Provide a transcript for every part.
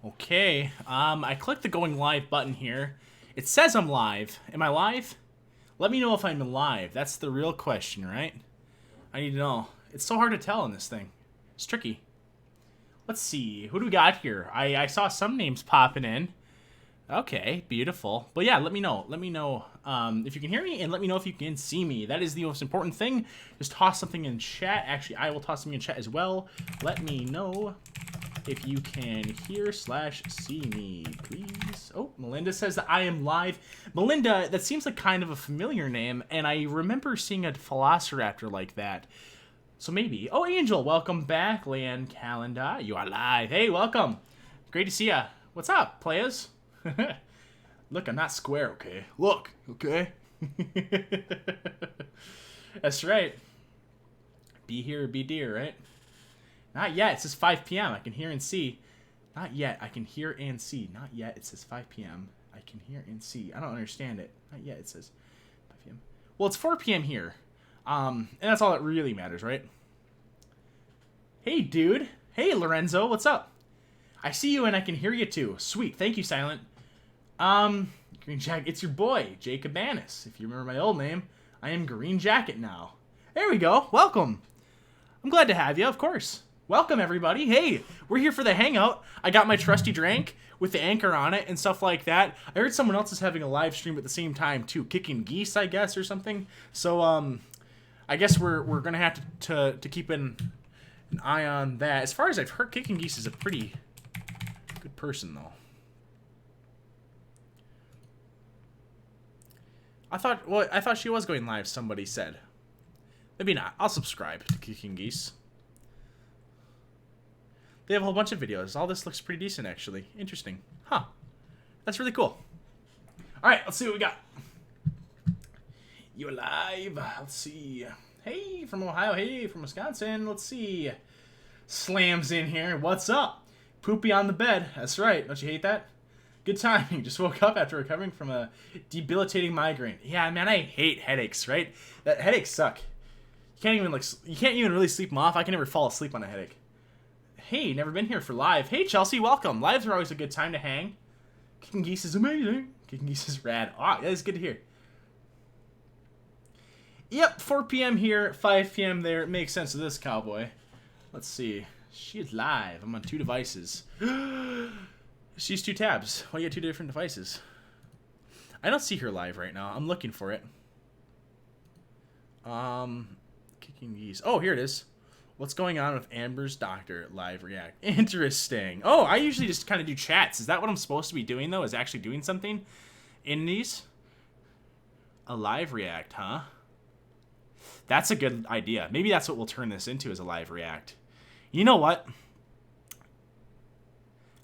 Okay, I clicked the going live button here. It says I'm live. Am I live? Let me know if I'm live. That's the real question, right? I need to know. It's so hard to tell in this thing. It's tricky. Let's see. Who do we got here? I saw some names popping in. Okay, beautiful. But yeah, let me know. Let me know if you can hear me, and let me know if you can see me. That is the most important thing. Just toss something in chat. Actually, I will toss something in chat as well. Let me know if you can hear/see me, please. Oh, Melinda says that I am live. Melinda, that seems like kind of a familiar name, and I remember seeing a Velociraptor like that. So maybe. Oh, Angel, welcome back. Leanne Calendar, you are live. Hey, welcome. Great to see ya. What's up, players? Look, I'm not square, okay? Look, okay? That's right. Be here or be dear, right? Not yet. It says 5 p.m. I can hear and see. Not yet. I can hear and see. Not yet. It says 5 p.m. I can hear and see. I don't understand it. Not yet. It says 5 p.m. Well, it's 4 p.m. here. And that's all that really matters, right? Hey, dude. Hey, Lorenzo. What's up? I see you and I can hear you too. Sweet. Thank you, Silent. Green Jacket. It's your boy, Jacob Annis. If you remember my old name, I am Green Jacket now. There we go. Welcome. I'm glad to have you, of course. Welcome, everybody. Hey, we're here for the Hangout. I got my trusty drink with the anchor on it and stuff like that. I heard someone else is having a live stream at the same time, too. Kicking Geese, I guess, or something. So, I guess we're going to have to keep an eye on that. As far as I've heard, Kicking Geese is a pretty good person, though. I thought she was going live, somebody said. Maybe not. I'll subscribe to Kicking Geese. They have a whole bunch of videos. All this looks pretty decent, actually. Interesting. Huh. That's really cool. Alright, let's see what we got. You alive? Let's see. Hey, from Ohio. Hey, from Wisconsin. Let's see. Slams in here. What's up? Poopy on the bed. That's right. Don't you hate that? Good timing. Just woke up after recovering from a debilitating migraine. Yeah, man, I hate headaches, right? That headaches suck. You can't even really sleep them off. I can never fall asleep on a headache. Hey, never been here for live. Hey, Chelsea, welcome. Lives are always a good time to hang. Kicking Geese is amazing. Kicking Geese is rad. Ah, that is good to hear. Yep, 4 p.m. here, 5 p.m. there. It makes sense to this cowboy. Let's see. She is live. I'm on 2 devices. She's 2 tabs. Why do you have 2 different devices? I don't see her live right now. I'm looking for it. Kicking Geese. Oh, here it is. What's going on with Amber's doctor live react? Interesting. Oh, I usually just kind of do chats. Is that what I'm supposed to be doing, though? Is actually doing something in these? A live react, huh? That's a good idea. Maybe that's what we'll turn this into, as a live react. You know what?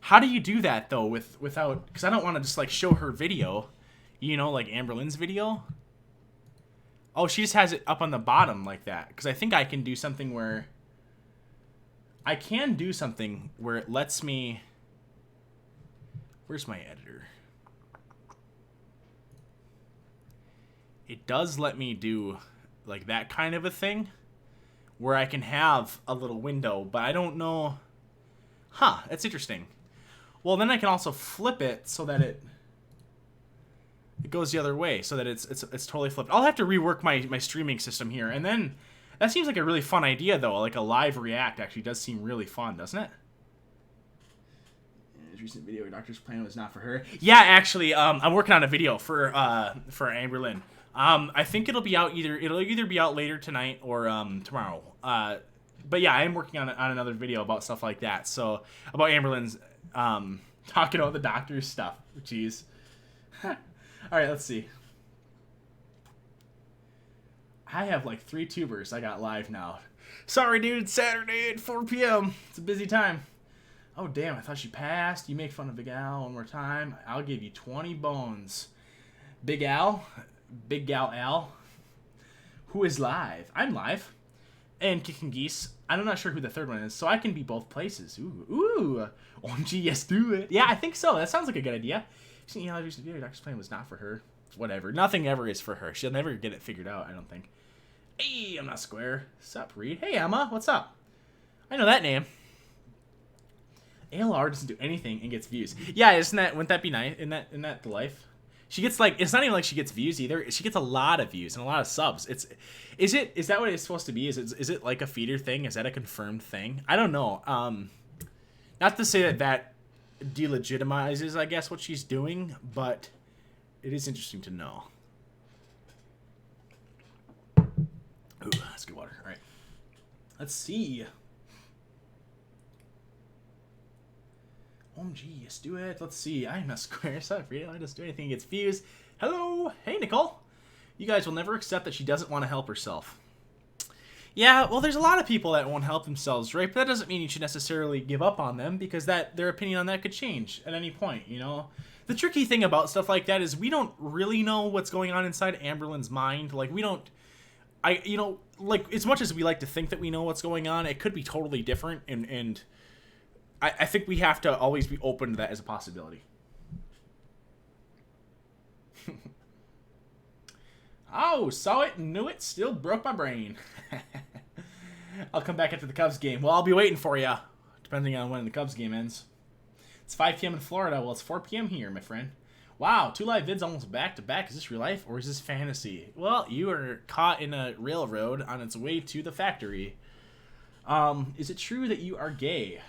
How do you do that, though, without... Because I don't want to just, like, show her video. You know, like Amber Lynn's video. Oh, she just has it up on the bottom like that. Because I think I can do something where... I can do something where it lets me... Where's my editor? It does let me do, like, that kind of a thing. Where I can have a little window, but I don't know... Huh, that's interesting. Well, then I can also flip it so that it goes the other way, so that it's totally flipped. I'll have to rework my streaming system here, and then that seems like a really fun idea, though. Like a live react actually does seem really fun, doesn't it? His recent video where Doctor's plan was not for her. Yeah, actually, I'm working on a video for Amber Lynn. I think it'll either be out later tonight or tomorrow. But yeah, I am working on another video about stuff like that. So about Amber Lynn's talking about the doctor's stuff. Jeez. All right, let's see. I have like 3 tubers I got live now. Sorry, dude. It's Saturday at 4 p.m. It's a busy time. Oh, damn. I thought she passed. You make fun of Big Al one more time. I'll give you 20 bones. Big Al. Big Gal Al. Who is live? I'm live. And Kicking Geese. I'm not sure who the third one is, so I can be both places. Ooh. OMG, yes, do it. Yeah, I think so. That sounds like a good idea. You know, Doctor's plan was not for her. Whatever. Nothing ever is for her. She'll never get it figured out, I don't think. Hey, I'm not square. Sup, Reed? Hey, Emma. What's up? I know that name. ALR doesn't do anything and gets views. Yeah, wouldn't that be nice? Isn't that the life? She gets like, it's not even like she gets views either. She gets a lot of views and a lot of subs. Is that what it's supposed to be? Is it like a feeder thing? Is that a confirmed thing? I don't know. Not to say that delegitimizes, I guess, what she's doing, but it is interesting to know. Ooh, that's good water. All right. Let's see. OMG, let's do it. Let's see. I'm a square sub. Let us do anything. It gets views. Hello. Hey, Nicole. You guys will never accept that she doesn't want to help herself. Yeah, well, there's a lot of people that won't help themselves, right? But that doesn't mean you should necessarily give up on them, because their opinion on that could change at any point, you know? The tricky thing about stuff like that is we don't really know what's going on inside Amberlynn's mind. Like, we don't... like, as much as we like to think that we know what's going on, it could be totally different, and I think we have to always be open to that as a possibility. Oh, saw it, knew it, still broke my brain. I'll come back after the Cubs game. Well, I'll be waiting for you, depending on when the Cubs game ends. It's 5 p.m. in Florida. Well, it's 4 p.m. here, my friend. Wow, 2 live vids almost back-to-back. Is this real life, or is this fantasy? Well, you are caught in a railroad on its way to the factory. Is it true that you are gay?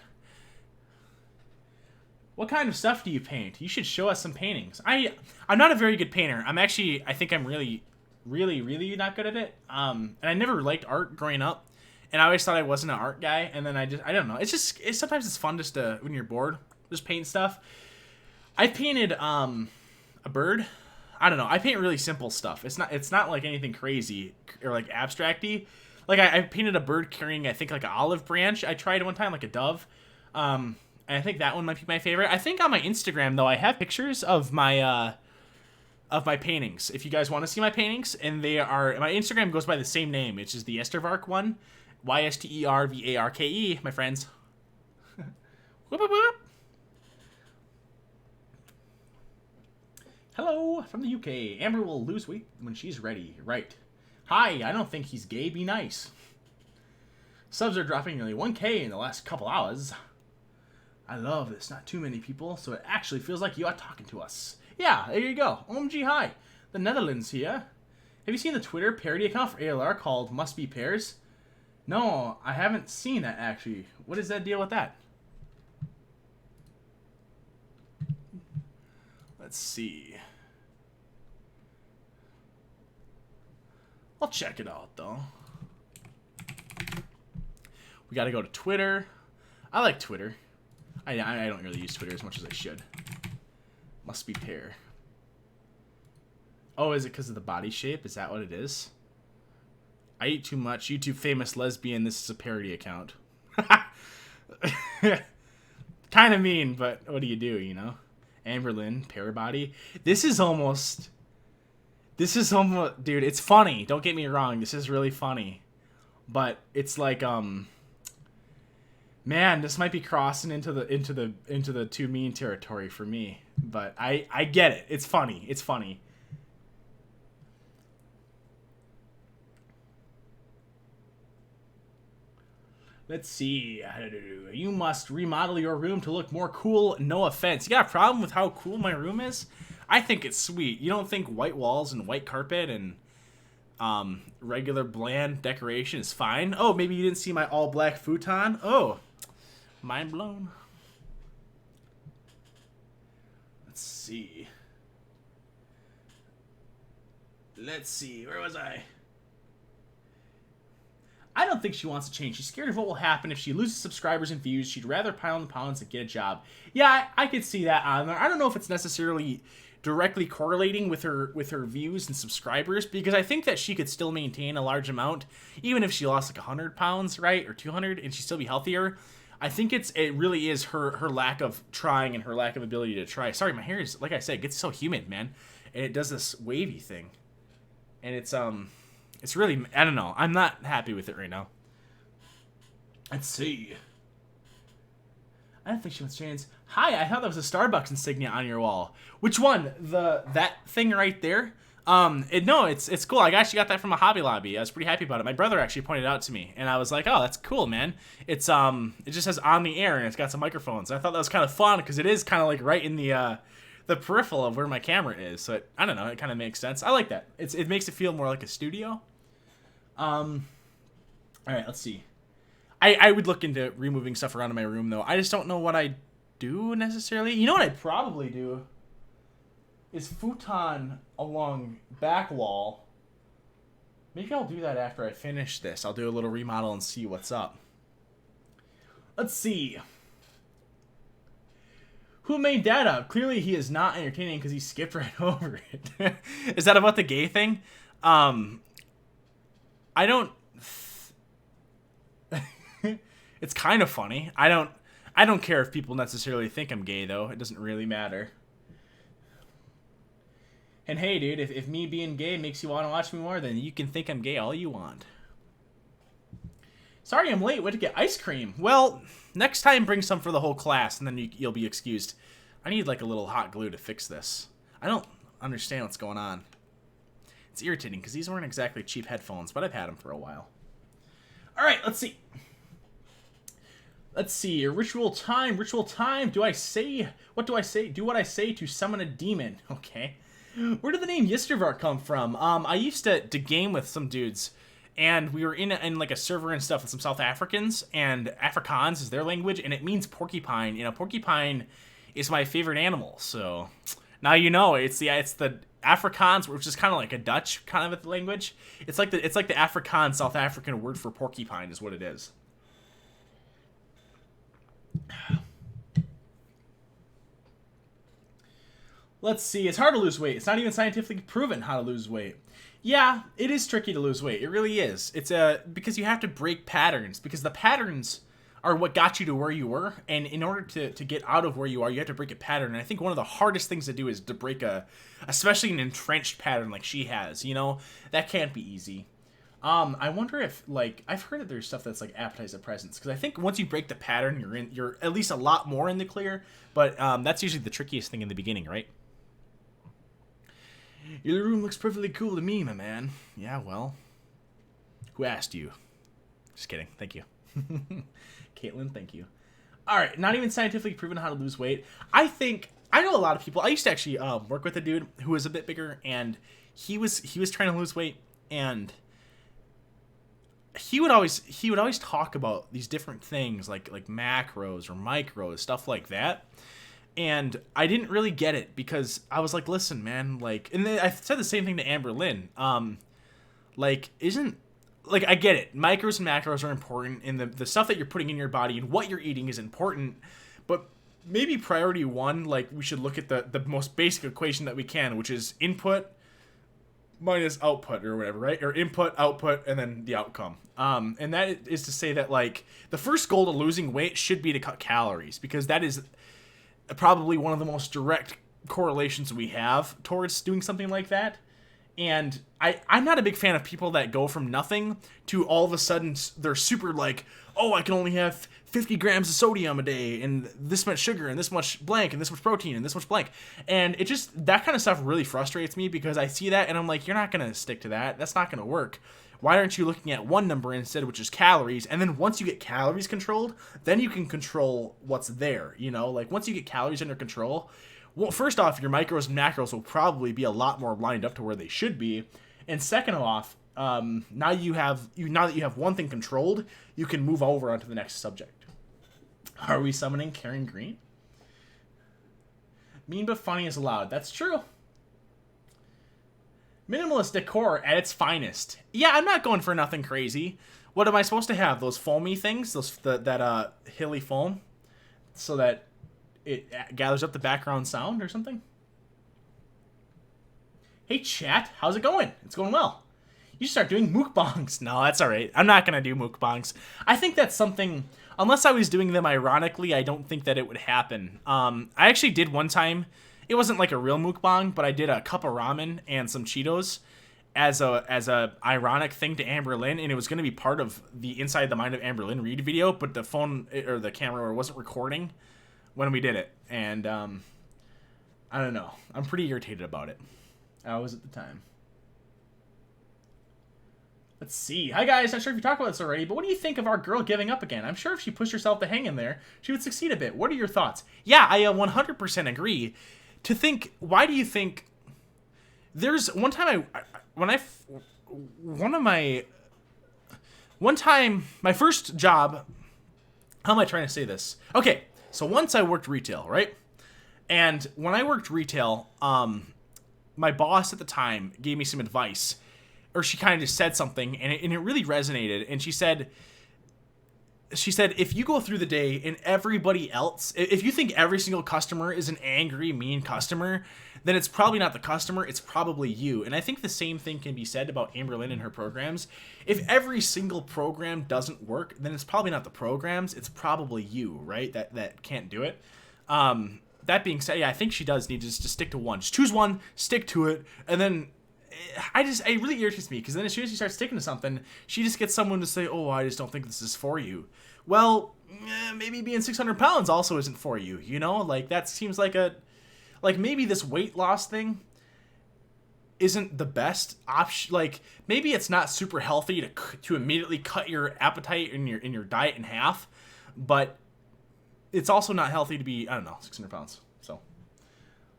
What kind of stuff do you paint? You should show us some paintings. I'm not a very good painter. I think I'm really not good at it. And I never liked art growing up. And I always thought I wasn't an art guy. And then I don't know. Sometimes it's fun just to, when you're bored, just paint stuff. I painted, a bird. I don't know. I paint really simple stuff. It's not like anything crazy or like abstract-y. Like I painted a bird carrying, I think, like an olive branch. I tried one time, like a dove. And I think that one might be my favorite. I think on my Instagram, though, I have pictures of my paintings. If you guys want to see my paintings, and my Instagram goes by the same name. It's just the Yestervark one. YSTERVARKE, my friends. Whoop, whoop, whoop. Hello from the UK. Amber will lose weight when she's ready. Right. Hi, I don't think he's gay. Be nice. Subs are dropping nearly 1K in the last couple hours. I love this. Not too many people, so it actually feels like you are talking to us. Yeah, there you go. OMG, hi. The Netherlands here. Have you seen the Twitter parody account for ALR called Must Be Pairs? No, I haven't seen that, actually. What is that deal with that? Let's see. I'll check it out, though. We gotta go to Twitter. I like Twitter. I don't really use Twitter as much as I should. Must be pair. Oh, is it because of the body shape? Is that what it is? I eat too much. YouTube famous lesbian. This is a parody account. Kind of mean, but what do, you know? Amberlynn, pair body. This is almost... Dude, it's funny. Don't get me wrong. This is really funny. But it's like, man, this might be crossing into the too mean territory for me. But I get it. It's funny. It's funny. Let's see. You must remodel your room to look more cool. No offense. You got a problem with how cool my room is? I think it's sweet. You don't think white walls and white carpet and regular bland decoration is fine? Oh, maybe you didn't see my all black futon? Oh, mind blown. Let's see. Where was I? I don't think she wants to change. She's scared of what will happen if she loses subscribers and views. She'd rather pile on the pounds and get a job. Yeah, I could see that on there. I don't know if it's necessarily directly correlating with her views and subscribers, because I think that she could still maintain a large amount even if she lost like 100 pounds, right, or 200, and she'd still be healthier. I think it really is her lack of trying and her lack of ability to try. Sorry, my hair is, like I said, it gets so humid, man, and it does this wavy thing, and it's really, I don't know. I'm not happy with it right now. Let's see. I don't think she wants to change. Hi, I thought that was a Starbucks insignia on your wall. Which one? That thing right there? No, it's cool. I actually got that from a Hobby Lobby. I was pretty happy about it. My brother actually pointed it out to me, and I was like, "Oh, that's cool, man." It just says on the air, and it's got some microphones. And I thought that was kind of fun because it is kind of like right in the peripheral of where my camera is. So I don't know, it kind of makes sense. I like that. It makes it feel more like a studio. All right, let's see. I would look into removing stuff around in my room though. I just don't know what I do necessarily. You know what I'd probably do is futon along back wall. Maybe I'll do that after I finish this. I'll do a little remodel and see what's up. Let's see. Who made that up? Clearly he is not entertaining because he skipped right over it. Is that about the gay thing? I don't... It's kind of funny. I don't care if people necessarily think I'm gay, though. It doesn't really matter. And hey, dude, if me being gay makes you want to watch me more, then you can think I'm gay all you want. Sorry I'm late. Went to get ice cream. Well, next time bring some for the whole class, and then you'll be excused. I need like a little hot glue to fix this. I don't understand what's going on. It's irritating because these weren't exactly cheap headphones, but I've had them for a while. All right, let's see. Let's see. Ritual time. Ritual time. Do I say... What do I say? Do what I say to summon a demon. Okay. Where did the name Yistervar come from? I used to game with some dudes, and we were in like a server and stuff with some South Africans, and Afrikaans is their language, and it means porcupine. You know, porcupine is my favorite animal, so now you know. It's the Afrikaans, which is kind of like a Dutch kind of language. It's like the Afrikaans South African word for porcupine is what it is. Let's see. It's hard to lose weight. It's not even scientifically proven how to lose weight. Yeah, it is tricky to lose weight. It really is. It's because you have to break patterns, because the patterns are what got you to where you were, and in order to get out of where you are, you have to break a pattern. And I think one of the hardest things to do is to break especially an entrenched pattern like she has. You know, that can't be easy. I wonder if, like, I've heard that there's stuff that's like appetites of presence, because I think once you break the pattern, you're at least a lot more in the clear. But that's usually the trickiest thing in the beginning, right? Your room looks perfectly cool to me, my man. Yeah, well, who asked you? Just kidding. Thank you. Caitlin, thank you. All right, not even scientifically proven how to lose weight. I know a lot of people. I used to actually work with a dude who was a bit bigger, and he was trying to lose weight, and he would always talk about these different things like macros or micros, stuff like that. And I didn't really get it, because I was like, listen, man, like, and I said the same thing to Amber Lynn. Like, I get it. Micros and macros are important, and the stuff that you're putting in your body and what you're eating is important. But maybe priority one, like, we should look at the most basic equation that we can, which is input minus output or whatever, right? Or input, output, and then the outcome. And that is to say that, like, the first goal to losing weight should be to cut calories, because that is probably one of the most direct correlations we have towards doing something like that. And I'm not a big fan of people that go from nothing to all of a sudden they're super like, oh, I can only have 50 grams of sodium a day and this much sugar and this much blank and this much protein and this much blank. And it just, that kind of stuff really frustrates me, because I see that and I'm like, you're not going to stick to that. That's not going to work. Why aren't you looking at one number instead, which is calories? And then once you get calories controlled, then you can control what's there, you know? Like, once you get calories under control, well, first off, your micros and macros will probably be a lot more lined up to where they should be. And second off, now that you have one thing controlled, you can move over onto the next subject. Are we summoning Karen Green? Mean but funny is allowed. That's true. Minimalist decor at its finest. Yeah, I'm not going for nothing crazy. What am I supposed to have? Those foamy things? That hilly foam? So that it gathers up the background sound or something? Hey, chat. How's it going? It's going well. You should start doing mukbangs. No, that's all right. I'm not going to do mukbangs. I think that's something... Unless I was doing them ironically, I don't think that it would happen. I actually did one time... It wasn't like a real mukbang, but I did a cup of ramen and some Cheetos as a ironic thing to Amber Lynn, and it was going to be part of the Inside the Mind of Amber Lynn read video, but the phone or the camera wasn't recording when we did it, and I don't know. I'm pretty irritated about it. I was at the time. Let's see. Hi, guys. Not sure if you talked about this already, but what do you think of our girl giving up again? I'm sure if she pushed herself to hang in there, she would succeed a bit. What are your thoughts? Yeah, I 100% agree. To think, why do you think... There's one time my first job... How am I trying to say this? Okay, so once I worked retail, right? And when I worked retail, my boss at the time gave me some advice, or she kind of just said something, and it really resonated. And she said, if you go through the day and everybody else, if you think every single customer is an angry, mean customer, then it's probably not the customer, it's probably you. And I think the same thing can be said about Amberlynn and her programs. If every single program doesn't work, then it's probably not the programs, it's probably you, right? That can't do it. That being said, yeah, I think she does need to just stick to one. Just choose one, stick to it, and then it really irritates me, because then as soon as you start sticking to something, she just gets someone to say, oh, I just don't think this is for you. Well, maybe being 600 pounds also isn't for you, you know? Like, that seems like maybe this weight loss thing isn't the best option. Like, maybe it's not super healthy to immediately cut your appetite in your diet in half, but it's also not healthy to be, I don't know, 600 pounds. So,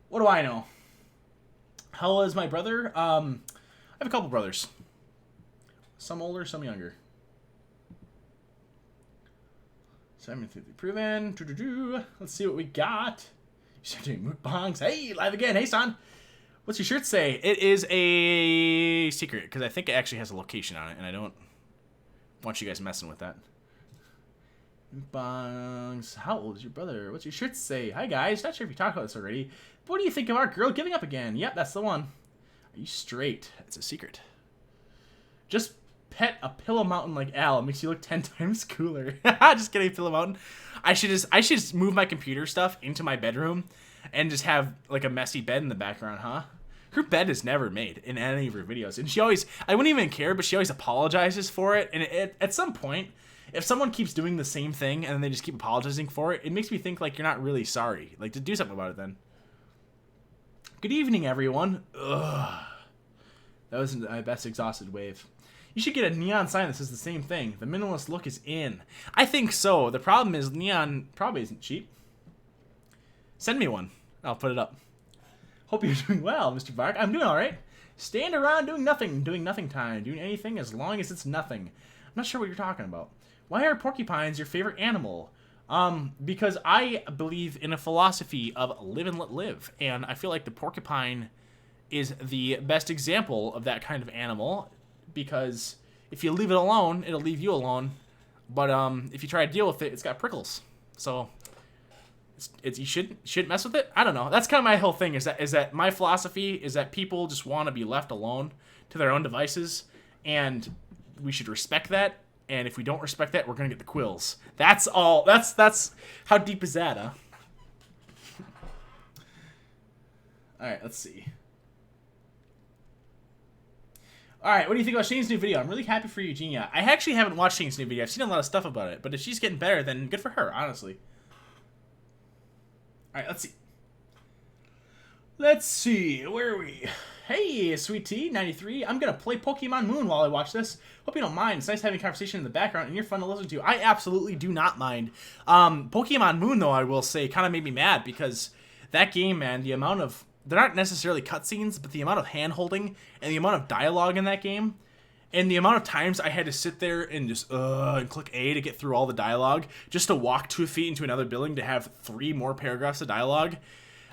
what do I know? How old is my brother? I have a couple brothers. Some older, some younger. 750 proven. Let's see what we got. You start doing mukbangs. Hey, live again. Hey, son. What's your shirt say? It is a secret, because I think it actually has a location on it, and I don't want you guys messing with that. Mukbangs. How old is your brother? What's your shirt say? Hi, guys. Not sure if you talked about this already, but what do you think of our girl giving up again? Yep, that's the one. Are you straight? It's a secret. Just pet a pillow mountain like Al. It makes you look 10 times cooler. Just kidding, pillow mountain. I should just move my computer stuff into my bedroom and just have like a messy bed in the background, huh? Her bed is never made in any of her videos, and she always, I wouldn't even care, but she always apologizes for it. And at some point, if someone keeps doing the same thing and then they just keep apologizing for it, it makes me think like you're not really sorry. Like, to do something about it then. Good evening, everyone. Ugh. That was my best exhausted wave. You should get a neon sign that says the same thing. The minimalist look is in. I think so. The problem is neon probably isn't cheap. Send me one. I'll put it up. Hope you're doing well, Mr. Bark. I'm doing all right. Stand around doing nothing time. Doing anything as long as it's nothing. I'm not sure what you're talking about. Why are porcupines your favorite animal? Because I believe in a philosophy of live and let live. And I feel like the porcupine is the best example of that kind of animal. Because if you leave it alone, it'll leave you alone. But if you try to deal with it, it's got prickles. So you shouldn't mess with it. I don't know. That's kind of my whole thing. Is that my philosophy is that people just want to be left alone to their own devices, and we should respect that. And if we don't respect that, we're gonna get the quills. That's all. That's how deep is that, huh? All right, let's see. All right, what do you think about Shane's new video? I'm really happy for Eugenia. I actually haven't watched Shane's new video. I've seen a lot of stuff about it, but if she's getting better, then good for her, honestly. All right, let's see. Let's see. Where are we? Hey, Sweet Tea 93. I'm gonna play Pokemon Moon while I watch this. Hope you don't mind. It's nice having a conversation in the background, and you're fun to listen to. I absolutely do not mind. Pokemon Moon, though, I will say, kind of made me mad because that game, man, the amount of, they're not necessarily cutscenes, but the amount of hand-holding and the amount of dialogue in that game, and the amount of times I had to sit there and just and click A to get through all the dialogue, just to walk 2 feet into another building to have 3 more paragraphs of dialogue.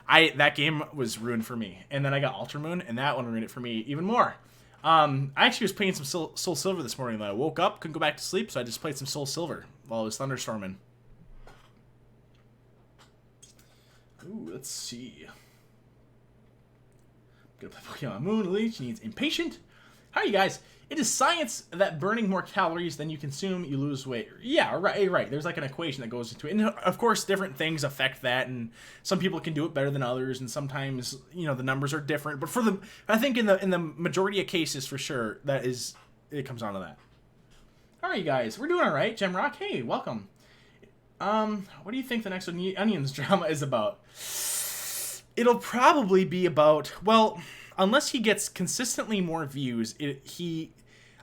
That game was ruined for me. And then I got Ultra Moon, and that one ruined it for me even more. I actually was playing some Soul Silver this morning. I woke up, couldn't go back to sleep, so I just played some Soul Silver while it was thunderstorming. Ooh, let's see. Gonna play Pokemon Moon. Leech needs Impatient. How are you guys? It is science that burning more calories than you consume, you lose weight. Yeah, right. There's like an equation that goes into it. And of course, different things affect that, and some people can do it better than others, and sometimes, you know, the numbers are different. But I think in the majority of cases, for sure, it comes down to that. All right, you guys, we're doing all right. Gemrock, hey, welcome. What do you think the next Onions drama is about? It'll probably be about, well, unless he gets consistently more views,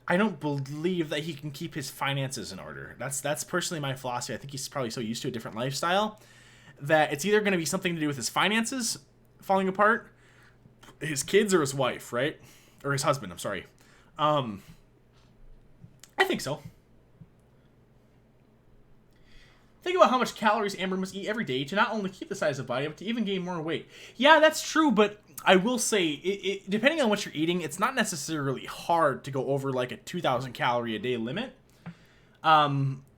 I don't believe that he can keep his finances in order. That's personally my philosophy. I think he's probably so used to a different lifestyle that it's either going to be something to do with his finances falling apart, his kids, or his wife, right? Or his husband, I'm sorry. I think so. Think about how much calories Amber must eat every day to not only keep the size of body, but to even gain more weight. Yeah, that's true, but I will say, depending on what you're eating, it's not necessarily hard to go over like a 2,000 calorie a day limit.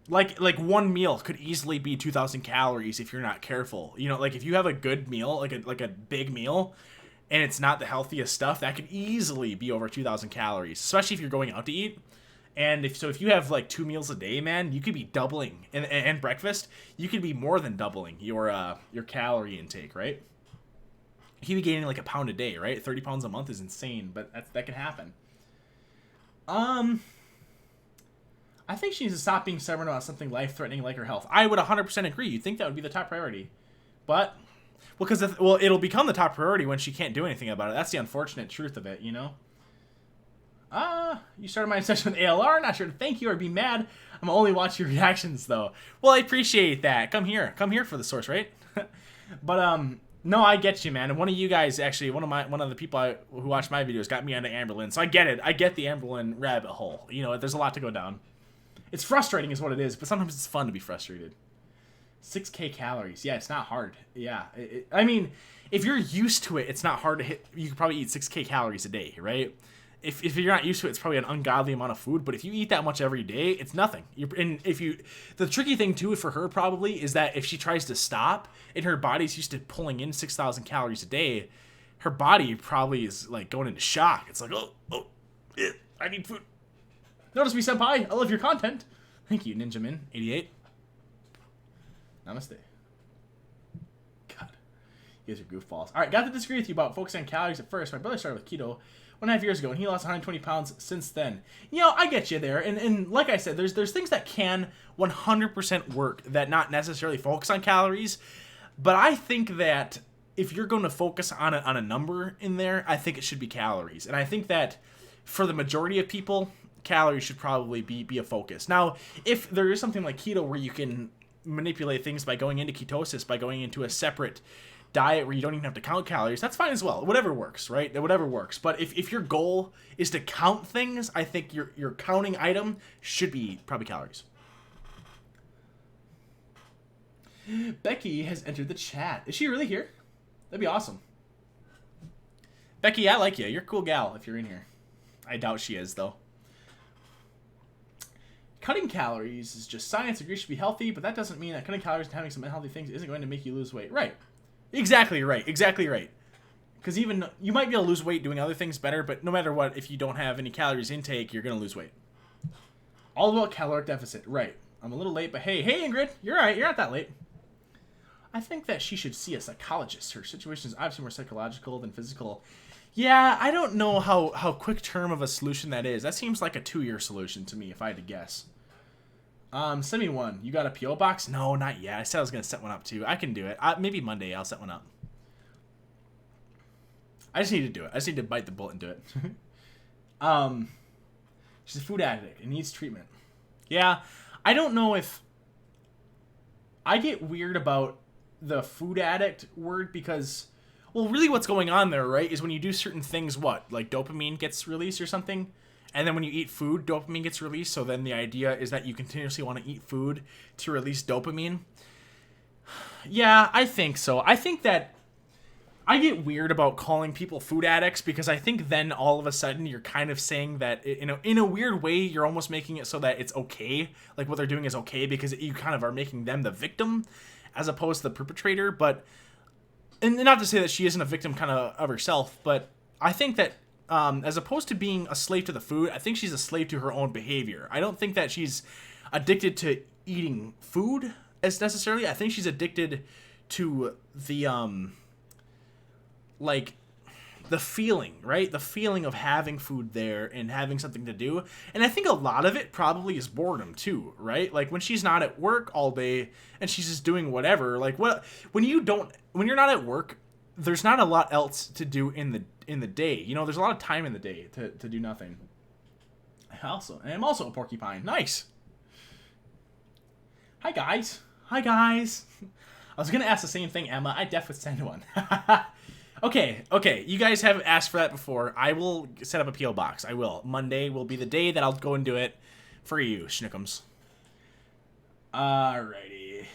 Like one meal could easily be 2,000 calories if you're not careful. You know, like if you have a good meal, like a big meal, and it's not the healthiest stuff, that could easily be over 2,000 calories, especially if you're going out to eat. And if you have like 2 meals a day, man, you could be doubling, and breakfast, you could be more than doubling your calorie intake, right? You could be gaining like a pound a day, right? 30 pounds a month is insane, but that could happen. I think she needs to stop being stubborn about something life-threatening like her health. I would 100% agree. You'd think that would be the top priority. But, it'll become the top priority when she can't do anything about it. That's the unfortunate truth of it, you know? You started my session with ALR. Not sure to thank you or be mad. I'm only watching your reactions, though. Well, I appreciate that. Come here for the source, right? But, no, I get you, man. And one of you guys, actually, one of the people who watched my videos got me onto Amberlin. So I get it. I get the Amberlin rabbit hole. You know, there's a lot to go down. It's frustrating is what it is, but sometimes it's fun to be frustrated. 6K calories. Yeah, it's not hard. Yeah. I mean, if you're used to it, it's not hard to hit. You could probably eat 6K calories a day, right? If you're not used to it, it's probably an ungodly amount of food. But if you eat that much every day, it's nothing. The tricky thing too for her probably is that if she tries to stop and her body's used to pulling in 6,000 calories a day, her body probably is like going into shock. It's like, I need food. Notice me, senpai. I love your content. Thank you, Ninjamin88. Namaste. God, you guys are goofballs. All right, got to disagree with you about focusing on calories at first. My brother started with keto 1.5 years ago, and he lost 120 pounds since then. You know, I get you there, and like I said, there's things that can 100% work that not necessarily focus on calories, but I think that if you're going to focus on a number in there, I think it should be calories, and I think that for the majority of people, calories should probably be a focus. Now, if there is something like keto where you can manipulate things by going into ketosis, by going into a separate diet where you don't even have to count calories, that's fine as well. Whatever works, right? Whatever works. But if your goal is to count things, I think your counting item should be probably calories. Becky has entered the chat. Is she really here? That'd be awesome. Becky, I like you. You're a cool gal if you're in here. I doubt she is, though. Cutting calories is just science. Agree should be healthy, but that doesn't mean that cutting calories and having some unhealthy things isn't going to make you lose weight. Right. Exactly right. Exactly right. Because even you might be able to lose weight doing other things better, but no matter what, if you don't have any calories intake, you're going to lose weight. All about caloric deficit. Right. I'm a little late, but hey, Ingrid, you're all right. You're not that late. I think that she should see a psychologist. Her situation is obviously more psychological than physical. Yeah, I don't know how quick term of a solution that is. That seems like a 2-year solution to me, if I had to guess. Send me one. You got a P.O. box? No, not yet. I said I was going to set one up, too. I can do it. Maybe Monday I'll set one up. I just need to do it. I just need to bite the bullet and do it. She's a food addict and needs treatment. Yeah, I don't know if... I get weird about the food addict word because... Well, really what's going on there, right, is when you do certain things, what? Like dopamine gets released or something? And then when you eat food, dopamine gets released. So then the idea is that you continuously want to eat food to release dopamine. Yeah, I think so. I think that I get weird about calling people food addicts because I think then all of a sudden you're kind of saying that, in a weird way, you're almost making it so that it's okay. Like what they're doing is okay because you kind of are making them the victim as opposed to the perpetrator. But, and not to say that she isn't a victim kind of herself, but I think that as opposed to being a slave to the food, I think she's a slave to her own behavior. I don't think that she's addicted to eating food as necessarily. I think she's addicted to the like the feeling, right? The feeling of having food there and having something to do. And I think a lot of it probably is boredom too, right? Like when she's not at work all day and she's just doing whatever, like when you're not at work, there's not a lot else to do in the day. You know, there's a lot of time in the day to do nothing. I'm also a porcupine. Nice. Hi guys. Hi guys. I was gonna ask the same thing, Emma. I definitely send one. Okay. You guys have asked for that before. I will set up a PO box. I will. Monday will be the day that I'll go and do it for you, schnookums. Alrighty.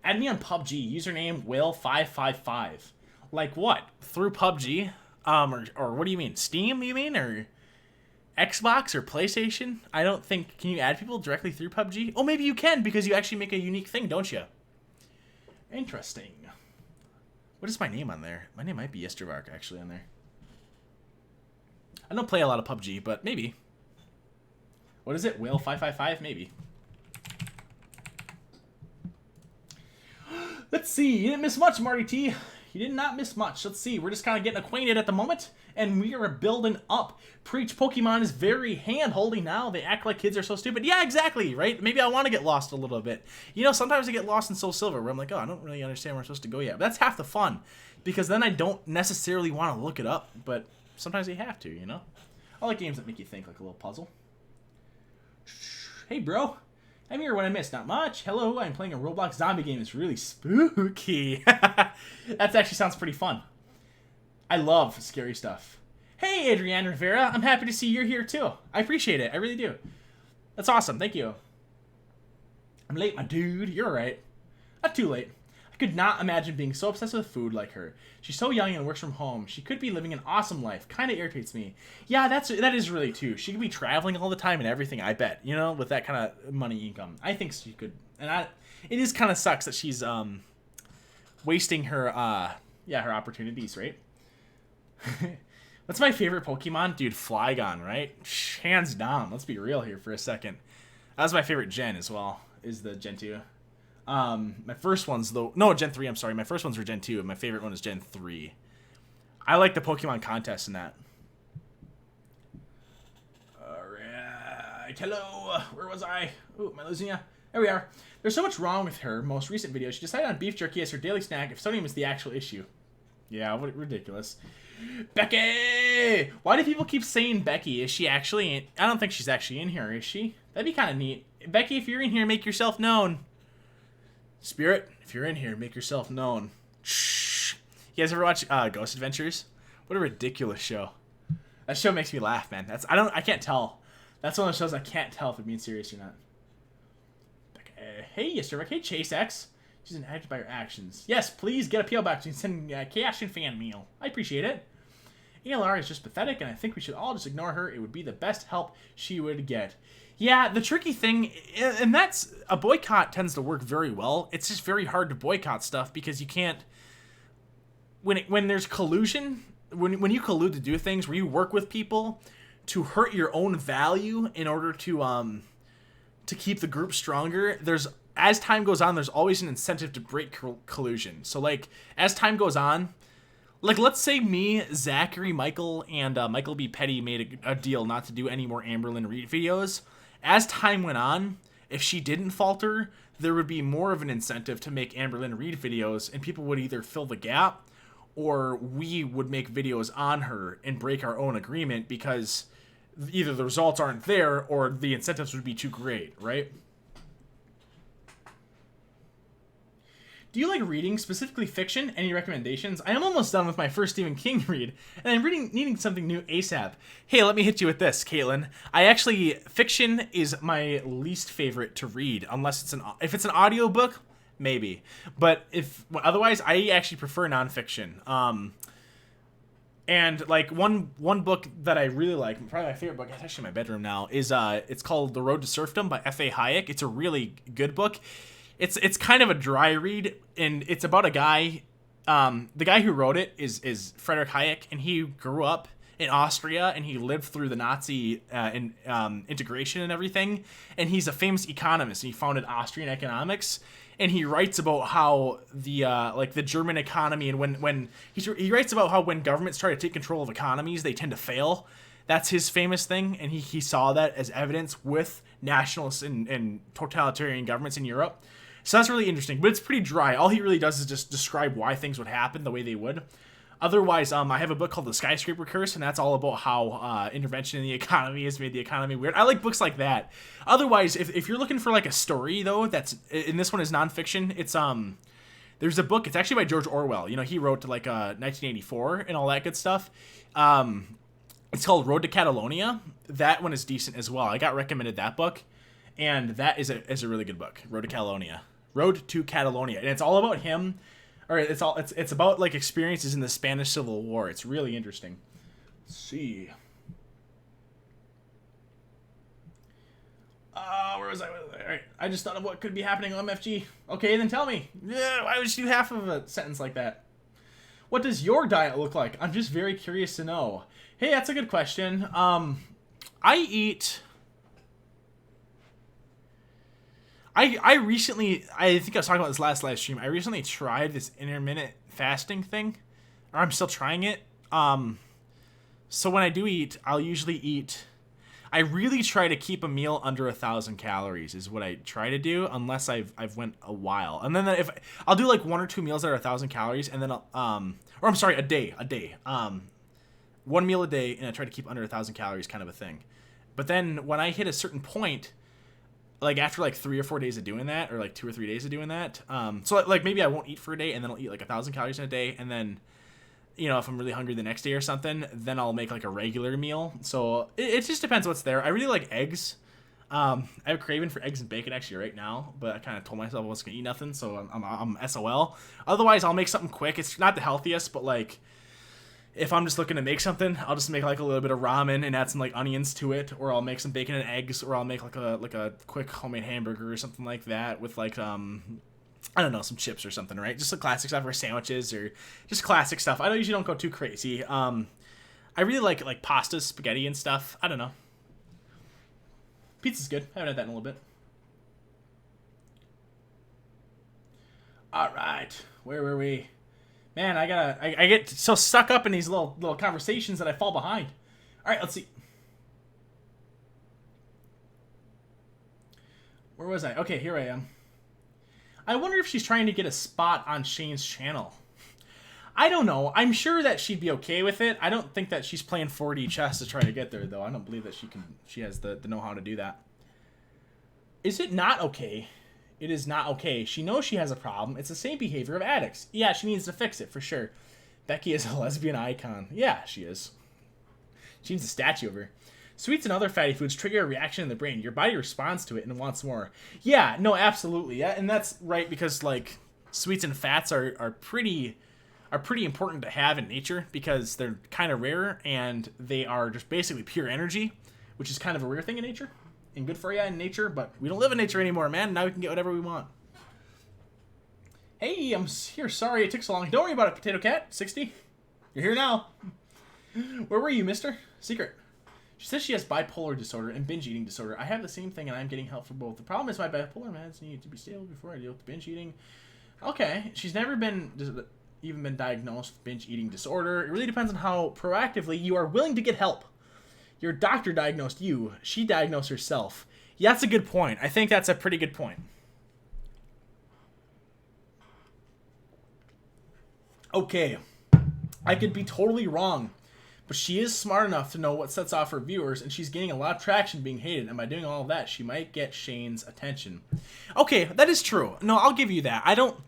Add me on PUBG. Username Will555. Like what? Through PUBG? Or what do you mean? Steam, you mean? Or Xbox or PlayStation? I don't think... Can you add people directly through PUBG? Oh, maybe you can because you actually make a unique thing, don't you? Interesting. What is my name on there? My name might be Yestervark, actually, on there. I don't play a lot of PUBG, but maybe. What is it? Will555? Maybe. Let's see. You didn't miss much, Marty T. You did not miss much. Let's see. We're just kind of getting acquainted at the moment, and we are building up. Preach Pokemon is very hand-holding now. They act like kids are so stupid. Yeah, exactly, right? Maybe I want to get lost a little bit. You know, sometimes I get lost in Soul Silver, where I'm like, oh, I don't really understand where I'm supposed to go yet. But that's half the fun, because then I don't necessarily want to look it up, but sometimes you have to, you know? I like games that make you think, like a little puzzle. Hey, bro. I'm here when I missed. Not much. Hello, I'm playing a Roblox zombie game. It's really spooky. That actually sounds pretty fun. I love scary stuff. Hey, Adrienne Rivera. I'm happy to see you're here, too. I appreciate it. I really do. That's awesome. Thank you. I'm late, my dude. You're all right. Not too late. I could not imagine being so obsessed with food like her. She's so young and works from home. She could be living an awesome life. Kind of irritates me. Yeah, that is really too. She could be traveling all the time and everything, I bet. You know, with that kind of money income. I think she could. And it is kind of sucks that she's wasting her her opportunities, right? What's my favorite Pokemon? Dude, Flygon, right? Hands down. Let's be real here for a second. That was my favorite gen as well, is the Gen 2. My first one's Gen 3, I'm sorry. My first ones were Gen 2, and my favorite one is Gen 3. I like the Pokemon contest in that. Alright, hello. Where was I? Ooh, am I losing ya? There we are. There's so much wrong with her most recent video. She decided on beef jerky as her daily snack if sodium is the actual issue. Yeah, what ridiculous. Becky! Why do people keep saying Becky? Is she actually in? I don't think she's actually in here, is she? That'd be kind of neat. Becky, if you're in here, make yourself known. Spirit, if you're in here, make yourself known. Shh. You guys ever watch Ghost Adventures? What a ridiculous show. That show makes me laugh, man. I can't tell. That's one of those shows I can't tell if they're being serious or not. Hey, Yesterday. Hey, Chase X. She's impacted by her actions. Yes, please get a PO box and send cash and fan meal. I appreciate it. ALR is just pathetic, and I think we should all just ignore her. It would be the best help she would get. Yeah, the tricky thing, and that's, a boycott tends to work very well. It's just very hard to boycott stuff because you can't, when there's collusion, when you collude to do things where you work with people to hurt your own value in order to keep the group stronger, as time goes on, there's always an incentive to break collusion. So, like, as time goes on, like, let's say me, Zachary, Michael, and Michael B. Petty made a deal not to do any more Amberlynn Reed videos. As time went on, if she didn't falter, there would be more of an incentive to make Amberlynn Reed videos, and people would either fill the gap, or we would make videos on her and break our own agreement because either the results aren't there or the incentives would be too great, right? Do you like reading, specifically fiction? Any recommendations? I am almost done with my first Stephen King read, and I'm needing something new ASAP. Hey, let me hit you with this, Caitlin. Fiction is my least favorite to read, unless if it's an audiobook, maybe. But otherwise, I actually prefer nonfiction. And like one book that I really like, probably my favorite book, it's actually in my bedroom now, is it's called The Road to Serfdom by F.A. Hayek. It's a really good book. It's kind of a dry read, and it's about a guy. The guy who wrote it is Friedrich Hayek, and he grew up in Austria, and he lived through the Nazi integration and everything. And he's a famous economist, and he founded Austrian economics. And he writes about how the German economy, and when he writes about how when governments try to take control of economies, they tend to fail. That's his famous thing, and he saw that as evidence with nationalists and totalitarian governments in Europe. So that's really interesting, but it's pretty dry. All he really does is just describe why things would happen the way they would. Otherwise, I have a book called The Skyscraper Curse, and that's all about how intervention in the economy has made the economy weird. I like books like that. Otherwise, if you're looking for like a story though, that's, and this one is nonfiction. It's there's a book. It's actually by George Orwell. You know, he wrote like 1984 and all that good stuff. It's called Road to Catalonia. That one is decent as well. I got recommended that book, and that is a really good book. Road to Catalonia. Road to Catalonia, and it's all about him. Or it's about like experiences in the Spanish Civil War. It's really interesting. Let's see. Where was I? All right. I just thought of what could be happening on MFG. Okay, then tell me. Yeah, why would you do half of a sentence like that? What does your diet look like? I'm just very curious to know. Hey, that's a good question. I eat. I recently, I think I was talking about this last live stream. I recently tried this intermittent fasting thing, or I'm still trying it. So when I do eat, I'll usually eat. I really try to keep a meal under 1,000 calories is what I try to do, unless I've went a while. And then if I'll do like 1 or 2 meals that are 1,000 calories, and then or I'm sorry, a day. 1 meal a day, and I try to keep under 1,000 calories, kind of a thing. But then when I hit a certain point, like after like 3 or 4 days of doing that, or like 2 or 3 days of doing that, so like maybe I won't eat for a day, and then I'll eat like 1,000 calories in a day, and then, you know, if I'm really hungry the next day or something, then I'll make like a regular meal. So it just depends what's there. I really like eggs. I have a craving for eggs and bacon actually right now, but I kind of told myself I wasn't gonna eat nothing, so I'm SOL. Otherwise, I'll make something quick. It's not the healthiest, but like, if I'm just looking to make something, I'll just make like a little bit of ramen and add some like onions to it, or I'll make some bacon and eggs, or I'll make like a quick homemade hamburger or something like that with like I don't know, some chips or something, right? Just the classic stuff, or sandwiches, or just classic stuff. I usually don't go too crazy. I really like pasta, spaghetti, and stuff. I don't know. Pizza's good. I haven't had that in a little bit. All right, where were we? Man, I get so stuck up in these little conversations that I fall behind. All right, let's see. Where was I? Okay, here I am. I wonder if she's trying to get a spot on Shane's channel. I don't know. I'm sure that she'd be okay with it. I don't think that she's playing 4D chess to try to get there, though. I don't believe that she has the know-how to do that. Is it not okay? It is not okay. She knows she has a problem. It's the same behavior of addicts. Yeah, she needs to fix it, for sure. Becky is a lesbian icon. Yeah, she is. She needs a statue of her. Sweets and other fatty foods trigger a reaction in the brain. Your body responds to it and wants more. Yeah, no, absolutely. Yeah, and that's right, because like sweets and fats are pretty important to have in nature, because they're kind of rare, and they are just basically pure energy, which is kind of a rare thing in nature and good for you in nature, but we don't live in nature anymore, man. Now we can get whatever we want. Hey, I'm here. Sorry it took so long. Don't worry about it, Potato Cat. 60. You're here now. Where were you, mister? Secret. She says she has bipolar disorder and binge eating disorder. I have the same thing, and I'm getting help for both. The problem is my bipolar meds need to be stable before I deal with binge eating. Okay. She's never even been diagnosed with binge eating disorder. It really depends on how proactively you are willing to get help. Your doctor diagnosed you. She diagnosed herself. Yeah, that's a good point. I think that's a pretty good point. Okay. I could be totally wrong, but she is smart enough to know what sets off her viewers, and she's gaining a lot of traction being hated, and by doing all of that, she might get Shane's attention. Okay, that is true. No, I'll give you that. I don't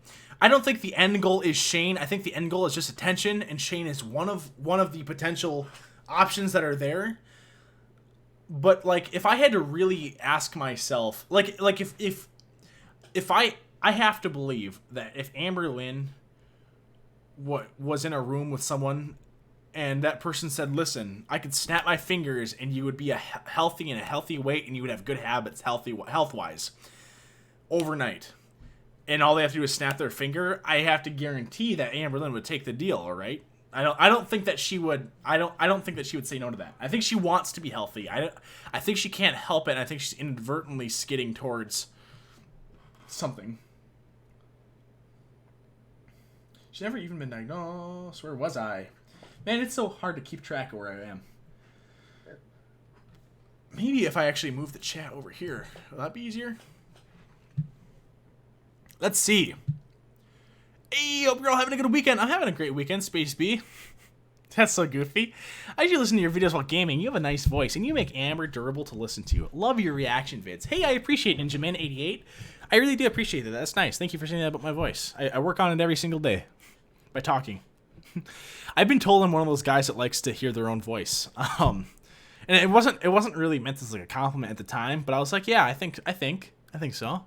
think the end goal is Shane. I think the end goal is just attention, and Shane is one of the potential options that are there. But like, if I had to really ask myself, like if I have to believe that if Amber Lynn was in a room with someone, and that person said, "Listen, I could snap my fingers, and you would be healthy in a healthy weight, and you would have good habits, health-wise, overnight." And all they have to do is snap their finger. I have to guarantee that Amber Lynn would take the deal. All right. I don't think that she would. I don't think that she would say no to that. I think she wants to be healthy. I think she can't help it. And I think she's inadvertently skidding towards something. She's never even been diagnosed. Where was I? Man, it's so hard to keep track of where I am. Maybe if I actually move the chat over here, will that be easier? Let's see. Hey, hope you're all having a good weekend. I'm having a great weekend, Space B. That's so goofy. I usually listen to your videos while gaming. You have a nice voice, and you make Amber durable to listen to. Love your reaction vids. Hey, I appreciate NinjaMan88. I really do appreciate that. That's nice. Thank you for saying that about my voice. I work on it every single day by talking. I've been told I'm one of those guys that likes to hear their own voice. And it wasn't really meant as like a compliment at the time, but I was like, yeah, I think so.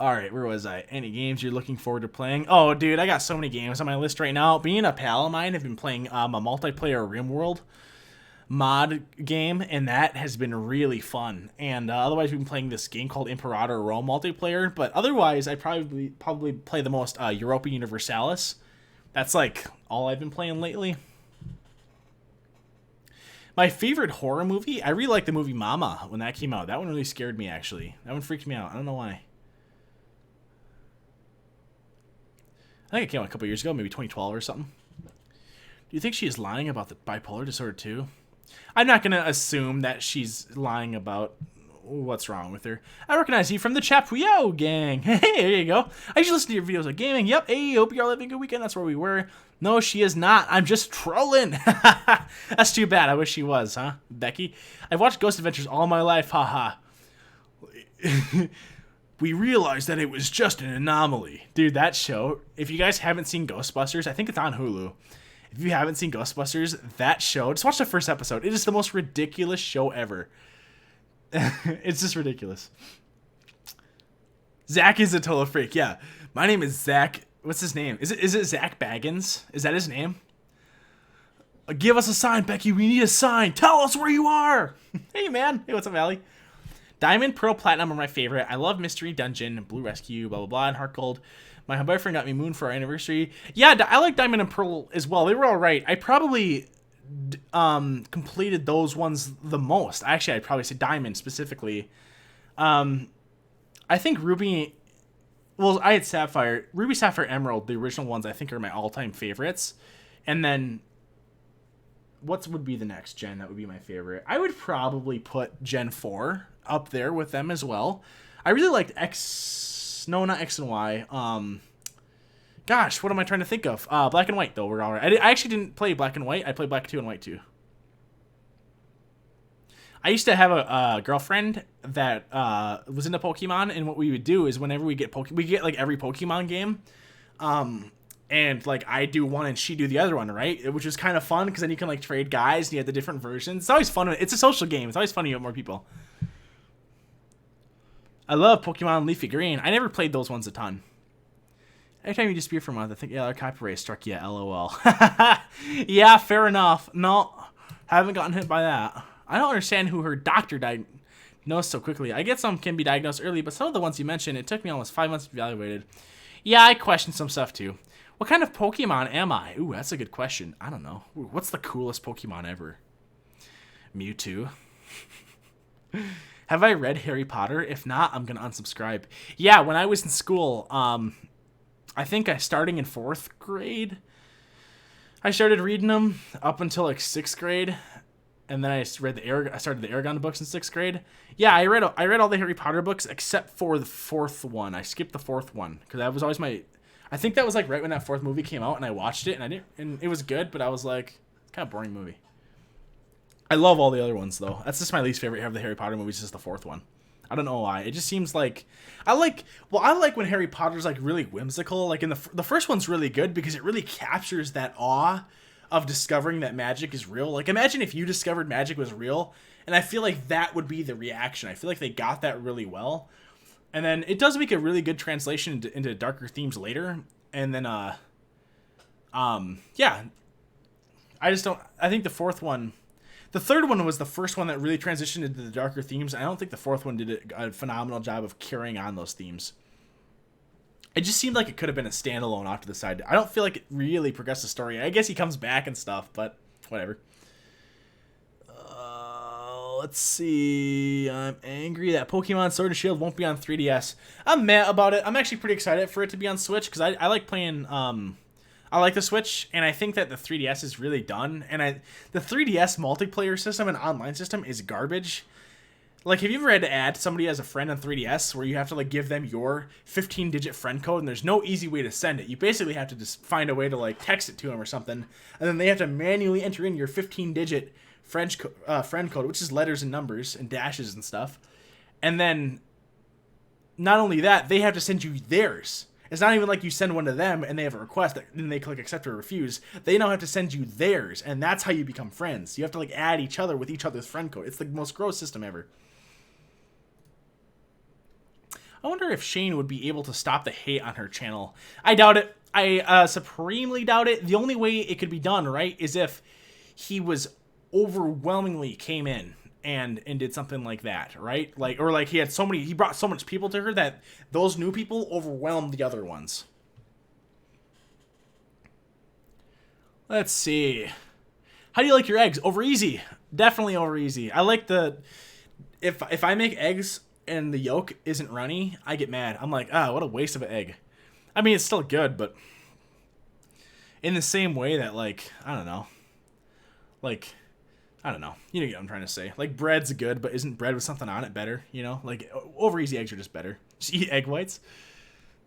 All right, where was I? Any games you're looking forward to playing? Oh, dude, I got so many games on my list right now. Me and a pal of mine have been playing a multiplayer RimWorld mod game, and that has been really fun. And otherwise, we've been playing this game called Imperator Rome multiplayer. But otherwise, I probably play the most Europa Universalis. That's like all I've been playing lately. My favorite horror movie, I really liked the movie Mama when that came out. That one really scared me, actually. That one freaked me out. I don't know why. I think it came out a couple years ago, maybe 2012 or something. Do you think she is lying about the bipolar disorder too? I'm not going to assume that she's lying about what's wrong with her. I recognize you from the Chapuyo gang. Hey, there you go. I usually listen to your videos like gaming. Yep, hey, hope you're all having a good weekend. That's where we were. No, she is not. I'm just trolling. That's too bad. I wish she was, huh, Becky? I've watched Ghost Adventures all my life, haha. We realized that it was just an anomaly. Dude, that show, if you guys haven't seen Ghostbusters, I think it's on Hulu. If you haven't seen Ghostbusters, that show, just watch the first episode. It is the most ridiculous show ever. It's just ridiculous. Zach is a total freak, yeah. My name is Zach. What's his name? Is it Zach Baggins? Is that his name? Give us a sign, Becky. We need a sign. Tell us where you are. Hey, man. Hey, what's up, Allie? Diamond, Pearl, Platinum are my favorite. I love Mystery Dungeon, Blue Rescue, blah, blah, blah, and Heart Gold. My boyfriend got me Moon for our anniversary. Yeah, I like Diamond and Pearl as well. They were all right. I probably completed those ones the most. Actually, I'd probably say Diamond specifically. I think Ruby... Well, I had Sapphire. Ruby, Sapphire, Emerald, the original ones, I think are my all-time favorites. And then... what would be the next gen that would be my favorite? I would probably put Gen 4 up there with them as well. I really liked X... No, not X and Y. Gosh, what am I trying to think of? Black and White, though. We're all right. I actually didn't play Black and White. I played Black 2 and White 2. I used to have a girlfriend that was into Pokemon, and what we would do is whenever we get we get like every Pokemon game, and like I do one and she do the other one, right? Which is kind of fun because then you can like trade guys and you have the different versions. It's always fun. It's a social game. It's always fun when you have more people. I love Pokemon Leafy Green. I never played those ones a ton. Every time you disappear for a month, I think, yeah, our copyright struck you, LOL. Yeah, fair enough. No, haven't gotten hit by that. I don't understand who her doctor diagnosed so quickly. I get some can be diagnosed early, but some of the ones you mentioned, it took me almost 5 months to be evaluated. Yeah, I question some stuff too. What kind of Pokemon am I? Ooh, that's a good question. I don't know. Ooh, what's the coolest Pokemon ever? Mewtwo. Have I read Harry Potter? If not, I'm going to unsubscribe. Yeah, when I was in school, I think starting in 4th grade, I started reading them up until like 6th grade. And then I started the Aragon books in 6th grade. Yeah, I read all the Harry Potter books except for the 4th one. I skipped the 4th one because that was always my... I think that was like right when that 4th movie came out, and I watched it, and it was good, but I was like, it's kind of boring movie. I love all the other ones though. That's just my least favorite of the Harry Potter movies, is the 4th one. I don't know why. It just seems like I like when Harry Potter's like really whimsical. Like in the first one's really good because it really captures that awe of discovering that magic is real. Like imagine if you discovered magic was real, and I feel like that would be the reaction. I feel like they got that really well. And then it does make a really good translation into darker themes later. And then, yeah. I think the 4th one... The 3rd one was the first one that really transitioned into the darker themes. I don't think the 4th one did a phenomenal job of carrying on those themes. It just seemed like it could have been a standalone off to the side. I don't feel like it really progressed the story. I guess he comes back and stuff, but whatever. Let's see. I'm angry that Pokemon Sword and Shield won't be on 3DS. I'm mad about it. I'm actually pretty excited for it to be on Switch because I like playing. I like the Switch, and I think that the 3DS is really done. And the 3DS multiplayer system and online system is garbage. Like, have you ever had to add somebody as a friend on 3DS where you have to, like, give them your 15-digit friend code and there's no easy way to send it? You basically have to just find a way to, like, text it to them or something, and then they have to manually enter in your 15-digit friend code, which is letters and numbers and dashes and stuff. And then, not only that, they have to send you theirs. It's not even like you send one to them and they have a request and they click accept or refuse. They now have to send you theirs, and that's how you become friends. You have to, like, add each other with each other's friend code. It's the most gross system ever. I wonder if Shane would be able to stop the hate on her channel. I doubt it. I supremely doubt it. The only way it could be done, right, is if he was overwhelmingly came in and did something like that, right? Like, or like he brought so much people to her that those new people overwhelmed the other ones. Let's see. How do you like your eggs? Over easy. Definitely over easy. I like if I make eggs and the yolk isn't runny, I get mad. I'm like, what a waste of an egg. I mean, it's still good, but in the same way that, like, I don't know. You know what I'm trying to say. Like, bread's good, but isn't bread with something on it better? You know? Like, over easy eggs are just better. Just eat egg whites.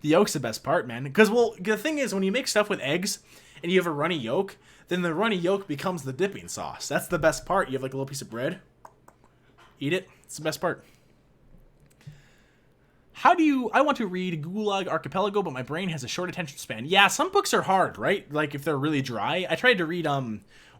The yolk's the best part, man. Because, well, the thing is, when you make stuff with eggs and you have a runny yolk, then the runny yolk becomes the dipping sauce. That's the best part. You have, like, a little piece of bread. Eat it. It's the best part. I want to read Gulag Archipelago, but my brain has a short attention span. Yeah, some books are hard, right? Like, if they're really dry. I tried to read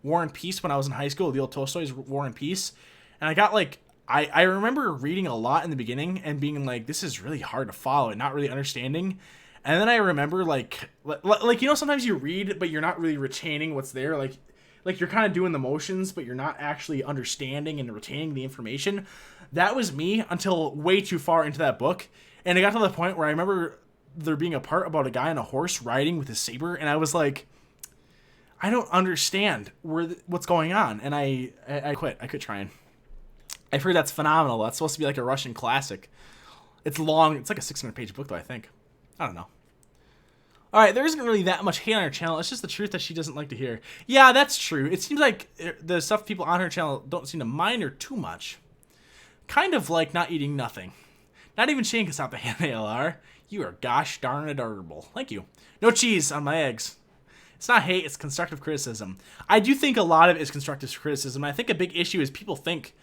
War and Peace when I was in high school, Leo Tolstoy's War and Peace, and I got, like, I remember reading a lot in the beginning and being like, this is really hard to follow and not really understanding. And then I remember, like you know, sometimes you read, but you're not really retaining what's there. Like you're kind of doing the motions, but you're not actually understanding and retaining the information. That was me until way too far into that book. And it got to the point where I remember there being a part about a guy on a horse riding with his saber, and I was like, I don't understand what's going on. And I quit. I quit trying. I've heard that's phenomenal. That's supposed to be like a Russian classic. It's long. It's like a 600-page book, though, I think. I don't know. All right, there isn't really that much hate on her channel. It's just the truth that she doesn't like to hear. Yeah, that's true. It seems like the stuff people on her channel don't seem to mind her too much. Kind of like not eating nothing. Not even Shane can stop the hand ALR. You are gosh darn adorable. Thank you. No cheese on my eggs. It's not hate, it's constructive criticism. I do think a lot of it is constructive criticism. I think a big issue is people think,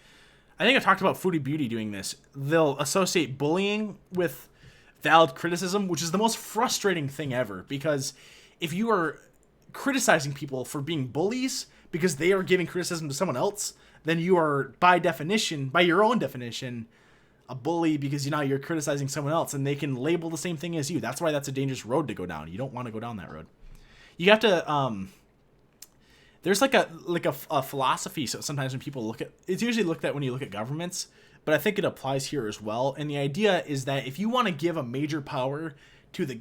I think I've talked about Foodie Beauty doing this. They'll associate bullying with valid criticism, which is the most frustrating thing ever. Because if you are criticizing people for being bullies because they are giving criticism to someone else, then you are, by your own definition, a bully because you're criticizing someone else and they can label the same thing as you. That's why that's a dangerous road to go down. You don't want to go down that road. You have to, there's like a philosophy. So sometimes when people look at, it's usually looked at when you look at governments, but I think it applies here as well. And the idea is that if you want to give a major power to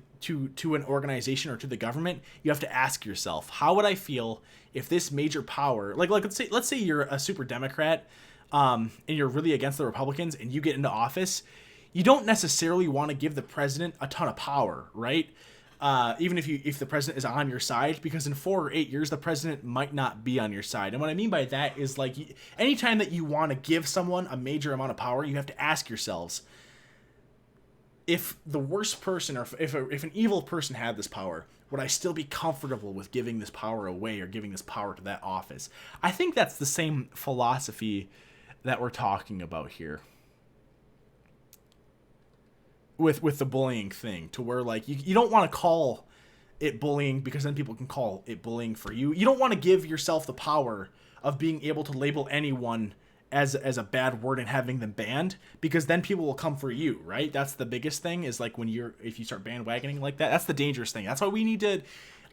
an organization or to the government, you have to ask yourself, how would I feel if this major power, like let's say you're a super Democrat, and you're really against the Republicans and you get into office, you don't necessarily want to give the president a ton of power, right? Even if the president is on your side, because in 4 or 8 years, the president might not be on your side. And what I mean by that is, like, anytime that you want to give someone a major amount of power, you have to ask yourselves, if the worst person, or if an evil person had this power, would I still be comfortable with giving this power away or giving this power to that office? I think that's the same philosophy that we're talking about here with the bullying thing, to where, like, you don't want to call it bullying because then people can call it bullying for you. You don't want to give yourself the power of being able to label anyone as a bad word and having them banned, because then people will come for you, right? That's the biggest thing, is like if you start bandwagoning like that, that's the dangerous thing. That's why we need to,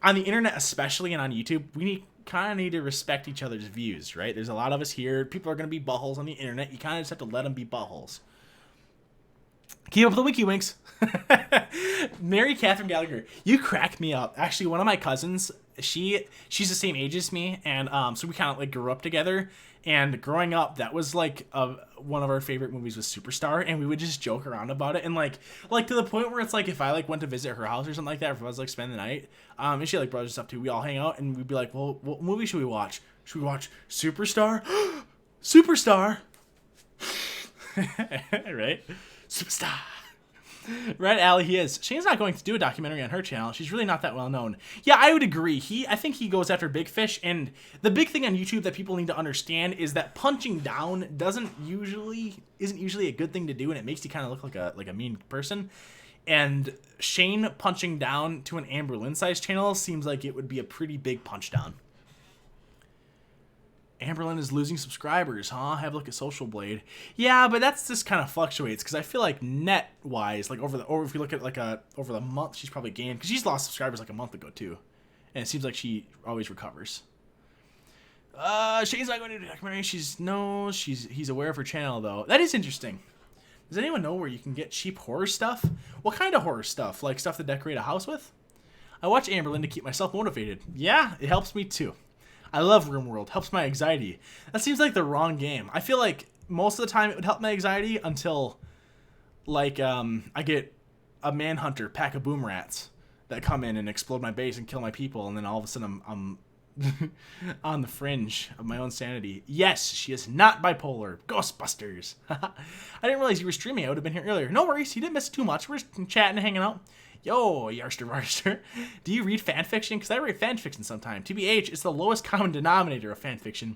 on the internet especially and on YouTube, we kind of need to respect each other's views, right? There's a lot of us here. People are going to be buttholes on the internet. You kind of just have to let them be buttholes. Keep up the winky winks. Mary Catherine Gallagher, you crack me up. Actually, one of my cousins, she's the same age as me, and so we kind of like grew up together. And growing up, that was like one of our favorite movies was Superstar, and we would just joke around about it, and like to the point where it's like if I like went to visit her house or something like that, or if I was like spend the night, and she had like brothers and stuff too, we all hang out and we'd be like, well, what movie should we watch? Should we watch Superstar? Superstar. Right? Superstar. Red Alley, he is. Shane's not going to do a documentary on her channel. She's really not that well known. Yeah, I would agree. I think he goes after big fish, and the big thing on YouTube that people need to understand is that punching down isn't usually a good thing to do, and it makes you kind of look like a mean person. And Shane punching down to an Amber Lynn size channel seems like it would be a pretty big punch down. Amberlyn is losing subscribers, huh? Have a look at Social Blade. Yeah, but that's just kind of fluctuates because I feel like net wise, like if you look at over the month, she's probably gained because she's lost subscribers like a month ago too, and it seems like she always recovers. Shane's not going to do a documentary. He's aware of her channel though. That is interesting. Does anyone know where you can get cheap horror stuff? What kind of horror stuff? Like stuff to decorate a house with? I watch Amberlyn to keep myself motivated. Yeah, it helps me too. I love RimWorld. Helps my anxiety. That seems like the wrong game. I feel like most of the time it would help my anxiety until, like, I get a manhunter pack of boom rats that come in and explode my base and kill my people, and then all of a sudden I'm on the fringe of my own sanity. Yes, she is not bipolar. Ghostbusters. I didn't realize you were streaming. I would have been here earlier. No worries. You didn't miss too much. We're just chatting and hanging out. Yo, Yarster Barster. Do you read fanfiction? Because I read fanfiction sometime. TBH, it's the lowest common denominator of fanfiction.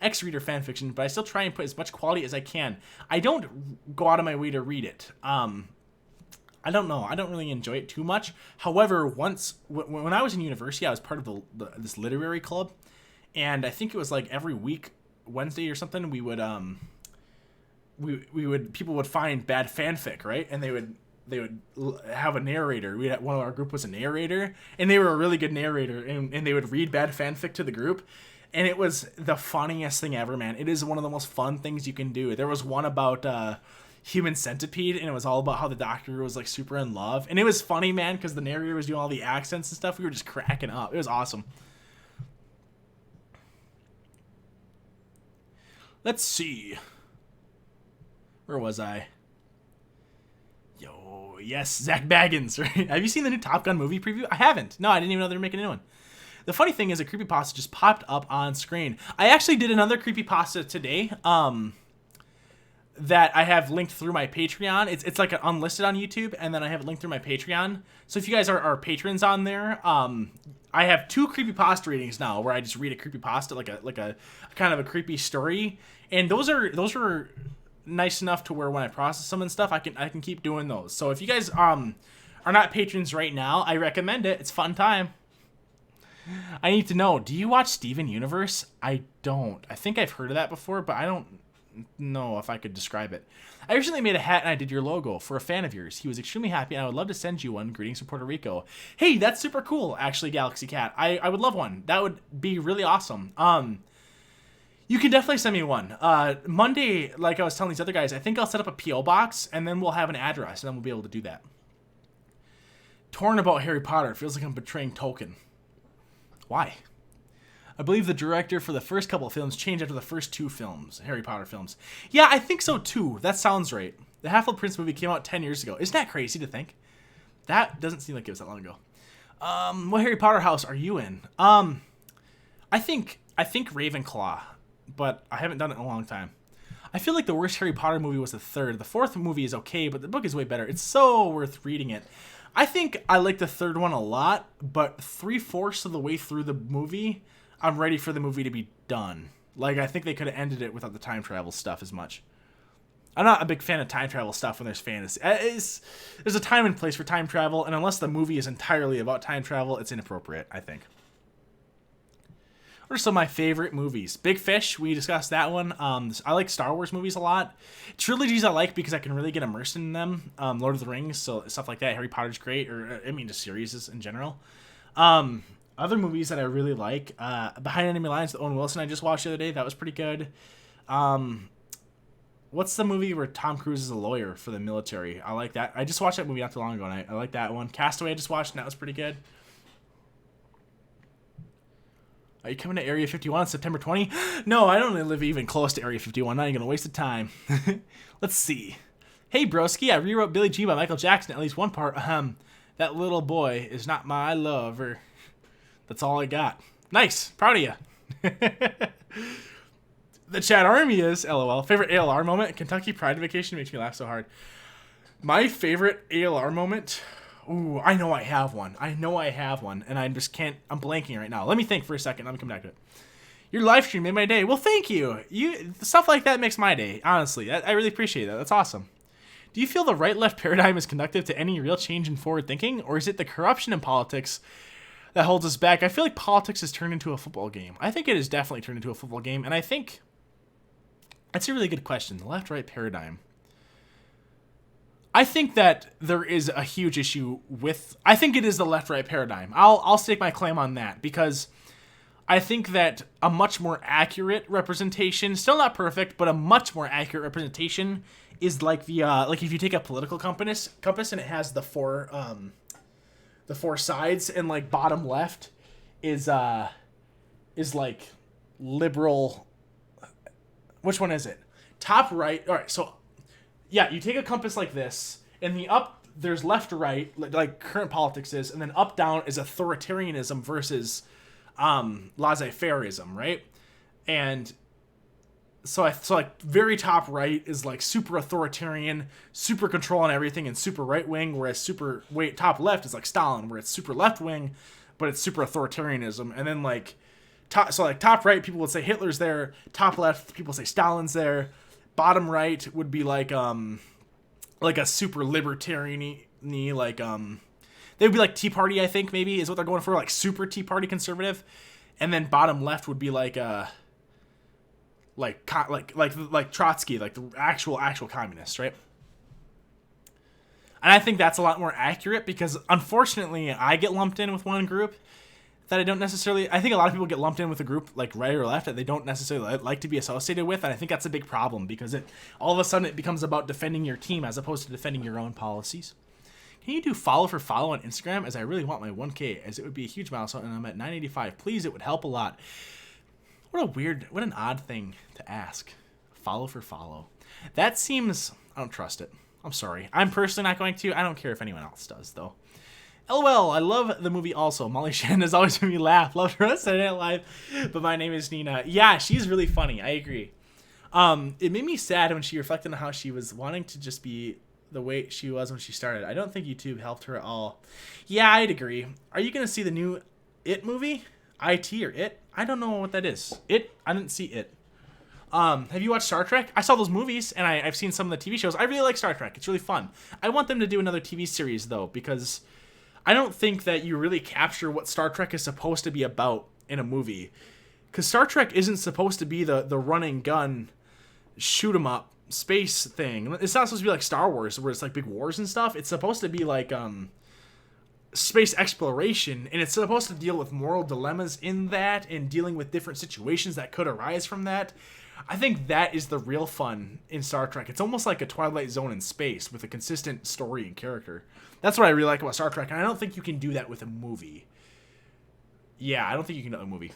X-reader fanfiction, but I still try and put as much quality as I can. I don't go out of my way to read it. I don't know. I don't really enjoy it too much. However, once, when I was in university, I was part of this literary club. And I think it was like every week, Wednesday or something, we would, people would find bad fanfic, right? And they would have a narrator. One of our group was a narrator, and they were a really good narrator, and they would read bad fanfic to the group, and it was the funniest thing ever, man. It is one of the most fun things you can do. There was one about Human Centipede, and it was all about how the doctor was like super in love, and it was funny, man, because the narrator was doing all the accents and stuff. We were just cracking up. It was awesome. Let's see. Where was I? Yo, yes, Zach Baggins, right? Have you seen the new Top Gun movie preview? I haven't. No, I didn't even know they were making a new one. The funny thing is a creepypasta just popped up on screen. I actually did another creepypasta today that I have linked through my Patreon. It's like unlisted on YouTube, and then I have it linked through my Patreon. So if you guys are patrons on there, I have 2 creepypasta readings now where I just read a creepypasta, like a kind of a creepy story. And those are nice enough to where when I process them and stuff, I can keep doing those. So if you guys are not patrons right now, I recommend it. It's a fun time. I need to know, do you watch Steven Universe? I don't. I think I've heard of that before, but I don't know if I could describe it. I recently made a hat and I did your logo for a fan of yours. He was extremely happy, and I would love to send you one. Greetings from Puerto Rico. Hey, that's super cool, actually, Galaxy Cat. I would love one. That would be really awesome. You can definitely send me one. Monday, like I was telling these other guys, I think I'll set up a P.O. box, and then we'll have an address, and then we'll be able to do that. Torn about Harry Potter. It feels like I'm betraying Tolkien. Why? I believe the director for the first couple of films changed after the first 2 films, Harry Potter films. Yeah, I think so too. That sounds right. The Half-Blood Prince movie came out 10 years ago. Isn't that crazy to think? That doesn't seem like it was that long ago. What Harry Potter house are you in? I think Ravenclaw, but I haven't done it in a long time. I feel like the worst Harry Potter movie was the 3rd. The 4th movie is okay, but the book is way better. It's so worth reading it. I think I like the 3rd one a lot, but 3/4 of the way through the movie, I'm ready for the movie to be done. Like, I think they could have ended it without the time travel stuff as much. I'm not a big fan of time travel stuff when there's fantasy. There's a time and place for time travel, and unless the movie is entirely about time travel, it's inappropriate, I think. What are some of my favorite movies? Big Fish, we discussed that one. I like Star Wars movies a lot. Trilogies I like because I can really get immersed in them. Lord of the Rings, so stuff like that. Harry Potter's great, or I mean, just series in general. Other movies that I really like, Behind Enemy Lines, the Owen Wilson I just watched the other day. That was pretty good. What's the movie where Tom Cruise is a lawyer for the military? I like that. I just watched that movie not too long ago, and I like that one. Castaway I just watched, and that was pretty good. Are you coming to Area 51 on September 20? No, I don't live even close to Area 51. Not even gonna waste the time. Let's see. Hey, broski, I rewrote Billie Jean by Michael Jackson, at least one part. That little boy is not my lover. That's all I got. Nice. Proud of you. The chat army is LOL. Favorite ALR moment? Kentucky Pride Vacation makes me laugh so hard. My favorite ALR moment. Ooh, I know I have one. And I just can't. I'm blanking right now. Let me think for a second. Let me come back to it. Your live stream made my day. Well, thank you. Stuff like that makes my day. Honestly, I really appreciate that. That's awesome. Do you feel the right-left paradigm is conducive to any real change in forward thinking, or is it the corruption in politics that holds us back? I feel like politics has turned into a football game. I think it has definitely turned into a football game, and I think that's a really good question. The left-right paradigm. I think that there is a huge issue with. I think it is the left-right paradigm. I'll stake my claim on that because I think that a much more accurate representation, still not perfect, but a much more accurate representation is like the like if you take a political compass and it has the four sides, and like bottom left is like liberal. Which one is it? Top right. All right, so yeah, you take a compass like this, and the up there's left to right, like current politics is, and then up down is authoritarianism versus laissez-faireism, right? And so like very top right is like super authoritarian, super control on everything, and super right wing, whereas top left is like Stalin, where it's super left wing, but it's super authoritarianism. And then like top right people would say Hitler's there, top left people say Stalin's there, bottom right would be like a super libertarian-y, like they would be like Tea Party, I think, maybe is what they're going for, like super Tea Party conservative. And then bottom left would be like Trotsky, like the actual communist, right? And I think that's a lot more accurate because unfortunately I get lumped in with one group that I don't necessarily. I think a lot of people get lumped in with a group like right or left that they don't necessarily like to be associated with, and I think that's a big problem because all of a sudden it becomes about defending your team as opposed to defending your own policies. Can you do follow for follow on Instagram, as I really want my 1K, as it would be a huge milestone, and I'm at 985. Please, it would help a lot. What an odd thing to ask. Follow for follow. That seems, I don't trust it. I'm sorry. I'm personally not going to. I don't care if anyone else does, though. LOL, I love the movie also. Molly Shannon has always made me laugh. Love her on Saturday Night Live, but my name is Nina. Yeah, she's really funny. I agree. It made me sad when she reflected on how she was wanting to just be the way she was when she started. I don't think YouTube helped her at all. Yeah, I'd agree. Are you going to see the new It movie? IT or It? I don't know what that is. It? I didn't see It. Have you watched Star Trek? I saw those movies, and I've seen some of the TV shows. I really like Star Trek. It's really fun. I want them to do another TV series, though, because I don't think that you really capture what Star Trek is supposed to be about in a movie. Because Star Trek isn't supposed to be the running gun, shoot 'em up space thing. It's not supposed to be like Star Wars, where it's like big wars and stuff. It's supposed to be like space exploration, and it's supposed to deal with moral dilemmas in that and dealing with different situations that could arise from that. I think that is the real fun in Star Trek. It's almost like a Twilight Zone in space with a consistent story and character. That's what I really like about Star Trek, and I don't think you can do that with a movie. Yeah, I don't think you can do a movie.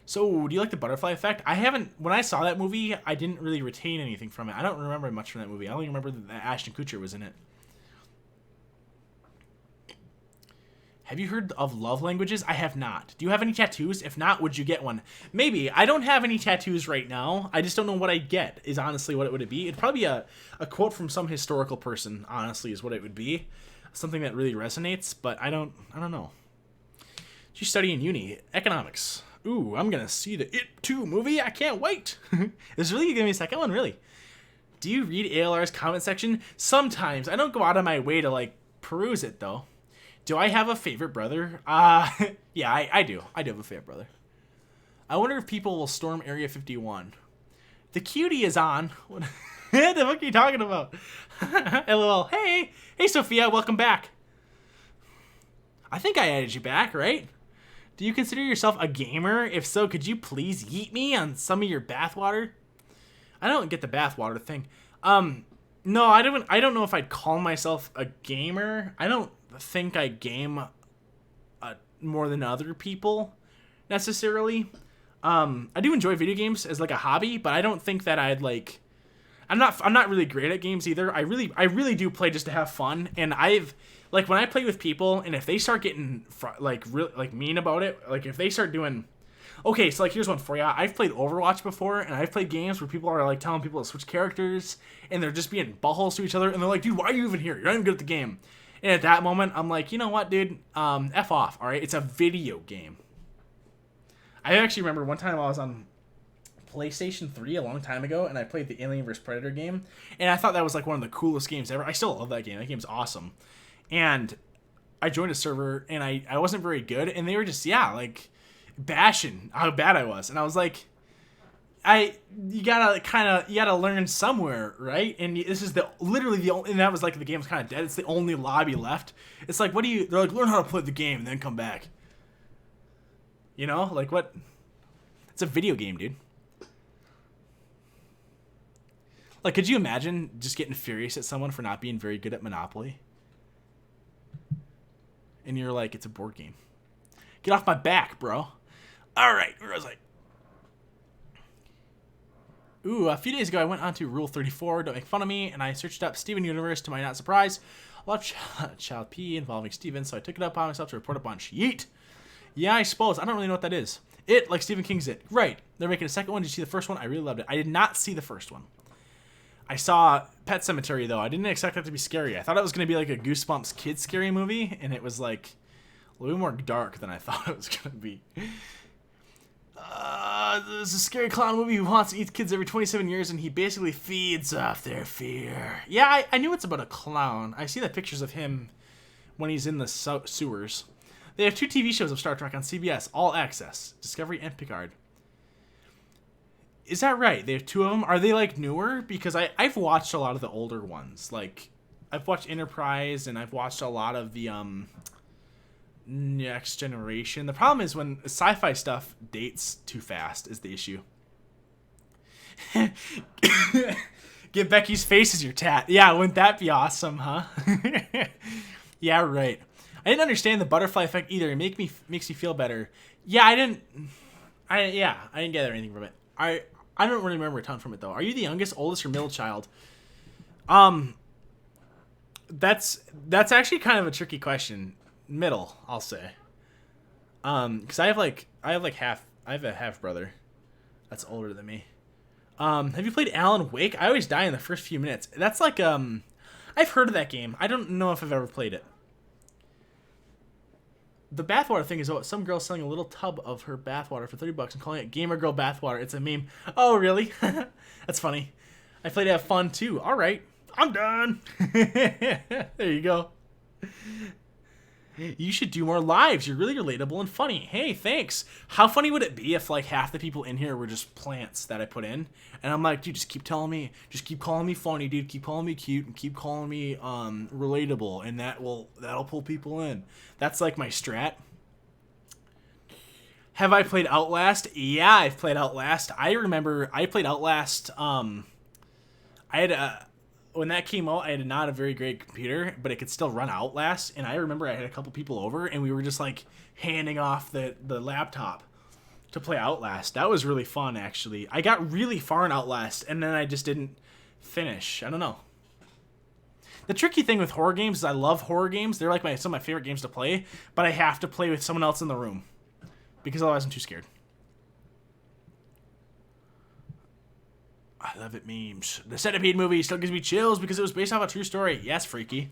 So, do you like the butterfly effect? When I saw that movie, I didn't really retain anything from it. I don't remember much from that movie. I only remember that Ashton Kutcher was in it. Have you heard of love languages? I have not. Do you have any tattoos? If not, would you get one? Maybe. I don't have any tattoos right now. I just don't know what I'd get, is honestly what it would be. It'd probably be a quote from some historical person, honestly, is what it would be. Something that really resonates, but I don't know. You study in uni. Economics. Ooh, I'm going to see the It 2 movie. I can't wait. It's really going to be a second one, really. Do you read ALR's comment section? Sometimes. I don't go out of my way to, like, peruse it, though. Do I have a favorite brother? Yeah, I do. I do have a favorite brother. I wonder if people will storm Area 51. The cutie is on. What the fuck are you talking about? LOL. Hey, Sophia, welcome back. I think I added you back, right? Do you consider yourself a gamer? If so, could you please yeet me on some of your bathwater? I don't get the bathwater thing. No, I don't know if I'd call myself a gamer. I don't think I game more than other people necessarily. I do enjoy video games as like a hobby, but I don't think that I'd like. I'm not really great at games either. I really do play just to have fun, and when I play with people, and if they start getting mean about it, like if they start doing, Okay, so like here's one for you. I've played Overwatch before, and I've played games where people are like telling people to switch characters, and they're just being buttholes to each other, and they're like, dude, why are you even here? You're not even good at the game. And at that moment, I'm like, you know what, dude? F off, all right? It's a video game. I actually remember one time I was on PlayStation 3 a long time ago, and I played the Alien vs. Predator game, and I thought that was like one of the coolest games ever. I still love that game. That game's awesome. And I joined a server, and I wasn't very good, and they were just, like, bashing how bad I was. And I was like, you gotta learn somewhere, right? And this is literally the only, and that was like, the game's kind of dead. It's the only lobby left. It's like, they're like, learn how to play the game and then come back. You know, like what? It's a video game, dude. Like, could you imagine just getting furious at someone for not being very good at Monopoly? And you're like, it's a board game. Get off my back, bro. All right, where was I? Ooh, a few days ago I went on to Rule 34, don't make fun of me, and I searched up Steven Universe. To my not surprise, a lot of Child P involving Steven, so I took it up on myself to report a bunch. Yeet! Yeah, I suppose. I don't really know what that is. It, like Stephen King's It. Right. They're making a second one. Did you see the first one? I really loved it. I did not see the first one. I saw Pet Sematary, though. I didn't expect that to be scary. I thought it was going to be like a Goosebumps kid scary movie, and it was like a little bit more dark than I thought it was going to be. There's a scary clown movie who haunts and eats kids every 27 years, and he basically feeds off their fear. Yeah, I knew it's about a clown. I see the pictures of him when he's in the sewers. They have 2 TV shows of Star Trek on CBS, All Access, Discovery and Picard. Is that right? They have 2 of them? Are they, like, newer? Because I've watched a lot of the older ones. Like, I've watched Enterprise, and I've watched a lot of the, Next Generation. The problem is when sci-fi stuff dates too fast is the issue. Get Becky's face as your tat. Yeah, wouldn't that be awesome, huh? Yeah, right. I didn't understand the butterfly effect either. It makes me feel better. Yeah, I didn't get anything from it. I don't really remember a ton from it though. Are you the youngest, oldest, or middle child? That's actually kind of a tricky question. Middle, I'll say. Because I have a half brother that's older than me. Have you played Alan Wake? I always die in the first few minutes. That's like I've heard of that game. I don't know if I've ever played it. The bathwater thing is some girl selling a little tub of her bathwater for $30 and calling it Gamer Girl Bathwater. It's a meme. Oh, really? That's funny. I play to have fun, too. All right. I'm done. There you go. You should do more lives. You're really relatable and funny. Hey, thanks. How funny would it be if, like, half the people in here were just plants that I put in? And I'm like, dude, just keep calling me funny, dude. Keep calling me cute and keep calling me relatable, and that'll pull people in. That's like my strat. Have I played Outlast? Yeah, I've played Outlast. I remember I played Outlast. When that came out, I had not a very great computer, but it could still run Outlast. And I remember I had a couple people over, and we were just like handing off the laptop to play Outlast. That was really fun, actually. I got really far in Outlast, and then I just didn't finish. I don't know. The tricky thing with horror games is I love horror games. They're like some of my favorite games to play, but I have to play with someone else in the room because otherwise I'm too scared. I love it, memes. The Centipede movie still gives me chills because it was based off a true story. Yes, freaky.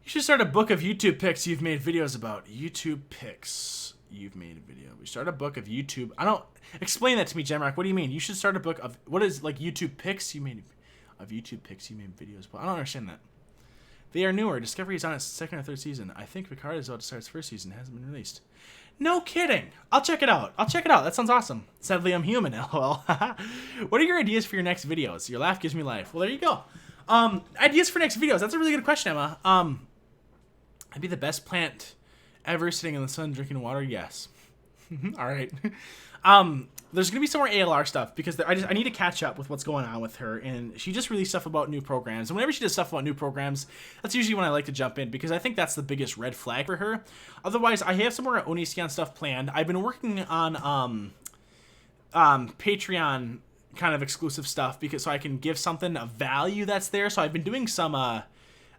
You should start a book of YouTube pics you've made videos about. YouTube pics you've made a video. We start a book of YouTube. I don't... Explain that to me, Jamrock. What do you mean? You should start a book of... What is, like, YouTube pics you made... Of YouTube pics you made videos about. I don't understand that. They are newer. Discovery is on its 2nd or 3rd season. I think Picard is about to start its 1st season. It hasn't been released. No kidding. I'll check it out. That sounds awesome. Sadly, I'm human, lol. What are your ideas for your next videos? Your laugh gives me life. Well, there you go. Ideas for next videos. That's a really good question, Emma. I'd be the best plant ever sitting in the sun drinking water. Yes. All right. There's going to be some more ALR stuff because I need to catch up with what's going on with her. And she just released stuff about new programs. And whenever she does stuff about new programs, that's usually when I like to jump in because I think that's the biggest red flag for her. Otherwise, I have some more Onision stuff planned. I've been working on Patreon kind of exclusive stuff so I can give something of value that's there. So I've been doing some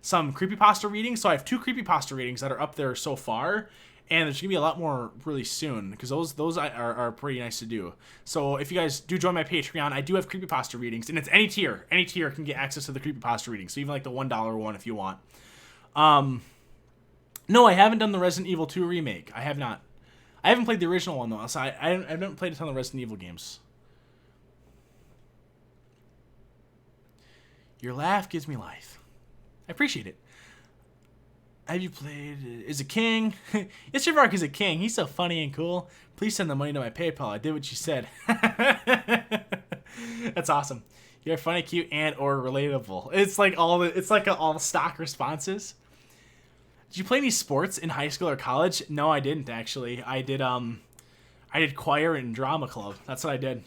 creepypasta readings. So I have 2 creepypasta readings that are up there so far. And there's gonna be a lot more really soon because those are pretty nice to do. So if you guys do join my Patreon, I do have creepypasta readings, and it's any tier. Any tier can get access to the creepypasta readings. So even like the $1 one if you want. No, I haven't done the Resident Evil 2 remake. I have not. I haven't played the original one though, so I haven't played a ton of Resident Evil games. Your laugh gives me life. I appreciate it. Have you played Is a King? Yes, Mark is a king. He's so funny and cool. Please send the money to my PayPal. I did what you said. That's awesome. You're funny, cute, and or relatable. It's like all stock responses. Did you play any sports in high school or college? No, I didn't actually. I did choir and drama club. That's what I did.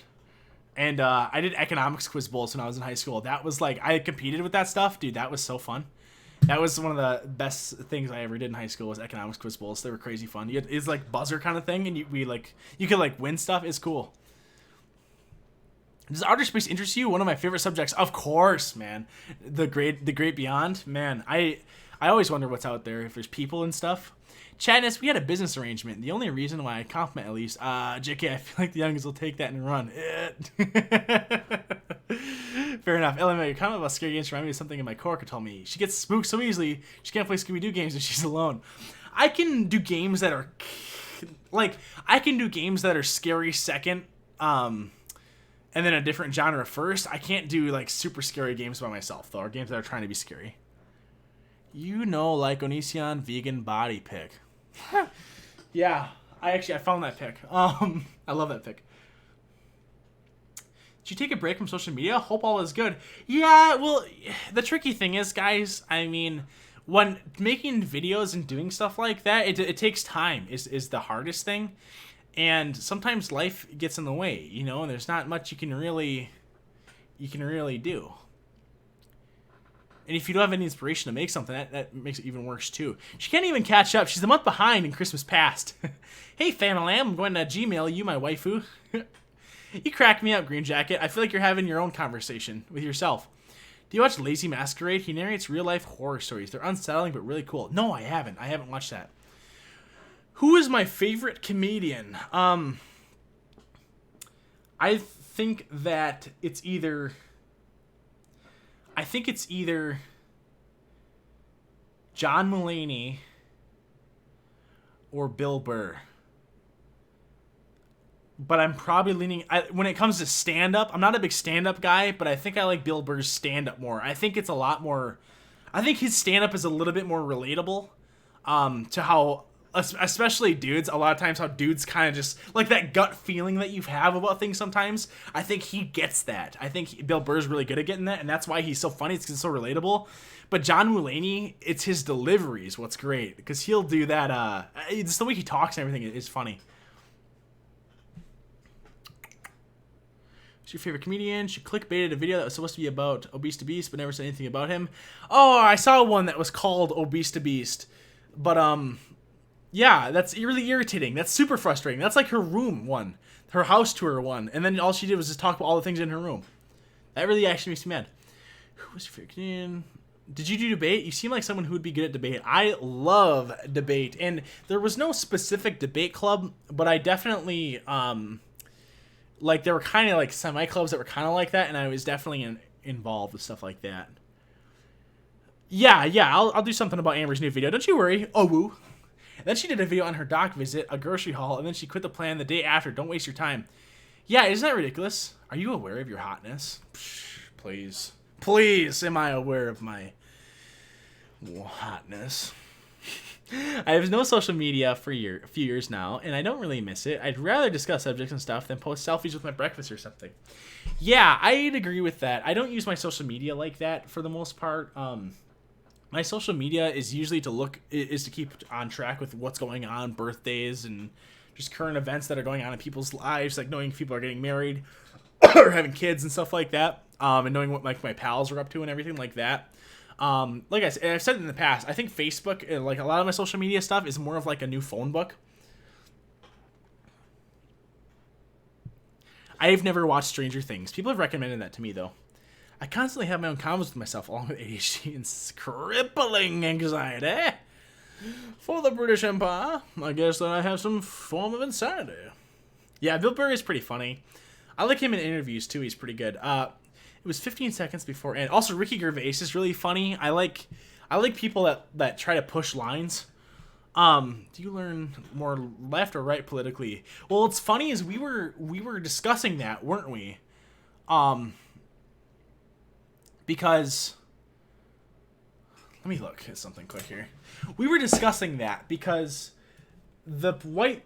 And I did economics quiz bowls when I was in high school. That was like, I competed with that stuff. Dude, that was so fun. That was one of the best things I ever did in high school was economics quiz bowls. They were crazy fun. It's like buzzer kind of thing, and you could like win stuff. It's cool. Does outer space interest you? One of my favorite subjects. Of course, man. The great beyond. Man, I always wonder what's out there, if there's people and stuff. Chadness, we had a business arrangement. The only reason why I compliment at least, JK, I feel like the youngins will take that and run. Fair enough. LMA, your comment about scary games remind me of something in my coworker told me. She gets spooked so easily, she can't play Scooby-Doo games if she's alone. I can do games that are, scary second, and then a different genre first. I can't do, like, super scary games by myself, though, or games that are trying to be scary. You know, like Onision vegan body pic. Yeah, I found that pic. I love that pic. Did you take a break from social media? Hope all is good. Yeah, well, the tricky thing is, guys, I mean, when making videos and doing stuff like that, it takes time is the hardest thing. And sometimes life gets in the way, you know, and there's not much you can really do. And if you don't have any inspiration to make something, that makes it even worse, too. She can't even catch up. She's a month behind in Christmas past. Hey, family, I'm going to Gmail you, my waifu. You crack me up, Green Jacket. I feel like you're having your own conversation with yourself. Do you watch Lazy Masquerade? He narrates real-life horror stories. They're unsettling, but really cool. No, I haven't. I haven't watched that. Who is my favorite comedian? I think that it's either John Mulaney or Bill Burr. But I'm probably leaning... when it comes to stand-up, I'm not a big stand-up guy, but I think I like Bill Burr's stand-up more. I think it's a lot more... I think his stand-up is a little bit more relatable to how... Especially dudes, a lot of times how dudes kind of just... Like that gut feeling that you have about things sometimes. I think he gets that. I think Bill Burr's really good at getting that, and that's why he's so funny. It's because it's so relatable. But John Mulaney, it's his delivery is what's great. Because he'll do that... Just the way he talks and everything is funny. Who's your favorite comedian? She clickbaited a video that was supposed to be about Obese to Beast, but never said anything about him. Oh, I saw one that was called Obese to Beast. But, yeah, that's really irritating. That's super frustrating. That's like her room one. Her house tour one. And then all she did was just talk about all the things in her room. That really actually makes me mad. Who was your favorite comedian? Did you do debate? You seem like someone who would be good at debate. I love debate. And there was no specific debate club, but I definitely... like, there were kind of, like, semi-clubs that were kind of like that, and I was definitely involved with stuff like that. Yeah, I'll do something about Amber's new video. Don't you worry. Oh, woo. Then she did a video on her doc visit, a grocery haul, and then she quit the plan the day after. Don't waste your time. Yeah, isn't that ridiculous? Are you aware of your hotness? Psh, please. Please, am I aware of my hotness? I have no social media for a few years now, and I don't really miss it. I'd rather discuss subjects and stuff than post selfies with my breakfast or something. Yeah, I'd agree with that. I don't use my social media like that for the most part. My social media is usually to keep on track with what's going on, birthdays, and just current events that are going on in people's lives, like knowing if people are getting married or having kids and stuff like that, and knowing what like my pals are up to and everything like that. Like I've said in the past, I think Facebook, like a lot of my social media stuff is more of like a new phone book. I've never watched Stranger Things. People have recommended that to me though. I constantly have my own convos with myself along with ADHD and crippling anxiety. For the British Empire, I guess that I have some form of insanity. Yeah, Bill Burr is pretty funny. I like him in interviews too. He's pretty good. It was 15 seconds before, and also Ricky Gervais is really funny. I like people that try to push lines. Do you learn more left or right politically? Well, what's funny is we were discussing that, weren't we? Because let me look at something quick here. We were discussing that because the right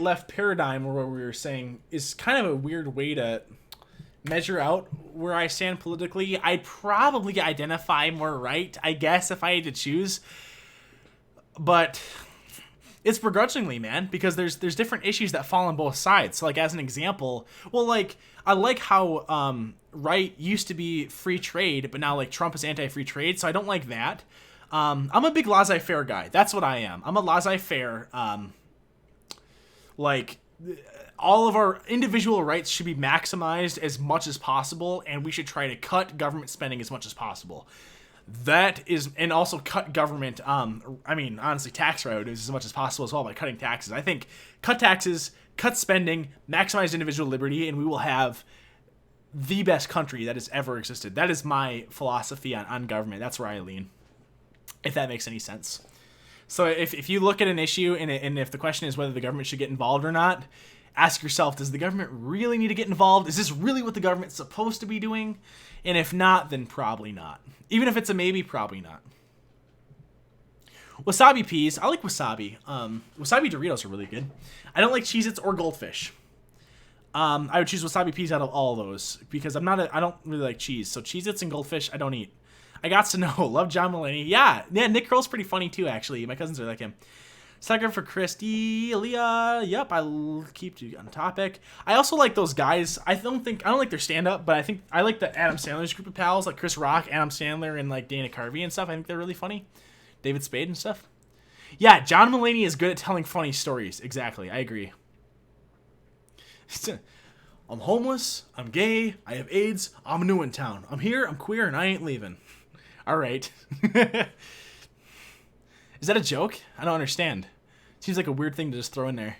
left paradigm, or what we were saying, is kind of a weird way to measure out where I stand politically. I'd probably identify more right, I guess, if I had to choose. But it's begrudgingly, man, because there's different issues that fall on both sides. So, like, as an example, well, like, I like how right used to be free trade, but now, like, Trump is anti-free trade, so I don't like that. I'm a big laissez-faire guy. That's what I am. I'm a laissez-faire. Like, all of our individual rights should be maximized as much as possible, and we should try to cut government spending as much as possible. That is, and also cut government, I mean, honestly, tax revenues as much as possible as well by cutting taxes. I think cut taxes, cut spending, maximize individual liberty, and we will have the best country that has ever existed. That is my philosophy on government. That's where I lean, if that makes any sense. So if you look at an issue and if the question is whether the government should get involved or not, ask yourself, does the government really need to get involved? Is this really what the government's supposed to be doing? And if not, then probably not. Even if it's a maybe, probably not. Wasabi peas. I like wasabi. Wasabi Doritos are really good. I don't like Cheez-Its or Goldfish. I would choose wasabi peas out of all of those because I don't really like cheese. So Cheez-Its and Goldfish, I don't eat. I got to know. Love John Mulaney. Yeah, Nick Kroll's pretty funny too, actually. My cousins are like him. Sucker for Christy, Aaliyah. Yep, I'll keep you on topic. I also like those guys. I don't like their stand-up, but I like the Adam Sandler's group of pals, like Chris Rock, Adam Sandler, and like Dana Carvey and stuff. I think they're really funny. David Spade and stuff. Yeah, John Mulaney is good at telling funny stories. Exactly, I agree. I'm homeless. I'm gay. I have AIDS. I'm new in town. I'm here. I'm queer, and I ain't leaving. All right. Is that a joke? I don't understand. Seems like a weird thing to just throw in there.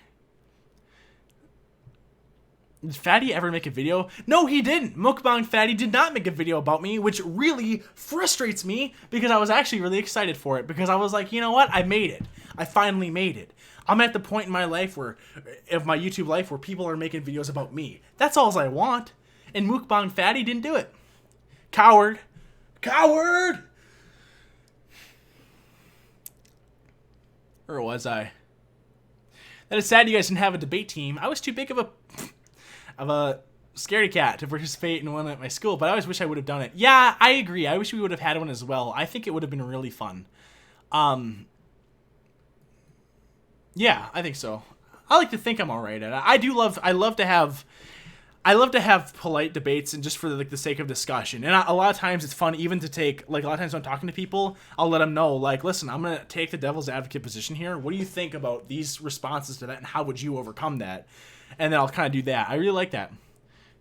Did Fatty ever make a video? No, he didn't. Mukbang Fatty did not make a video about me, which really frustrates me because I was actually really excited for it because I was like, you know what? I made it. I finally made it. I'm at the point in my life of my YouTube life where people are making videos about me. That's all I want. And Mukbang Fatty didn't do it. Coward. Coward! Or was I? That is sad you guys didn't have a debate team. I was too big of a scaredy cat to participate in one at my school, but I always wish I would have done it. Yeah, I agree. I wish we would have had one as well. I think it would have been really fun. Yeah, I think so. I like to think I'm all right at it. I love to have polite debates and just for the sake of discussion. And a lot of times it's fun even to take, like a lot of times when I'm talking to people, I'll let them know, like, listen, I'm going to take the devil's advocate position here. What do you think about these responses to that and how would you overcome that? And then I'll kind of do that. I really like that.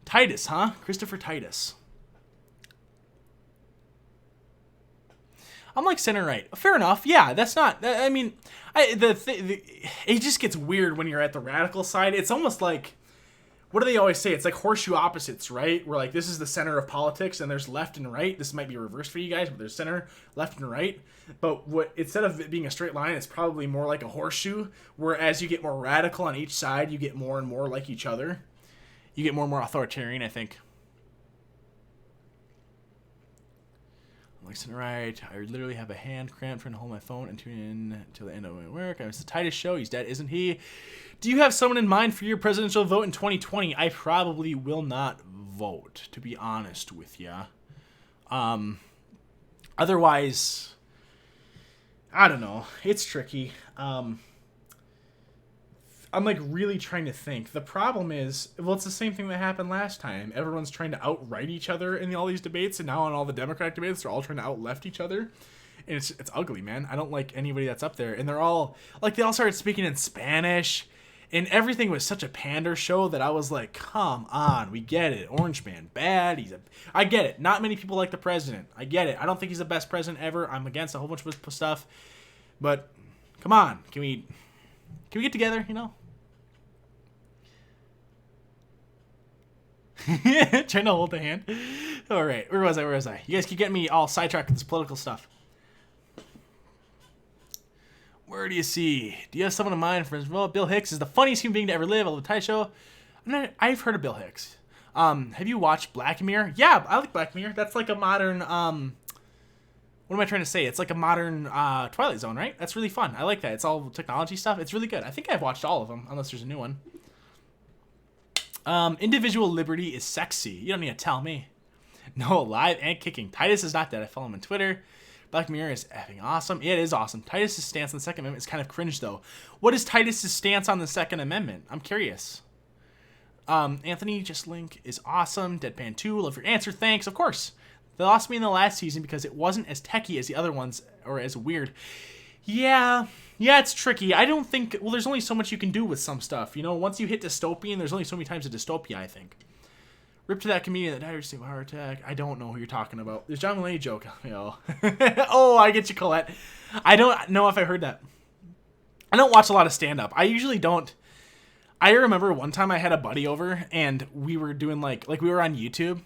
Titus, huh? Christopher Titus. I'm like center right. Fair enough. Yeah, that's not, I mean, it just gets weird when you're at the radical side. It's almost like, what do they always say? It's like horseshoe opposites, right? Where like this is the center of politics and there's left and right. This might be reversed for you guys, but there's center, left, and right. But instead of it being a straight line, it's probably more like a horseshoe, where as you get more radical on each side, you get more and more like each other. You get more and more authoritarian, I think. Like center right. I literally have a hand cramp trying to hold my phone and tune in until the end of my work. I missed the Titus show. He's dead, isn't he? Do you have someone in mind for your presidential vote in 2020? I probably will not vote, to be honest with you. Otherwise, I don't know. It's tricky. I'm like really trying to think. The problem is, well, it's the same thing that happened last time. Everyone's trying to outright each other in all these debates, and now in all the Democratic debates, they're all trying to out-left each other. And it's ugly, man. I don't like anybody that's up there. And they're all, like, they all started speaking in Spanish, and everything was such a pander show that I was like, come on, we get it. Orange Man, bad. I get it. Not many people like the president. I get it. I don't think he's the best president ever. I'm against a whole bunch of stuff. But Come on. Can we get together, you know? Trying to hold the hand. All right. Where was I? You guys keep getting me all sidetracked with this political stuff. Where do you see? Do you have someone in mind? For well, Bill Hicks is the funniest human being to ever live. I love the Ty Show. I've heard of Bill Hicks. Have you watched Black Mirror? Yeah, I like Black Mirror. That's like a modern, what am I trying to say? It's like a modern Twilight Zone, right? That's really fun. I like that. It's all technology stuff. It's really good. I think I've watched all of them, unless there's a new one. Individual liberty is sexy. You don't need to tell me. No, alive and kicking. Titus is not dead. I follow him on Twitter. Black Mirror is effing awesome. Yeah, it is awesome. Titus's stance on the Second Amendment is kind of cringe, though. What is Titus's stance on the Second Amendment? I'm curious. Anthony, just link is awesome. Deadpan 2, love your answer. Thanks. Of course. They lost me in the last season because it wasn't as techie as the other ones, or as weird. Yeah, it's tricky. I don't think, well, there's only so much you can do with some stuff. You know, once you hit dystopian, there's only so many times a dystopia, I think. Rip to that comedian that died of a heart attack. I don't know who you're talking about. There's John Mulaney joke. You know. Oh, I get you, Colette. I don't know if I heard that. I don't watch a lot of stand-up. I usually don't. I remember one time I had a buddy over, and we were doing, like we were on YouTube,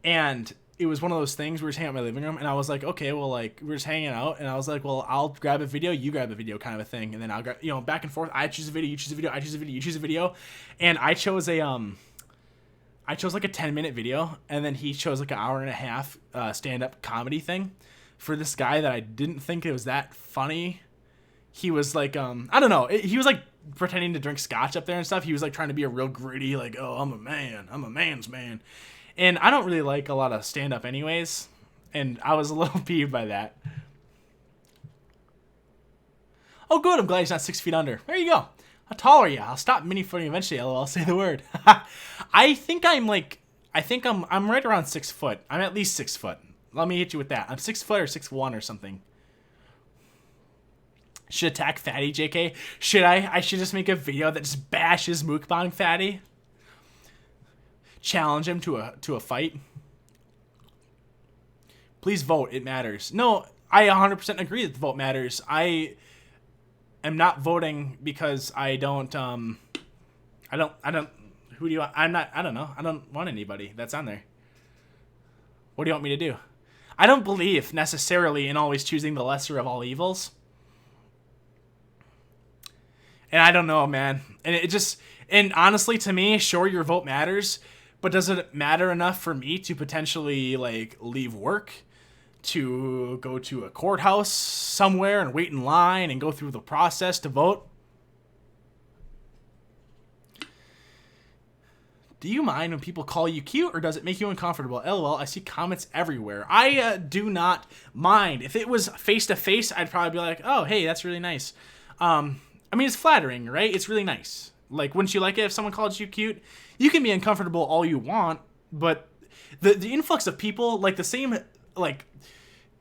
and it was one of those things, we were just hanging out in my living room, and I was like, okay, well, like, we're just hanging out, and I was like, well, I'll grab a video, you grab a video kind of a thing, and then I'll grab, you know, back and forth, I choose a video, you choose a video, I choose a video, you choose a video, and I chose like a 10-minute video, and then he chose like an hour and a half stand-up comedy thing for this guy that I didn't think it was that funny. He was like, I don't know, he was like pretending to drink scotch up there and stuff. He was like trying to be a real gritty, like, oh, I'm a man's man. And I don't really like a lot of stand-up anyways, and I was a little peeved by that. Oh, good, I'm glad he's not 6 feet under. There you go. How tall are you? I'll stop mini-footing eventually, LOL, say the word. I think I'm right around 6 foot. I'm at least 6 foot. Let me hit you with that. I'm 6 foot or 6'1" or something. Should attack Fatty, JK? Should I? I should just make a video that just bashes Mukbang Fatty. Challenge him to a fight. Please vote. It matters. No, I 100% agree that the vote matters. I am not voting because I don't. Who do you want? I don't know. I don't want anybody that's on there. What do you want me to do? I don't believe necessarily in always choosing the lesser of all evils. And I don't know, man. And honestly, to me, sure, your vote matters, but does it matter enough for me to potentially, like, leave work, to go to a courthouse somewhere and wait in line and go through the process to vote? Do you mind when people call you cute, or does it make you uncomfortable? LOL, I see comments everywhere. I do not mind. If it was face-to-face, I'd probably be like, oh, hey, that's really nice. I mean, it's flattering, right? It's really nice. Like, wouldn't you like it if someone called you cute? You can be uncomfortable all you want, but the influx of people, like the same, like,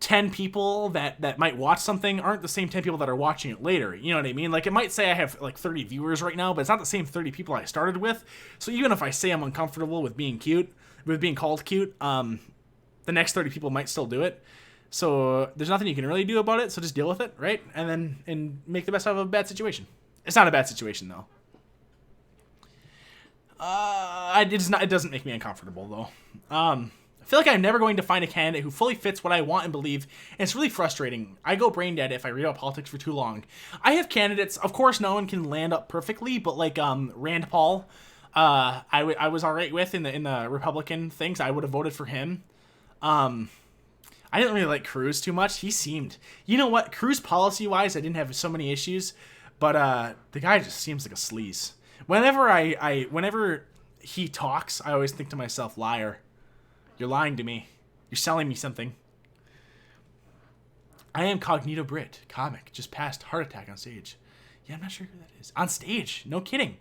10 people that might watch something aren't the same 10 people that are watching it later. You know what I mean? Like, it might say I have, like, 30 viewers right now, but it's not the same 30 people I started with. So even if I say I'm uncomfortable with being cute, with being called cute, the next 30 people might still do it. So there's nothing you can really do about it, so just deal with it, right? And make the best out of a bad situation. It's not a bad situation, though. It doesn't make me uncomfortable, though. I feel like I'm never going to find a candidate who fully fits what I want and believe, and it's really frustrating. I go brain dead if I read about politics for too long. I have candidates, of course no one can land up perfectly, but like Rand Paul, I was alright with in the Republican things. I would have voted for him. I didn't really like Cruz too much. He seemed, you know what, Cruz policy-wise, I didn't have so many issues, but the guy just seems like a sleaze. Whenever he talks, I always think to myself, liar. You're lying to me. You're selling me something. I am Cognito Brit, comic, just passed heart attack on stage. Yeah, I'm not sure who that is. On stage? No kidding.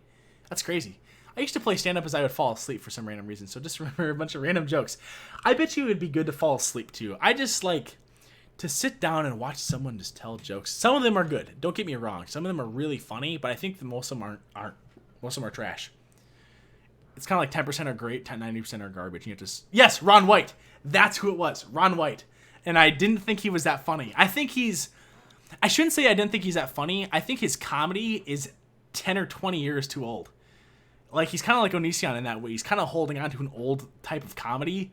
That's crazy. I used to play stand-up as I would fall asleep for some random reason, so just remember a bunch of random jokes. I bet you it would be good to fall asleep, too. I just like to sit down and watch someone just tell jokes. Some of them are good. Don't get me wrong. Some of them are really funny, but I think that most of them aren't. Most of them are trash. It's kind of like 10% are great, 90% are garbage. And you have to... Yes, Ron White. That's who it was. Ron White. And I didn't think he was that funny. I think he's I shouldn't say I didn't think he's that funny. I think his comedy is 10 or 20 years too old. Like, he's kind of like Onision in that way. He's kind of holding on to an old type of comedy.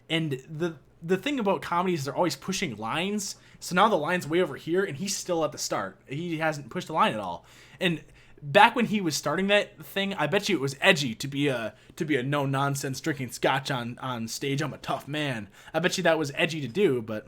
And the thing about comedy is they're always pushing lines. So now the line's way over here, and he's still at the start. He hasn't pushed the line at all. And back when he was starting that thing, I bet you it was edgy to be a no nonsense drinking scotch on stage. I'm a tough man. I bet you that was edgy to do, but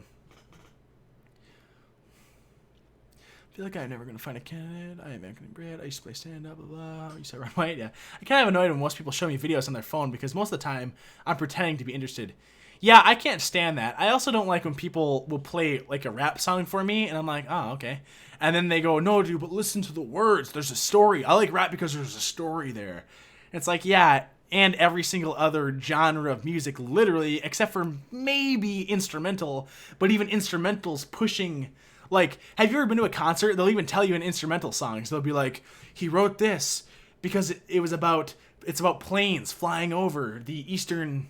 I feel like I'm never gonna find a candidate. I am Anthony Brad. I used to play stand up, blah blah. I used to run white. Yeah, I kind of annoyed when most people show me videos on their phone because most of the time I'm pretending to be interested. Yeah, I can't stand that. I also don't like when people will play like a rap song for me, and I'm like, oh, okay. And then they go, no, dude, but listen to the words. There's a story. I like rap because there's a story there. And it's like, yeah, and every single other genre of music, literally, except for maybe instrumental, but even instrumental's pushing. Like, have you ever been to a concert? They'll even tell you in instrumental songs. They'll be like, he wrote this because it's about planes flying over the eastern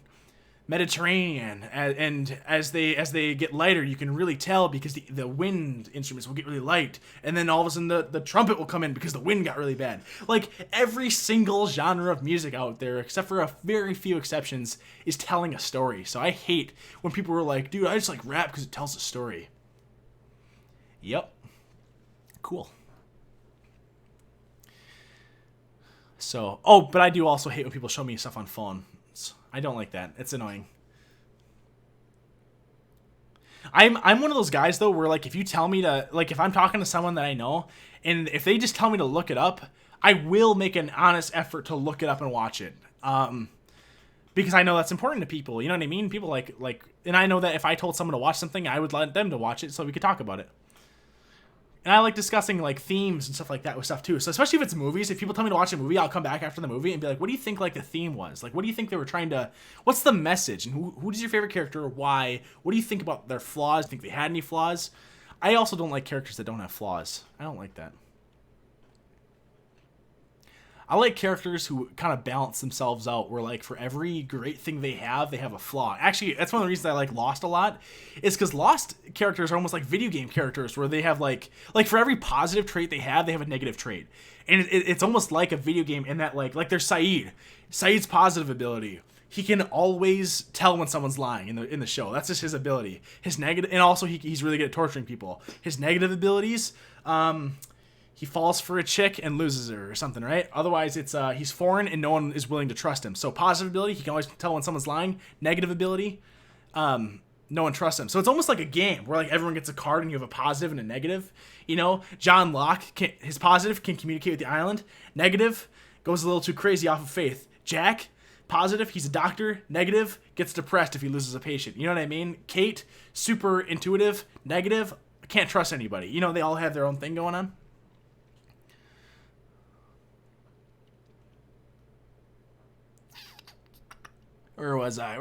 Mediterranean, and as they get lighter, you can really tell because the wind instruments will get really light, and then all of a sudden the trumpet will come in because the wind got really bad. Like, every single genre of music out there, except for a very few exceptions, is telling a story. So I hate when people are like, dude, I just like rap because it tells a story. Yep. Cool. So, oh, but I do also hate when people show me stuff on phone. I don't like that. It's annoying. I'm one of those guys though where, like, if you tell me to, like, if I'm talking to someone that I know and if they just tell me to look it up, I will make an honest effort to look it up and watch it. Because I know that's important to people. You know what I mean? People like, and I know that if I told someone to watch something, I would let them to watch it so we could talk about it. And I like discussing, like, themes and stuff like that with stuff, too. So especially if it's movies, if people tell me to watch a movie, I'll come back after the movie and be like, what do you think, like, the theme was? Like, what do you think they were trying to... What's the message? And who is your favorite character? Why? What do you think about their flaws? Think they had any flaws? I also don't like characters that don't have flaws. I don't like that. I like characters who kind of balance themselves out, where, like, for every great thing they have a flaw. Actually, that's one of the reasons I like Lost a lot, is because Lost characters are almost like video game characters, where they have, like for every positive trait they have a negative trait. And it's almost like a video game in that, like there's Saeed. Saeed's positive ability. He can always tell when someone's lying in the show. That's just his ability. His negative, and also he's really good at torturing people. His negative abilities, he falls for a chick and loses her or something, right? Otherwise, it's he's foreign and no one is willing to trust him. So positive ability, he can always tell when someone's lying. Negative ability, no one trusts him. So it's almost like a game where, like, everyone gets a card and you have a positive and a negative. You know, John Locke, his positive can communicate with the island. Negative, goes a little too crazy off of faith. Jack, positive, he's a doctor. Negative, gets depressed if he loses a patient. You know what I mean? Kate, super intuitive. Negative, can't trust anybody. You know, they all have their own thing going on. Where was I?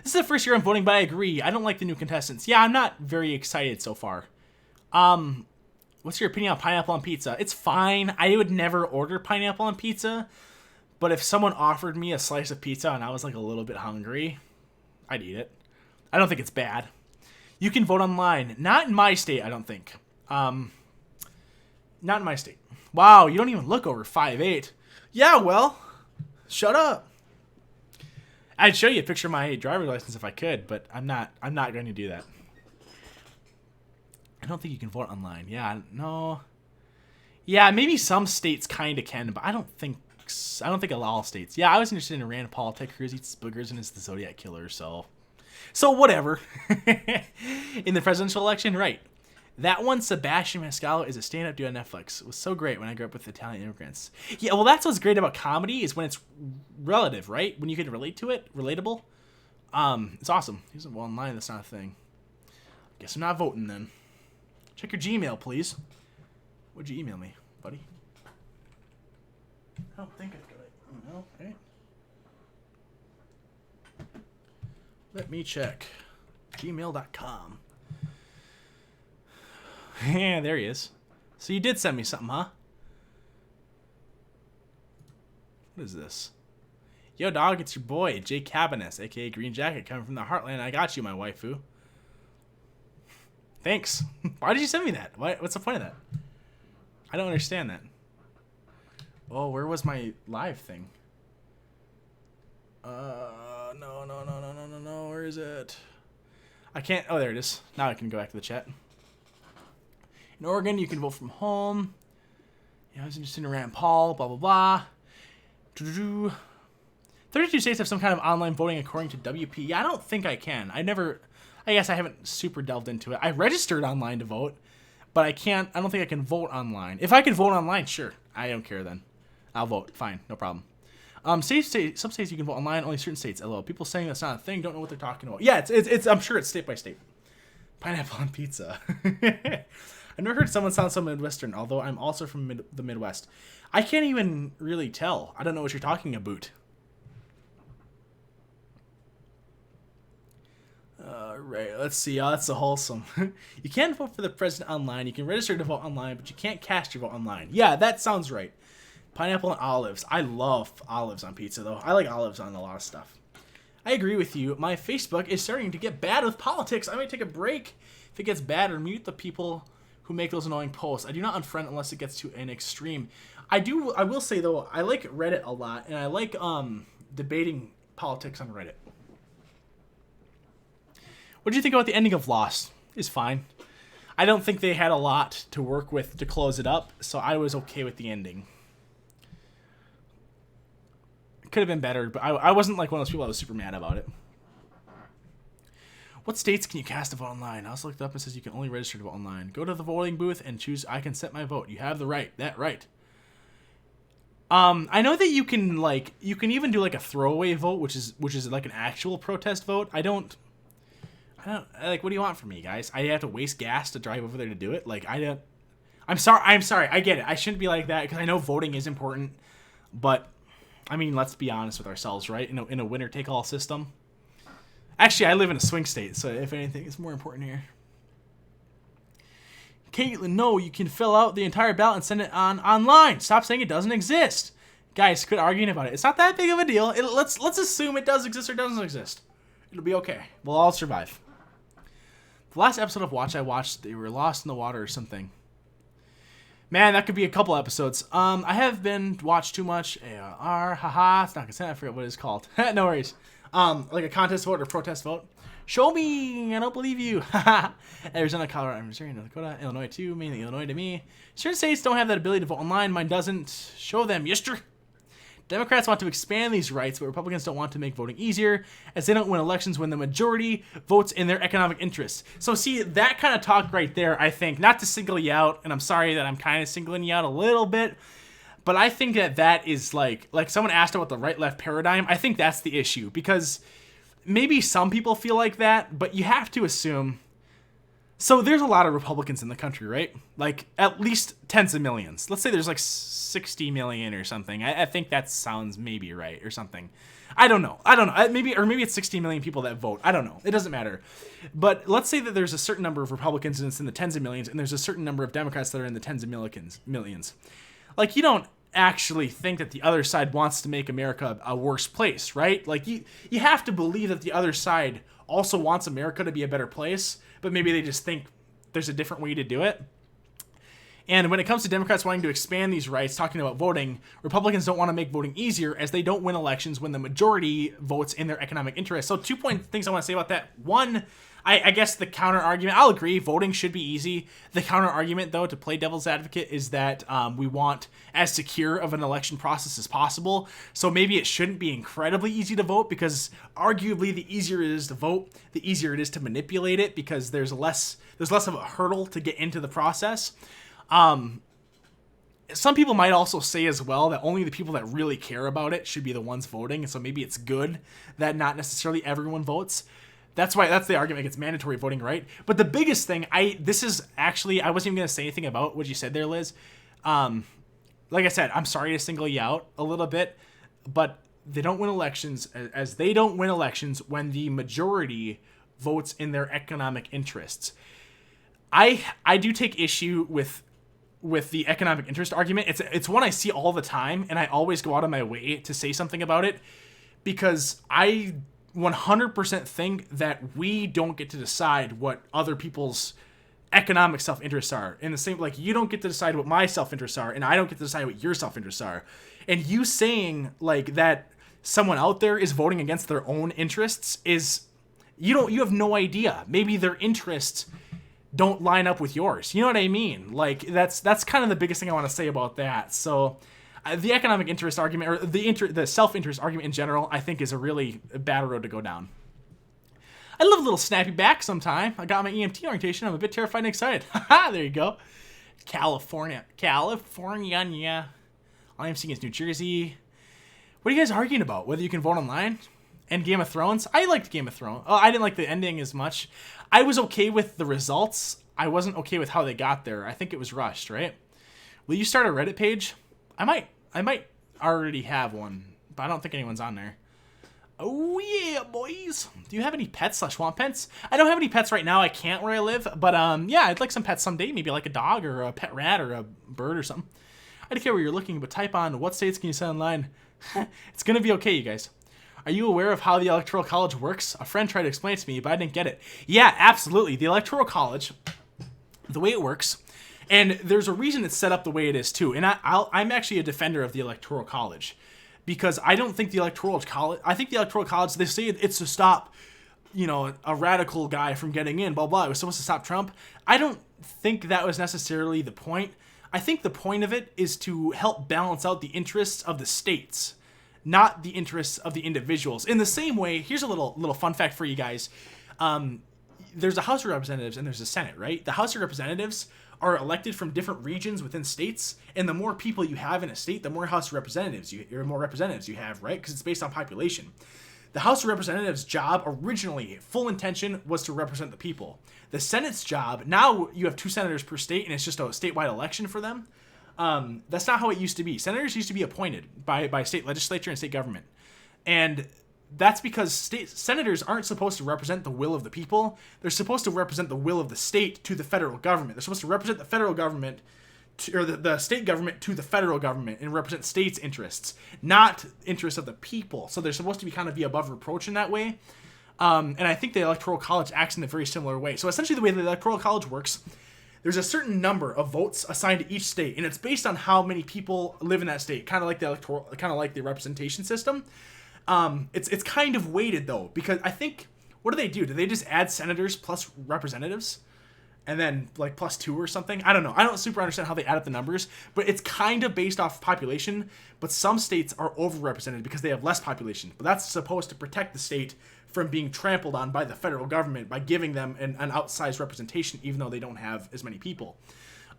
This is the first year I'm voting, but I agree. I don't like the new contestants. Yeah, I'm not very excited so far. What's your opinion on pineapple on pizza? It's fine. I would never order pineapple on pizza, but if someone offered me a slice of pizza and I was, like, a little bit hungry, I'd eat it. I don't think it's bad. You can vote online. Not in my state, I don't think. Not in my state. Wow, you don't even look over 5'8". Yeah, well, shut up. I'd show you a picture of my driver's license if I could, but I'm not going to do that. I don't think you can vote online. Yeah, no. Yeah, maybe some states kind of can, but I don't think all states. Yeah, I was interested in Rand Paul. Ted Cruz eats boogers and is the Zodiac Killer, so whatever. In the presidential election, right. That one, Sebastian Maniscalco, is a stand-up dude on Netflix. It was so great when I grew up with Italian immigrants. Yeah, well, that's what's great about comedy, is when it's relative, right? When you can relate to it, relatable. It's awesome. He's well online. That's not a thing. Guess I'm not voting then. Check your Gmail, please. What'd you email me, buddy? I don't think I've got it. Oh, no. Okay. Let me check. Gmail.com. Yeah, there he is. So you did send me something, huh? What is this? Yo, dog, it's your boy, Jay Cabanis, a.k.a. Green Jacket, coming from the Heartland. I got you, my waifu. Thanks. Why did you send me that? What's the point of that? I don't understand that. Oh, where was my live thing? No. Where is it? I can't. Oh, there it is. Now I can go back to the chat. In Oregon, you can vote from home. Yeah, I was interested in Rand Paul. Blah blah blah. 32 states have some kind of online voting according to WP. Yeah, I don't think I can. I guess I haven't super delved into it. I registered online to vote, but I don't think I can vote online. If I can vote online, sure. I don't care then. I'll vote. Fine. No problem. Some states you can vote online, only certain states. LOL. People saying that's not a thing don't know what they're talking about. Yeah, it's I'm sure it's state by state. Pineapple on pizza. I've never heard someone sound so Midwestern, although I'm also from the Midwest. I can't even really tell. I don't know what you're talking about. Right, let's see. Oh, that's so wholesome. You can vote for the president online. You can register to vote online, but you can't cast your vote online. Yeah, that sounds right. Pineapple and olives. I love olives on pizza, though. I like olives on a lot of stuff. I agree with you. My Facebook is starting to get bad with politics. I might take a break if it gets bad or mute the people who make those annoying posts. I do not unfriend unless it gets to an extreme. I will say, though, I like Reddit a lot, and I like debating politics on Reddit. What do you think about the ending of Lost? It's fine. I don't think they had a lot to work with to close it up, so I was okay with the ending. It could have been better, but I wasn't like one of those people that was super mad about it. What states can you cast a vote online? I also looked up and it says you can only register to vote online. Go to the voting booth and choose I can set my vote. You have the right. That right. I know that you can even do like a throwaway vote, which is like an actual protest vote. I don't like, what do you want from me, guys? I have to waste gas to drive over there to do it? Like, I'm sorry. I get it. I shouldn't be like that because I know voting is important, but I mean, let's be honest with ourselves, right? In a winner-take-all system. Actually, I live in a swing state, so if anything, it's more important here. Caitlin, no, you can fill out the entire ballot and send it online. Stop saying it doesn't exist. Guys, quit arguing about it. It's not that big of a deal. Let's assume it does exist or doesn't exist. It'll be okay. We'll all survive. The last episode of Watch I watched, they were lost in the water or something. Man, that could be a couple episodes. I have been watched too much. AR, haha, it's not consent. I forget what it's called. No worries. Like a contest vote or protest vote. Show me, I don't believe you. Arizona, Colorado, Missouri, North Dakota, Illinois too, mainly Illinois to me. Certain states don't have that ability to vote online. Mine doesn't. Show them, yester. Democrats want to expand these rights, but Republicans don't want to make voting easier, as they don't win elections when the majority votes in their economic interests. So see, that kind of talk right there, I think, not to single you out, and I'm sorry that I'm kind of singling you out a little bit, but I think that is like someone asked about the right-left paradigm. I think that's the issue, because maybe some people feel like that, but you have to assume. So there's a lot of Republicans in the country, right? Like at least tens of millions. Let's say there's like 60 million or something. I think that sounds maybe right or something. I don't know. Maybe it's 60 million people that vote. I don't know. It doesn't matter. But let's say that there's a certain number of Republicans and it's in the tens of millions, and there's a certain number of Democrats that are in the tens of millions. Like, you don't actually think that the other side wants to make America a worse place, right? Like you have to believe that the other side also wants America to be a better place, but maybe they just think there's a different way to do it. And when it comes to Democrats wanting to expand these rights, talking about voting, Republicans don't want to make voting easier, as they don't win elections when the majority votes in their economic interest. So 2 things I want to say about that. One, I guess the counter argument, I'll agree, voting should be easy. The counter argument, though, to play devil's advocate is that we want as secure of an election process as possible. So maybe it shouldn't be incredibly easy to vote, because arguably the easier it is to vote, the easier it is to manipulate it, because there's less of a hurdle to get into the process. Some people might also say as well that only the people that really care about it should be the ones voting, and so maybe it's good that not necessarily everyone votes. That's the argument against mandatory voting, right? But the biggest thing, I wasn't even going to say anything about what you said there, Liz. Like I said, I'm sorry to single you out a little bit, but they don't win elections, as they don't win elections when the majority votes in their economic interests. I do take issue with the economic interest argument. It's one I see all the time, and I always go out of my way to say something about it, because I 100% think that we don't get to decide what other people's economic self-interests are. In the same, like, you don't get to decide what my self-interests are, and I don't get to decide what your self-interests are. And you saying, like, that someone out there is voting against their own interests is, you have no idea. Maybe their interests don't line up with yours. You know what I mean? Like, that's kind of the biggest thing I want to say about that. So the economic interest argument, or the self-interest argument in general, I think is a really bad road to go down. I love a little snappy back sometime. I got my EMT orientation. I'm a bit terrified and excited. Haha, there you go. California. Yeah. All I'm seeing is New Jersey. What are you guys arguing about? Whether you can vote online? And Game of Thrones? I liked Game of Thrones. Oh, I didn't like the ending as much. I was okay with the results. I wasn't okay with how they got there. I think it was rushed, right? Will you start a Reddit page? I might already have one, but I don't think anyone's on there. Oh yeah, boys. Do you have any pets / want pets? I don't have any pets right now. I can't where I live, but yeah, I'd like some pets someday. Maybe like a dog or a pet rat or a bird or something. I don't care where you're looking, but type on what states can you send online. It's gonna be okay, you guys. Are you aware of how the Electoral College works? A friend tried to explain it to me, but I didn't get it. Yeah, absolutely. The Electoral College, the way it works, and there's a reason it's set up the way it is too. And I'm actually a defender of the Electoral College. Because I don't think the Electoral College... I think the Electoral College, they say it's to stop, a radical guy from getting in, blah, blah. It was supposed to stop Trump. I don't think that was necessarily the point. I think the point of it is to help balance out the interests of the states, not the interests of the individuals. In the same way, here's a little fun fact for you guys. There's a House of Representatives and there's a Senate, right? The House of Representatives are elected from different regions within states, and the more people you have in a state, the more House of Representatives more representatives you have, right? Because it's based on population. The House of Representatives' job originally, full intention, was to represent the people. The Senate's job, now you have 2 senators per state, and it's just a statewide election for them. That's not how it used to be. Senators used to be appointed by state legislature and state government. And that's because senators aren't supposed to represent the will of the people. They're supposed to represent the will of the state to the federal government. They're supposed to represent the federal government, or the state government to the federal government, and represent states' interests, not interests of the people. So they're supposed to be above reproach in that way. And I think the Electoral College acts in a very similar way. So essentially the way the Electoral College works, there's a certain number of votes assigned to each state, and it's based on how many people live in that state, kind of like the representation system. It's kind of weighted though, because I think, what do? Do they just add senators plus representatives? And then like plus 2 or something? I don't know. I don't super understand how they add up the numbers, but it's kind of based off population, but some states are overrepresented because they have less population. But that's supposed to protect the state from being trampled on by the federal government by giving them an outsized representation, even though they don't have as many people.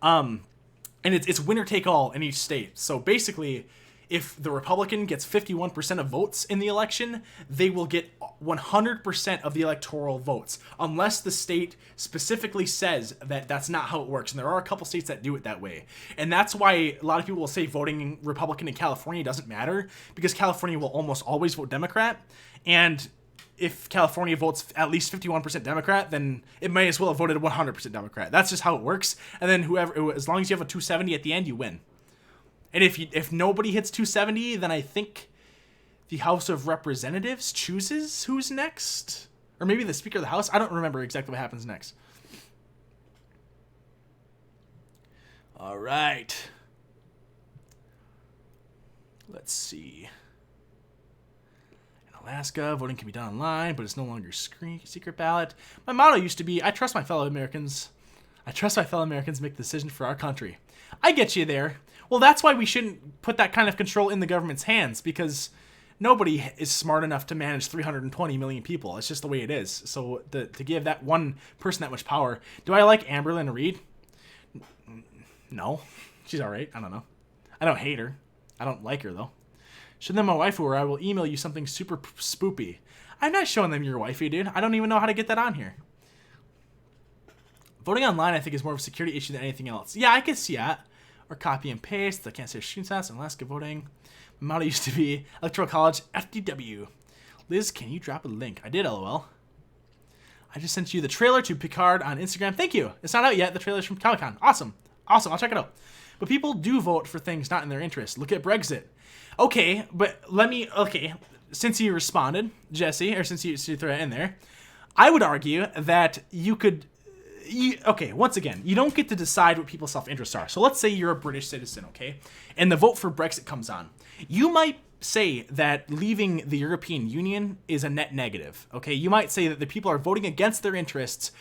And it's winner take all in each state. So basically, if the Republican gets 51% of votes in the election, they will get 100% of the electoral votes, unless the state specifically says that that's not how it works. And there are a couple states that do it that way. And that's why a lot of people will say voting Republican in California doesn't matter, because California will almost always vote Democrat. And if California votes at least 51% Democrat, then it may as well have voted 100% Democrat. That's just how it works. And then as long as you have a 270 at the end, you win. And if nobody hits 270, then I think the House of Representatives chooses who's next. Or maybe the Speaker of the House. I don't remember exactly what happens next. All right. Let's see. In Alaska, voting can be done online, but it's no longer secret ballot. My motto used to be, I trust my fellow Americans. I trust my fellow Americans make the decision for our country. I get you there. Well, that's why we shouldn't put that kind of control in the government's hands, because nobody is smart enough to manage 320 million people. It's just the way it is. So to give that one person that much power. Do I like Amberlynn Reed? No. She's all right. I don't know. I don't hate her. I don't like her, though. Show them my waifu, or I will email you something super spoopy. I'm not showing them your waifu, dude. I don't even know how to get that on here. Voting online, I think, is more of a security issue than anything else. Yeah, I can see that. Or copy and paste. I can't say screenshots in Alaska voting. My motto used to be Electoral College, FDW. Liz, can you drop a link? I did, LOL. I just sent you the trailer to Picard on Instagram. Thank you. It's not out yet. The trailer's from Comic-Con. Awesome. Awesome. I'll check it out. But people do vote for things not in their interest. Look at Brexit. Okay, but since you responded, Jesse, or since you threw it in there, I would argue that you could, okay, once again, you don't get to decide what people's self-interests are. So let's say you're a British citizen, okay? And the vote for Brexit comes on. You might say that leaving the European Union is a net negative, okay? You might say that the people are voting against their interests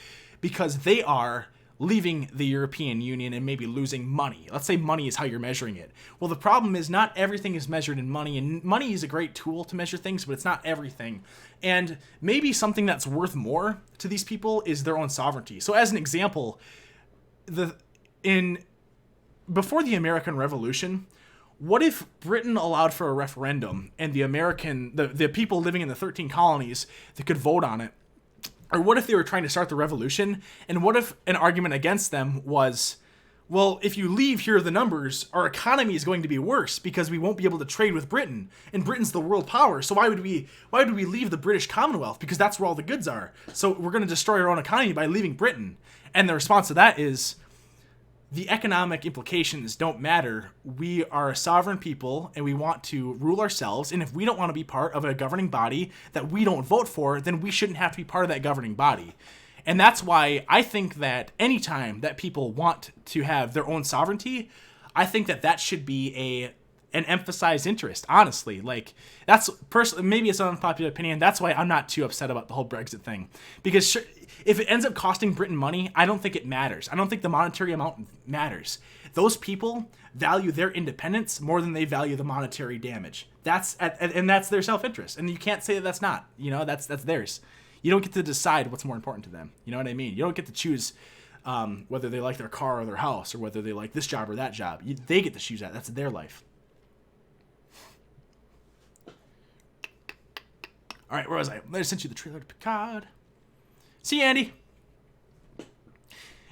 because they are leaving the European Union and maybe losing money. Let's say money is how you're measuring it. Well, the problem is not everything is measured in money, and money is a great tool to measure things, but it's not everything. And maybe something that's worth more to these people is their own sovereignty. So as an example, before the American Revolution, what if Britain allowed for a referendum and the people living in the 13 colonies that could vote on it? Or what if they were trying to start the revolution? And what if an argument against them was, well, if you leave, here are the numbers, our economy is going to be worse because we won't be able to trade with Britain. And Britain's the world power. So why would we leave the British Commonwealth? Because that's where all the goods are. So we're going to destroy our own economy by leaving Britain. And the response to that is, the economic implications don't matter. We are a sovereign people and we want to rule ourselves. And if we don't want to be part of a governing body that we don't vote for, then we shouldn't have to be part of that governing body. And that's why I think that anytime that people want to have their own sovereignty, I think that should be an emphasized interest, honestly. Like, that's personally, maybe it's an unpopular opinion. That's why I'm not too upset about the whole Brexit thing. Because sure, if it ends up costing Britain money, I don't think it matters. I don't think the monetary amount matters. Those people value their independence more than they value the monetary damage. That's their self-interest. And you can't say that that's not. You know, that's theirs. You don't get to decide what's more important to them. You know what I mean? You don't get to choose whether they like their car or their house, or whether they like this job or that job. They get to choose that. That's their life. All right, where was I? I sent you the trailer to Picard. See you, Andy.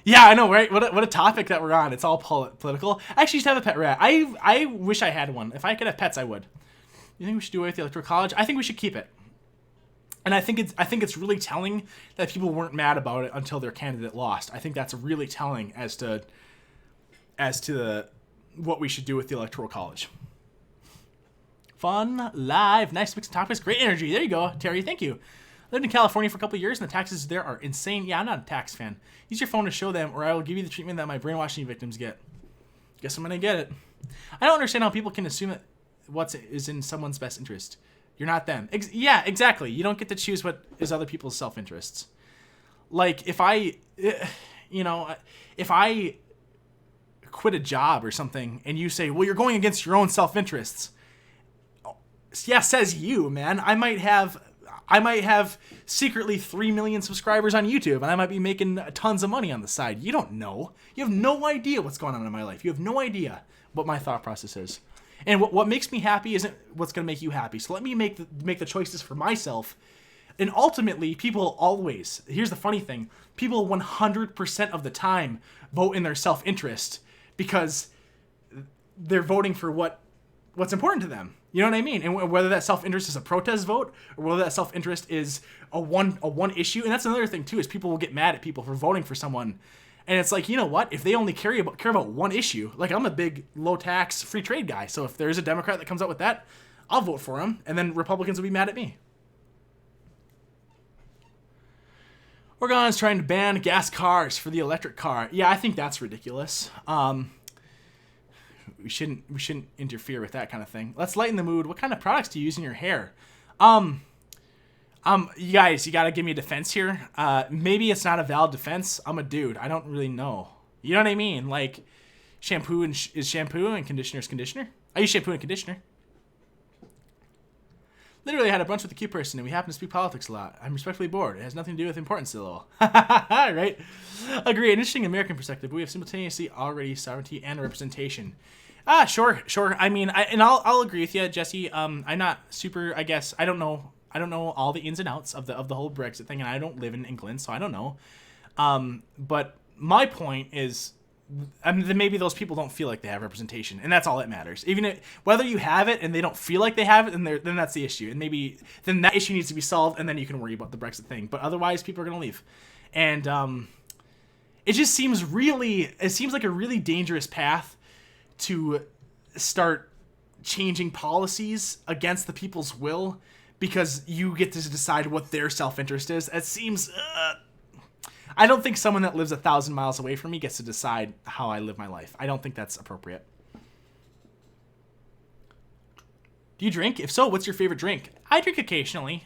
Yeah, I know, right? What a topic that we're on. It's all political. I actually used to have a pet rat. I wish I had one. If I could have pets, I would. You think we should do away with the Electoral College? I think we should keep it. And I think it's really telling that people weren't mad about it until their candidate lost. I think that's really telling as to what we should do with the Electoral College. Fun, live, nice mix of topics, great energy. There you go, Terry. Thank you. Lived in California for a couple of years, and the taxes there are insane. Yeah, I'm not a tax fan. Use your phone to show them, or I will give you the treatment that my brainwashing victims get. Guess I'm gonna get it. I don't understand how people can assume that what is in someone's best interest. You're not them. Yeah, exactly. You don't get to choose what is other people's self-interests. Like, if I quit a job or something, and you say, well, you're going against your own self-interests. Yeah, says you, man. I might have secretly 3 million subscribers on YouTube, and I might be making tons of money on the side. You don't know. You have no idea what's going on in my life. You have no idea what my thought process is. And what makes me happy isn't what's going to make you happy. So let me make the choices for myself. And ultimately, people always, here's the funny thing, people 100% of the time vote in their self-interest because they're voting for what's important to them. You know what I mean? And whether that self-interest is a protest vote or whether that self-interest is a one issue. And that's another thing too, is people will get mad at people for voting for someone. And it's like, you know what? If they only care about one issue, like I'm a big low tax free trade guy. So if there's a Democrat that comes out with that, I'll vote for him. And then Republicans will be mad at me. Oregon's trying to ban gas cars for the electric car. Yeah, I think that's ridiculous. We shouldn't interfere with that kind of thing. Let's lighten the mood. What kind of products do you use in your hair? You guys, you gotta give me a defense here. Maybe it's not a valid defense. I'm a dude. I don't really know. You know what I mean? Like, shampoo is shampoo and conditioner is conditioner. I use shampoo and conditioner. Literally had a brunch with a cute person, and we happen to speak politics a lot. I'm respectfully bored. It has nothing to do with importance at all. Right? Agree. An interesting American perspective. We have simultaneously already sovereignty and representation. Sure. I mean, I'll agree with you, Jesse. I'm not super. I guess I don't know all the ins and outs of the whole Brexit thing, and I don't live in England, so I don't know. But my point is, maybe those people don't feel like they have representation, and that's all that matters. Even whether you have it and they don't feel like they have it, then that's the issue, and maybe then that issue needs to be solved, and then you can worry about the Brexit thing. But otherwise, people are gonna leave, and it just seems like a really dangerous path to start changing policies against the people's will because you get to decide what their self-interest is. It seems I don't think someone that lives 1,000 miles away from me gets to decide how I live my life. I don't think that's appropriate. Do you drink? If so, what's your favorite drink? I drink occasionally.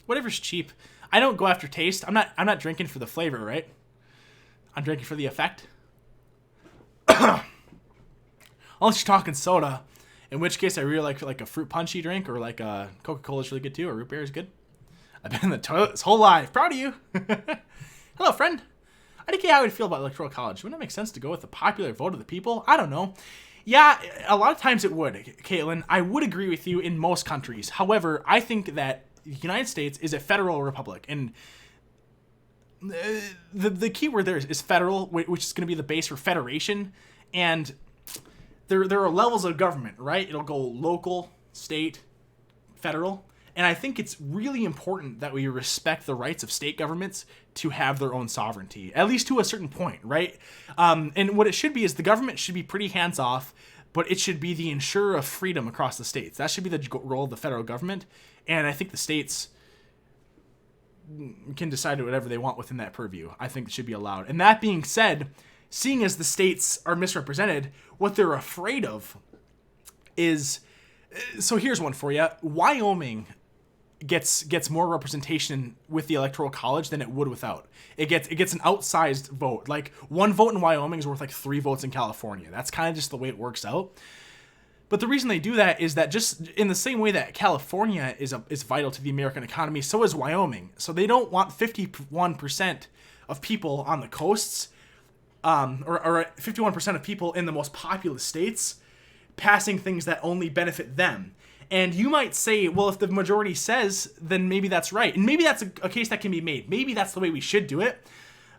Whatever's cheap. I don't go after taste. I'm not drinking for the flavor, right? I'm drinking for the effect. Unless you're talking soda, in which case I really like a fruit punchy drink, or like a Coca-Cola is really good too, or root beer is good. I've been in the toilet this whole life. Proud of you. Hello, friend. I think how I would feel about electoral college. Wouldn't it make sense to go with the popular vote of the people? I don't know. Yeah, a lot of times it would, Caitlin. I would agree with you in most countries. However, I think that the United States is a federal republic, and the key word there is federal, which is going to be the base for federation, and there are levels of government, right? It'll go local, state, federal, and I think it's really important that we respect the rights of state governments to have their own sovereignty, at least to a certain point, right? And what it should be is the government should be pretty hands-off, but it should be the ensurer of freedom across the states. That should be the role of the federal government, and I think the states can decide whatever they want within that purview. I think it should be allowed. And that being said, seeing as the states are misrepresented, what they're afraid of is... So here's one for you. Wyoming gets more representation with the Electoral College than it would without. It gets an outsized vote. Like, one vote in Wyoming is worth like 3 votes in California. That's kind of just the way it works out. But the reason they do that is that just in the same way that California is vital to the American economy, so is Wyoming. So they don't want 51% of people on the coasts, or 51% of people in the most populous states passing things that only benefit them. And you might say, well, if the majority says, then maybe that's right. And maybe that's a case that can be made. Maybe that's the way we should do it.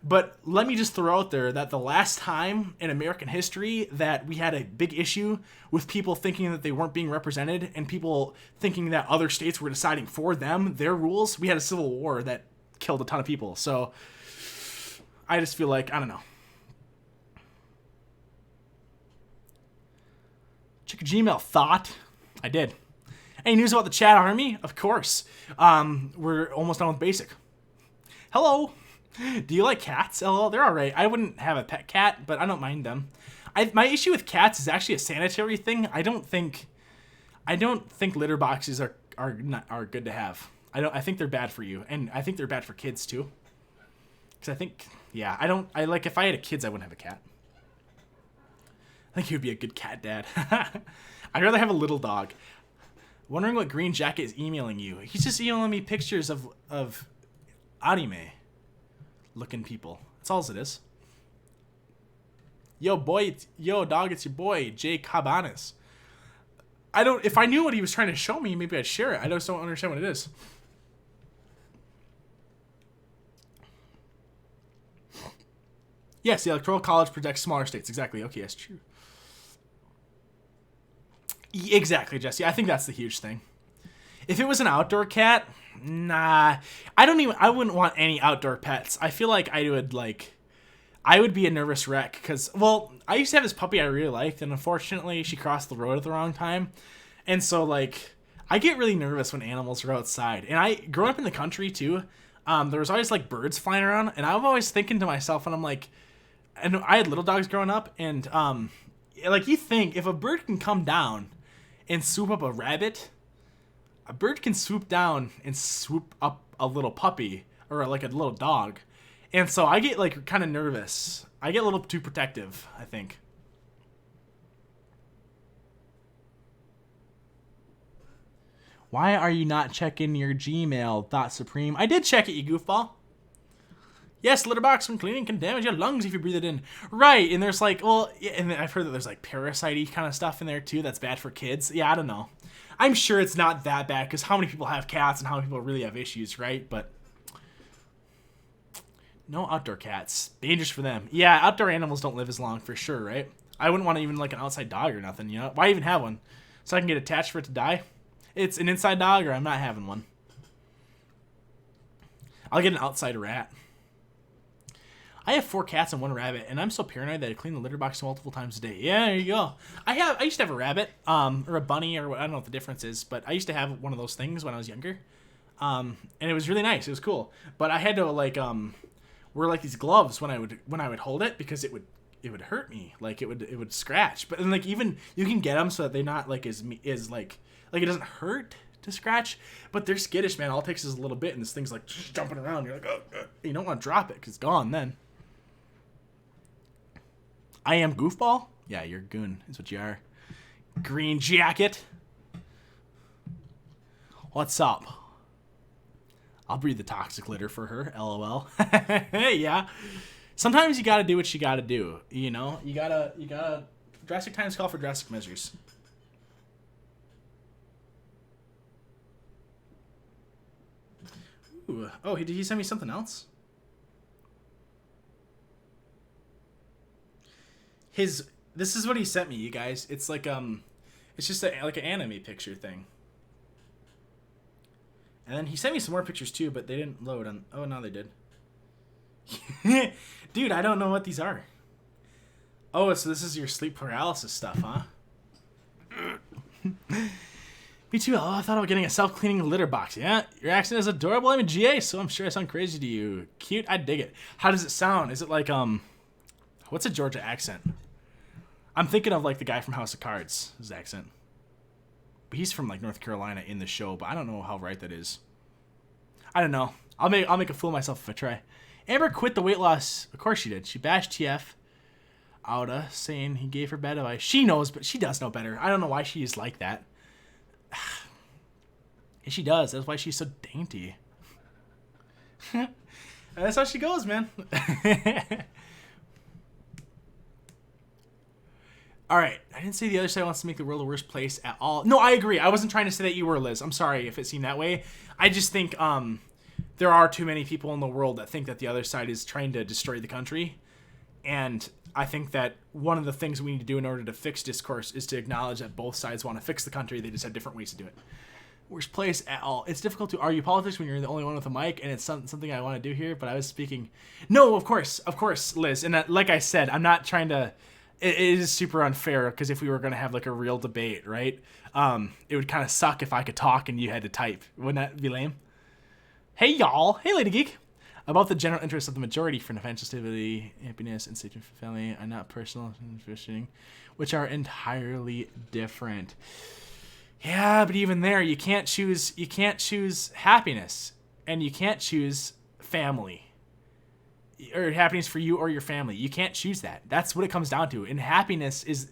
But let me just throw out there that the last time in American history that we had a big issue with people thinking that they weren't being represented and people thinking that other states were deciding for them, their rules, we had a civil war that killed a ton of people. So I just feel like, I don't know. Check your Gmail. Thought. I did. Any news about the chat army? Of course. We're almost done with basic. Hello. Do you like cats? LOL. They're alright. I wouldn't have a pet cat, but I don't mind them. My issue with cats is actually a sanitary thing. I don't think litter boxes are good to have. I think they're bad for you, and I think they're bad for kids too. Because I think, yeah, if I had kids, I wouldn't have a cat. I think he would be a good cat dad. I'd rather have a little dog. Wondering what Green Jacket is emailing you. He's just emailing me pictures of anime looking people. That's all it is. Yo, boy, yo, dog, it's your boy, Jay Cabanas. If I knew what he was trying to show me, maybe I'd share it. I just don't understand what it is. Yes, the Electoral College protects smaller states. Exactly. Okay, that's true. Exactly, Jesse. I think that's the huge thing. If it was an outdoor cat, nah. I wouldn't want any outdoor pets. I feel like I would be a nervous wreck because, well, I used to have this puppy I really liked, and unfortunately she crossed the road at the wrong time. And so, I get really nervous when animals are outside. And growing up in the country, too, there was always, birds flying around, and I'm always thinking to myself, and I'm like, and I had little dogs growing up, and, you think, if a bird can come down and swoop up a rabbit, a bird can swoop down and swoop up a little puppy, or, a little dog. And so I get, kind of nervous. I get a little too protective, I think. Why are you not checking your Gmail, Thought Supreme? I did check it, you goofball. Yes, litter box from cleaning can damage your lungs if you breathe it in. Right, and there's and I've heard that there's parasite-y kind of stuff in there too that's bad for kids. Yeah, I don't know. I'm sure it's not that bad because how many people have cats and how many people really have issues, right? But no outdoor cats. Dangerous for them. Yeah, outdoor animals don't live as long for sure, right? I wouldn't want even an outside dog or nothing, you know? Why even have one? So I can get attached for it to die? It's an inside dog or I'm not having one. I'll get an outside rat. I have 4 cats and 1 rabbit, and I'm so paranoid that I clean the litter box multiple times a day. Yeah, there you go. I used to have a rabbit, or a bunny, or I don't know what the difference is, but I used to have one of those things when I was younger. And it was really nice. It was cool. But I had to, were like these gloves when I would hold it, because it would hurt me, like it would scratch. But then like even you can get them so that they're not like as like it doesn't hurt to scratch, but they're skittish, man. All it takes is a little bit and this thing's like just jumping around. You're like, oh, you don't want to drop it because it's gone then. I am goofball? Yeah, you're a goon is what you are. Green jacket. What's up? I'll breathe the toxic litter for her, LOL. Yeah. Sometimes you gotta do what you gotta do, you know? You gotta drastic times call for drastic measures. Ooh. Oh, did he send me something else? This is what he sent me, you guys. It's like it's just like an anime picture thing. And then he sent me some more pictures too, but they didn't load on. Oh, no, they did. Dude, I don't know what these are. Oh, so this is your sleep paralysis stuff, huh? Me too. Oh, I thought about getting a self-cleaning litter box. Yeah, your accent is adorable. I'm a GA, so I'm sure I sound crazy to you. Cute. I dig it. How does it sound? Is it like what's a Georgia accent? I'm thinking of like the guy from House of Cards, his accent. But he's from like North Carolina in the show, but I don't know how right that is. I don't know. I'll make a fool of myself if I try. Amber quit the weight loss. Of course she did. She bashed TF Outa, saying he gave her bad advice. She knows, but she does know better. I don't know why she is like that. Yeah, she does. That's why she's so dainty. That's how she goes, man. All right. I didn't say the other side wants to make the world a worse place at all. No, I agree. I wasn't trying to say that you were, Liz. I'm sorry if it seemed that way. I just think there are too many people in the world that think that the other side is trying to destroy the country. And I think that one of the things we need to do in order to fix discourse is to acknowledge that both sides want to fix the country. They just have different ways to do it. Worst place at all. It's difficult to argue politics when you're the only one with a mic, and it's something I want to do here, but I was speaking. No, of course, Liz. And like I said, I'm not trying to. It is super unfair, because if we were going to have like a real debate, right, it would kind of suck if I could talk and you had to type. Wouldn't that be lame? Hey, y'all. Hey, Lady Geek. About the general interest of the majority for financial stability, happiness, and safety for family are not personal fishing, which are entirely different. Yeah, but even there, you can't choose happiness, and you can't choose family, or happiness for you or your family. You can't choose that. That's what it comes down to. And happiness is,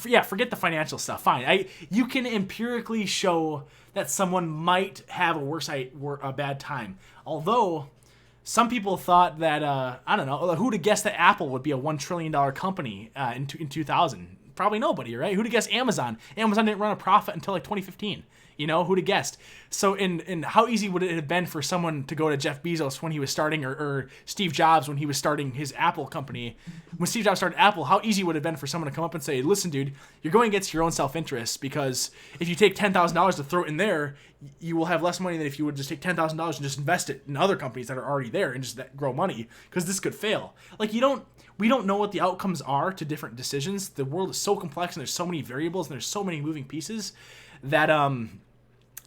yeah, forget the financial stuff. Fine. You can empirically show that someone might have a bad time. Although some people thought that, I don't know, who'd have guessed that Apple would be a $1 trillion company in 2000? Probably nobody, right? Who'd have guessed Amazon? Amazon didn't run a profit until like 2015. You know, who'd have guessed? So in how easy would it have been for someone to go to Jeff Bezos when he was starting, or Steve Jobs when he was starting his Apple company? When Steve Jobs started Apple, how easy would it have been for someone to come up and say, listen, dude, you're going against your own self-interest, because if you take $10,000 to throw it in there, you will have less money than if you would just take $10,000 and just invest it in other companies that are already there and just grow money, because this could fail. Like, we don't know what the outcomes are to different decisions. The world is so complex, and there's so many variables, and there's so many moving pieces that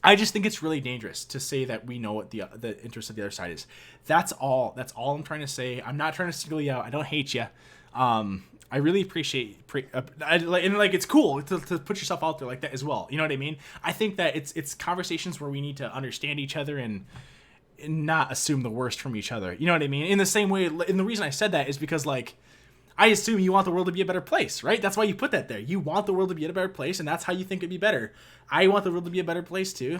I just think it's really dangerous to say that we know what the interest of the other side is. That's all I'm trying to say. I'm not trying to single you out. I don't hate you. I really appreciate it's cool to put yourself out there like that as well. You know what I mean? I think that it's conversations where we need to understand each other and not assume the worst from each other. You know what I mean? In the same way, and the reason I said that is because, like, I assume you want the world to be a better place, right? That's why you put that there. You want the world to be a better place, and that's how you think it'd be better. I want the world to be a better place too.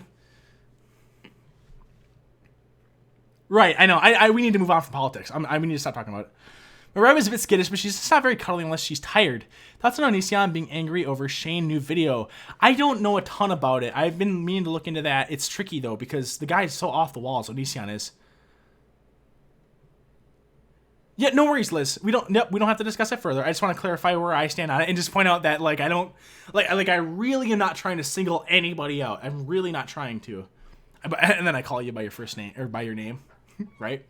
Right, I know. We need to move on from politics. We need to stop talking about it. Mariah's a bit skittish, but she's just not very cuddly unless she's tired. Thoughts on Onision being angry over Shane new video? I don't know a ton about it. I've been meaning to look into that. It's tricky though, because the guy's so off the walls. Onision is. Yeah, no worries, Liz. We don't have to discuss it further. I just want to clarify where I stand on it and just point out that, like, I don't I really am not trying to single anybody out. I'm really not trying to. And then I call you by your first name, or by your name, right?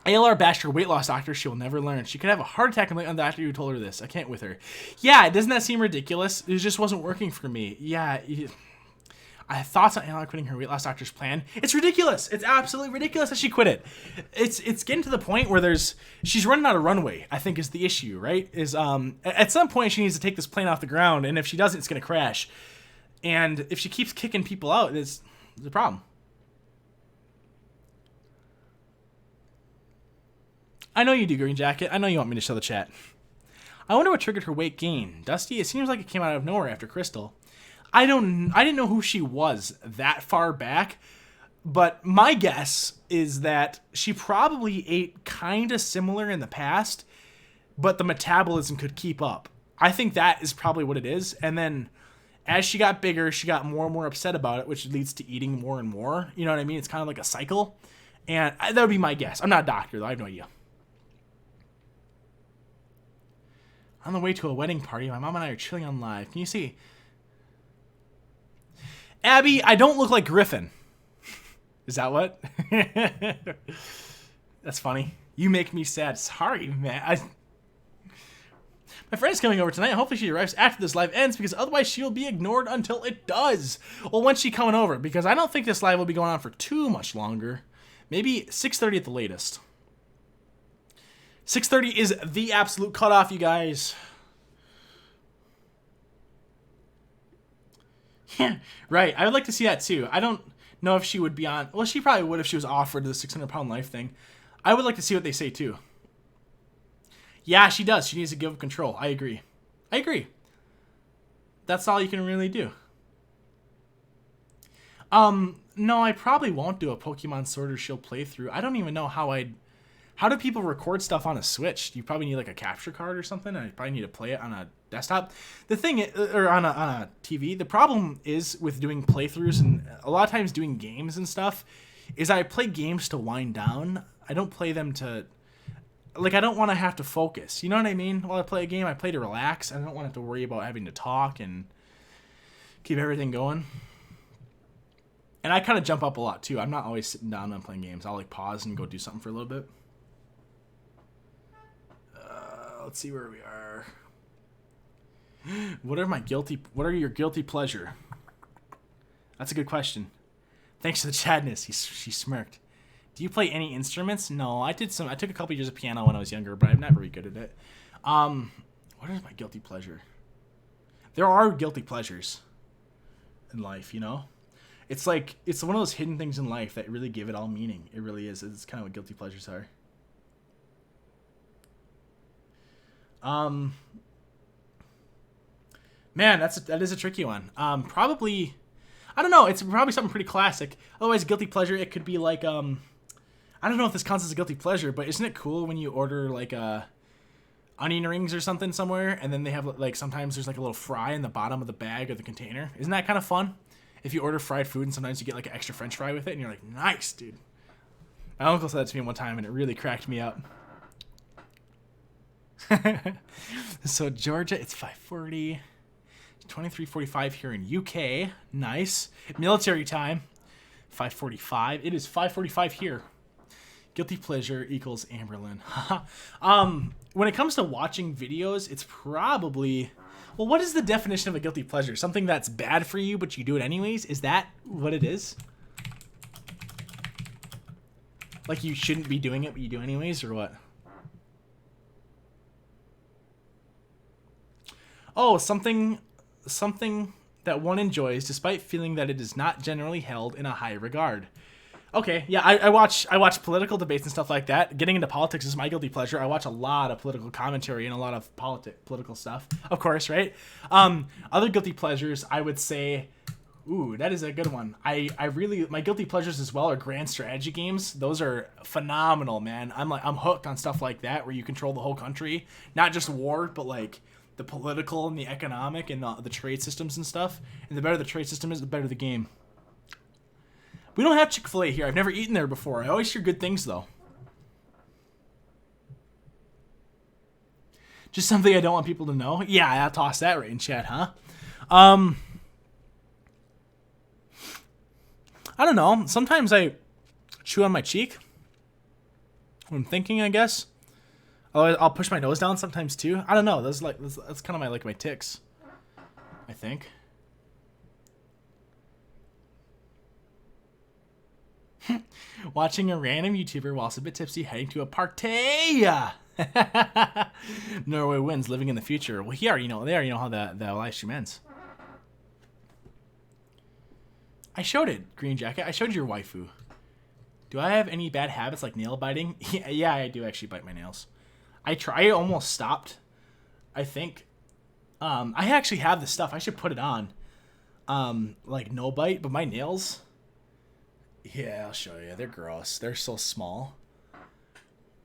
ALR bashed her weight loss doctor. She will never learn. She could have a heart attack on the doctor who told her this. I can't with her. Yeah, doesn't that seem ridiculous? It just wasn't working for me. Yeah. I have thoughts on Anna quitting her weight loss doctor's plan. It's ridiculous. It's absolutely ridiculous that she quit it. It's getting to the point where she's running out of runway, I think is the issue, right? Is at some point she needs to take this plane off the ground, and if she doesn't, it's gonna crash. And if she keeps kicking people out, it's a problem. I know you do, Green Jacket. I know you want me to show the chat. I wonder what triggered her weight gain. Dusty, it seems like it came out of nowhere after Crystal. I didn't know who she was that far back, but my guess is that she probably ate kind of similar in the past, but the metabolism could keep up. I think that is probably what it is. And then as she got bigger, she got more and more upset about it, which leads to eating more and more. You know what I mean? It's kind of like a cycle. And that would be my guess. I'm not a doctor, though. I have no idea. On the way to a wedding party, my mom and I are chilling on live. Can you see? Abby, I don't look like Griffin. Is that what? That's funny. You make me sad. Sorry, man. My friend's coming over tonight. Hopefully she arrives after this live ends, because otherwise she will be ignored until it does. Well, when's she coming over? Because I don't think this live will be going on for too much longer. Maybe 6:30 at the latest. 6:30 is the absolute cutoff, you guys. Yeah, right. I would like to see that too. I don't know if she would be on. Well, she probably would if she was offered the 600-pound life thing. I would like to see what they say too. Yeah, she does. She needs to give up control. I agree. I agree. That's all you can really do. No, I probably won't do a Pokemon Sword or Shield playthrough. I don't even know how do people record stuff on a Switch? You probably need like a capture card or something. I probably need to play it on a desktop. The thing is, or on a TV. The problem is with doing playthroughs and a lot of times doing games and stuff is I play games to wind down. I don't play them to, like, I don't want to have to focus. You know what I mean? While I play a game, I play to relax. I don't want to have to worry about having to talk and keep everything going. And I kind of jump up a lot too. I'm not always sitting down when I'm playing games. I'll like pause and go do something for a little bit. Let's see where we are. What are your guilty pleasure? That's a good question. Thanks for the chatness. She smirked. Do you play any instruments? No, I took a couple years of piano when I was younger, but I'm not very good at it. What is my guilty pleasure? There are guilty pleasures in life, you know? It's like, it's one of those hidden things in life that really give it all meaning. It really is. It's kind of what guilty pleasures are. Man, that is a tricky one. Probably, I don't know. It's probably something pretty classic. Otherwise, guilty pleasure, it could be like, I don't know if this counts as a guilty pleasure, but isn't it cool when you order like onion rings or something somewhere, and then they have like, sometimes there's like a little fry in the bottom of the bag or the container? Isn't that kind of fun? If you order fried food and sometimes you get like an extra French fry with it, and you're like, nice, dude. My uncle said that to me one time, and it really cracked me up. So Georgia, it's 5:40. 23:45 here in UK. Nice. Military time. 5:45. It is 5:45 here. Guilty pleasure equals Amberlin. When it comes to watching videos, it's probably, well, what is the definition of a guilty pleasure? Something that's bad for you, but you do it anyways? Is that what it is? Like you shouldn't be doing it, but you do anyways, or what? Oh, something that one enjoys despite feeling that it is not generally held in a high regard. Okay, yeah, I watch political debates and stuff like that. Getting into politics is my guilty pleasure. I watch a lot of political commentary and a lot of political stuff, of course, right? Other guilty pleasures, I would say, ooh, that is a good one. I really, my guilty pleasures as well are grand strategy games. Those are phenomenal, man. I'm hooked on stuff like that where you control the whole country, not just war, but like the political and the economic and the trade systems and stuff. And the better the trade system is, the better the game. We don't have Chick-fil-A here. I've never eaten there before. I always hear good things, though. Just something I don't want people to know. Yeah, I'll toss that right in chat, huh? I don't know. Sometimes I chew on my cheek when I'm thinking, I guess. I'll push my nose down sometimes too. I don't know. That's kind of my tics, I think. Watching a random YouTuber whilst a bit tipsy heading to a party. Norway wins, living in the future. Well, they already know how the live stream ends. I showed it, Green Jacket. I showed you your waifu. Do I have any bad habits like nail biting? Yeah, I do actually bite my nails. I almost stopped. I think. I actually have the stuff. I should put it on. Like no bite, but my nails. Yeah, I'll show you. They're gross. They're so small.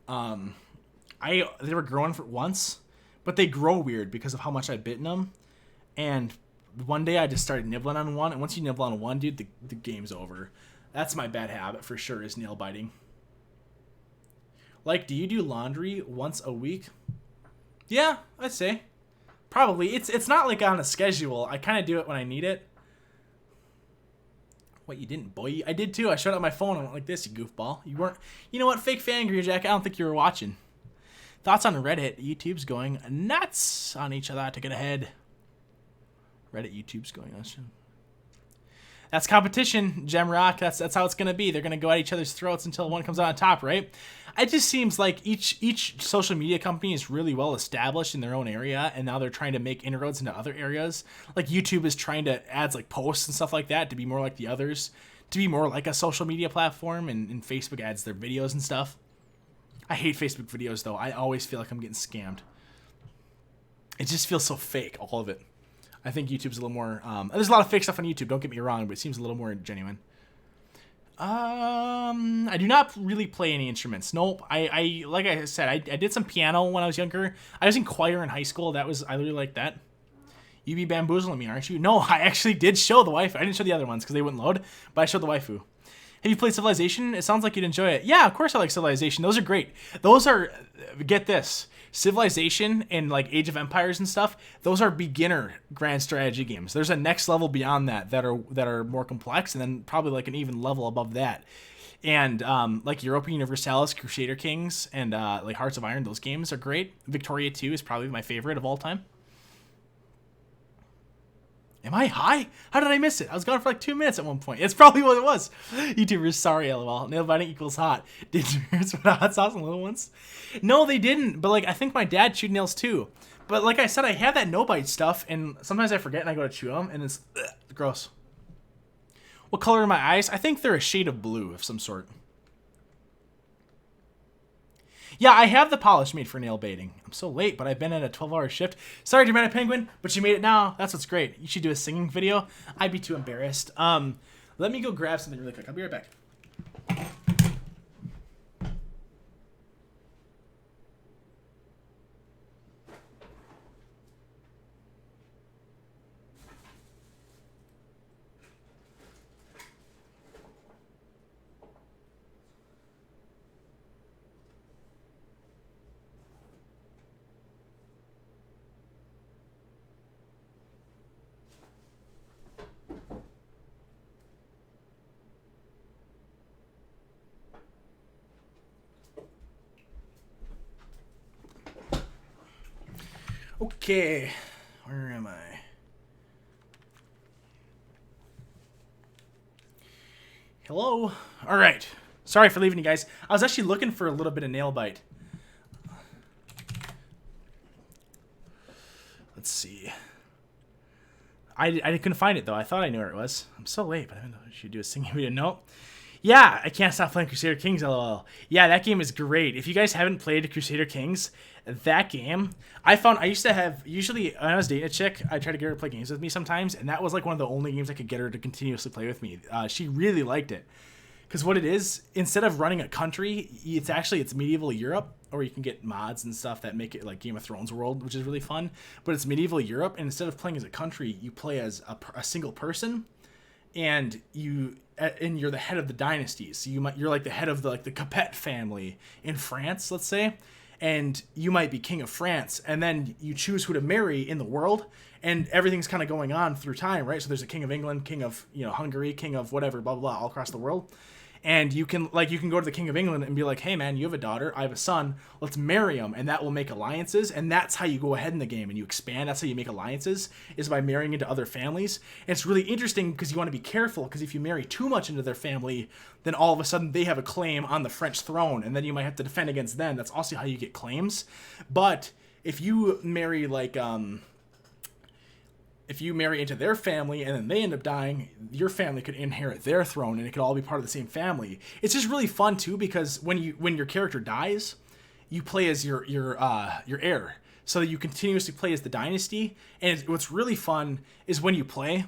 They were growing for once, but they grow weird because of how much I've bitten them. And one day I just started nibbling on one, and once you nibble on one, dude, the game's over. That's my bad habit for sure, is nail biting. Like, do you do laundry once a week? Yeah, I'd say. Probably. It's not like on a schedule. I kind of do it when I need it. What, you didn't, boy? I did too. I showed up my phone and went like this, you goofball. You weren't. You know what? Fake fan, Green Jack. I don't think you were watching. Thoughts on Reddit? YouTube's going nuts on each other to get ahead. Reddit, YouTube's going nuts. That's competition, Gemrock. That's how it's gonna be. They're gonna go at each other's throats until one comes out on top, right? It just seems like each social media company is really well established in their own area, and now they're trying to make inroads into other areas. Like YouTube is trying to add like posts and stuff like that to be more like the others, to be more like a social media platform, and Facebook adds their videos and stuff. I hate Facebook videos though. I always feel like I'm getting scammed. It just feels so fake, all of it. I think YouTube's a little more... there's a lot of fake stuff on YouTube, don't get me wrong, but it seems a little more genuine. I do not really play any instruments. Nope. I like I said, I did some piano when I was younger. I was in choir in high school. I really liked that. You be bamboozling me, aren't you? No, I actually did show the waifu. I didn't show the other ones because they wouldn't load, but I showed the waifu. Have you played Civilization? It sounds like you'd enjoy it. Yeah, of course I like Civilization. Those are great. Those are... Get this. Civilization and like Age of Empires and stuff, those are beginner grand strategy games. There's a next level beyond that are more complex, and then probably like an even level above that. And like Europa Universalis, Crusader Kings, and like Hearts of Iron, those games are great. Victoria 2 is probably my favorite of all time. Am I high? How did I miss it? I was gone for like 2 minutes at one point. It's probably what it was. YouTubers, sorry, lol. Nail biting equals hot. Did yours put hot sauce on little ones? No, they didn't. But like, I think my dad chewed nails too. But like I said, I have that no bite stuff, and sometimes I forget and I go to chew them, and it's gross. What color are my eyes? I think they're a shade of blue of some sort. Yeah, I have the polish made for nail baiting. I'm so late, but I've been at a 12-hour shift. Sorry, Dramatic Penguin, but you made it now. That's what's great. You should do a singing video. I'd be too embarrassed. Let me go grab something really quick. I'll be right back. Okay, where am I? Hello? All right. Sorry for leaving you guys. I was actually looking for a little bit of nail bite. Let's see. I couldn't find it, though. I thought I knew where it was. I'm so late, but I don't know if I should do a singing video. Nope. Yeah, I can't stop playing Crusader Kings, lol. Yeah, that game is great. If you guys haven't played Crusader Kings, that game, I used to have, usually when I was dating a chick, I tried to get her to play games with me sometimes, and that was like one of the only games I could get her to continuously play with me. She really liked it. Because what it is, instead of running a country, it's medieval Europe, or you can get mods and stuff that make it like Game of Thrones world, which is really fun. But it's medieval Europe, and instead of playing as a country, you play as a single person, and you're the head of the dynasties. So you're like the head of the Capet family in France, let's say, and you might be king of France, and then you choose who to marry in the world, and everything's kind of going on through time, right? So there's a king of England, king of Hungary, king of whatever, blah blah blah, all across the world. And you can go to the King of England and be like, hey man, you have a daughter, I have a son, let's marry them, and that will make alliances. And that's how you go ahead in the game and you expand. That's how you make alliances, is by marrying into other families. And it's really interesting because you want to be careful, because if you marry too much into their family, then all of a sudden they have a claim on the French throne, and then you might have to defend against them. That's also how you get claims. But if you marry if you marry into their family and then they end up dying, your family could inherit their throne and it could all be part of the same family. It's just really fun too, because when your character dies, you play as your heir. So you continuously play as the dynasty. And what's really fun is when you play,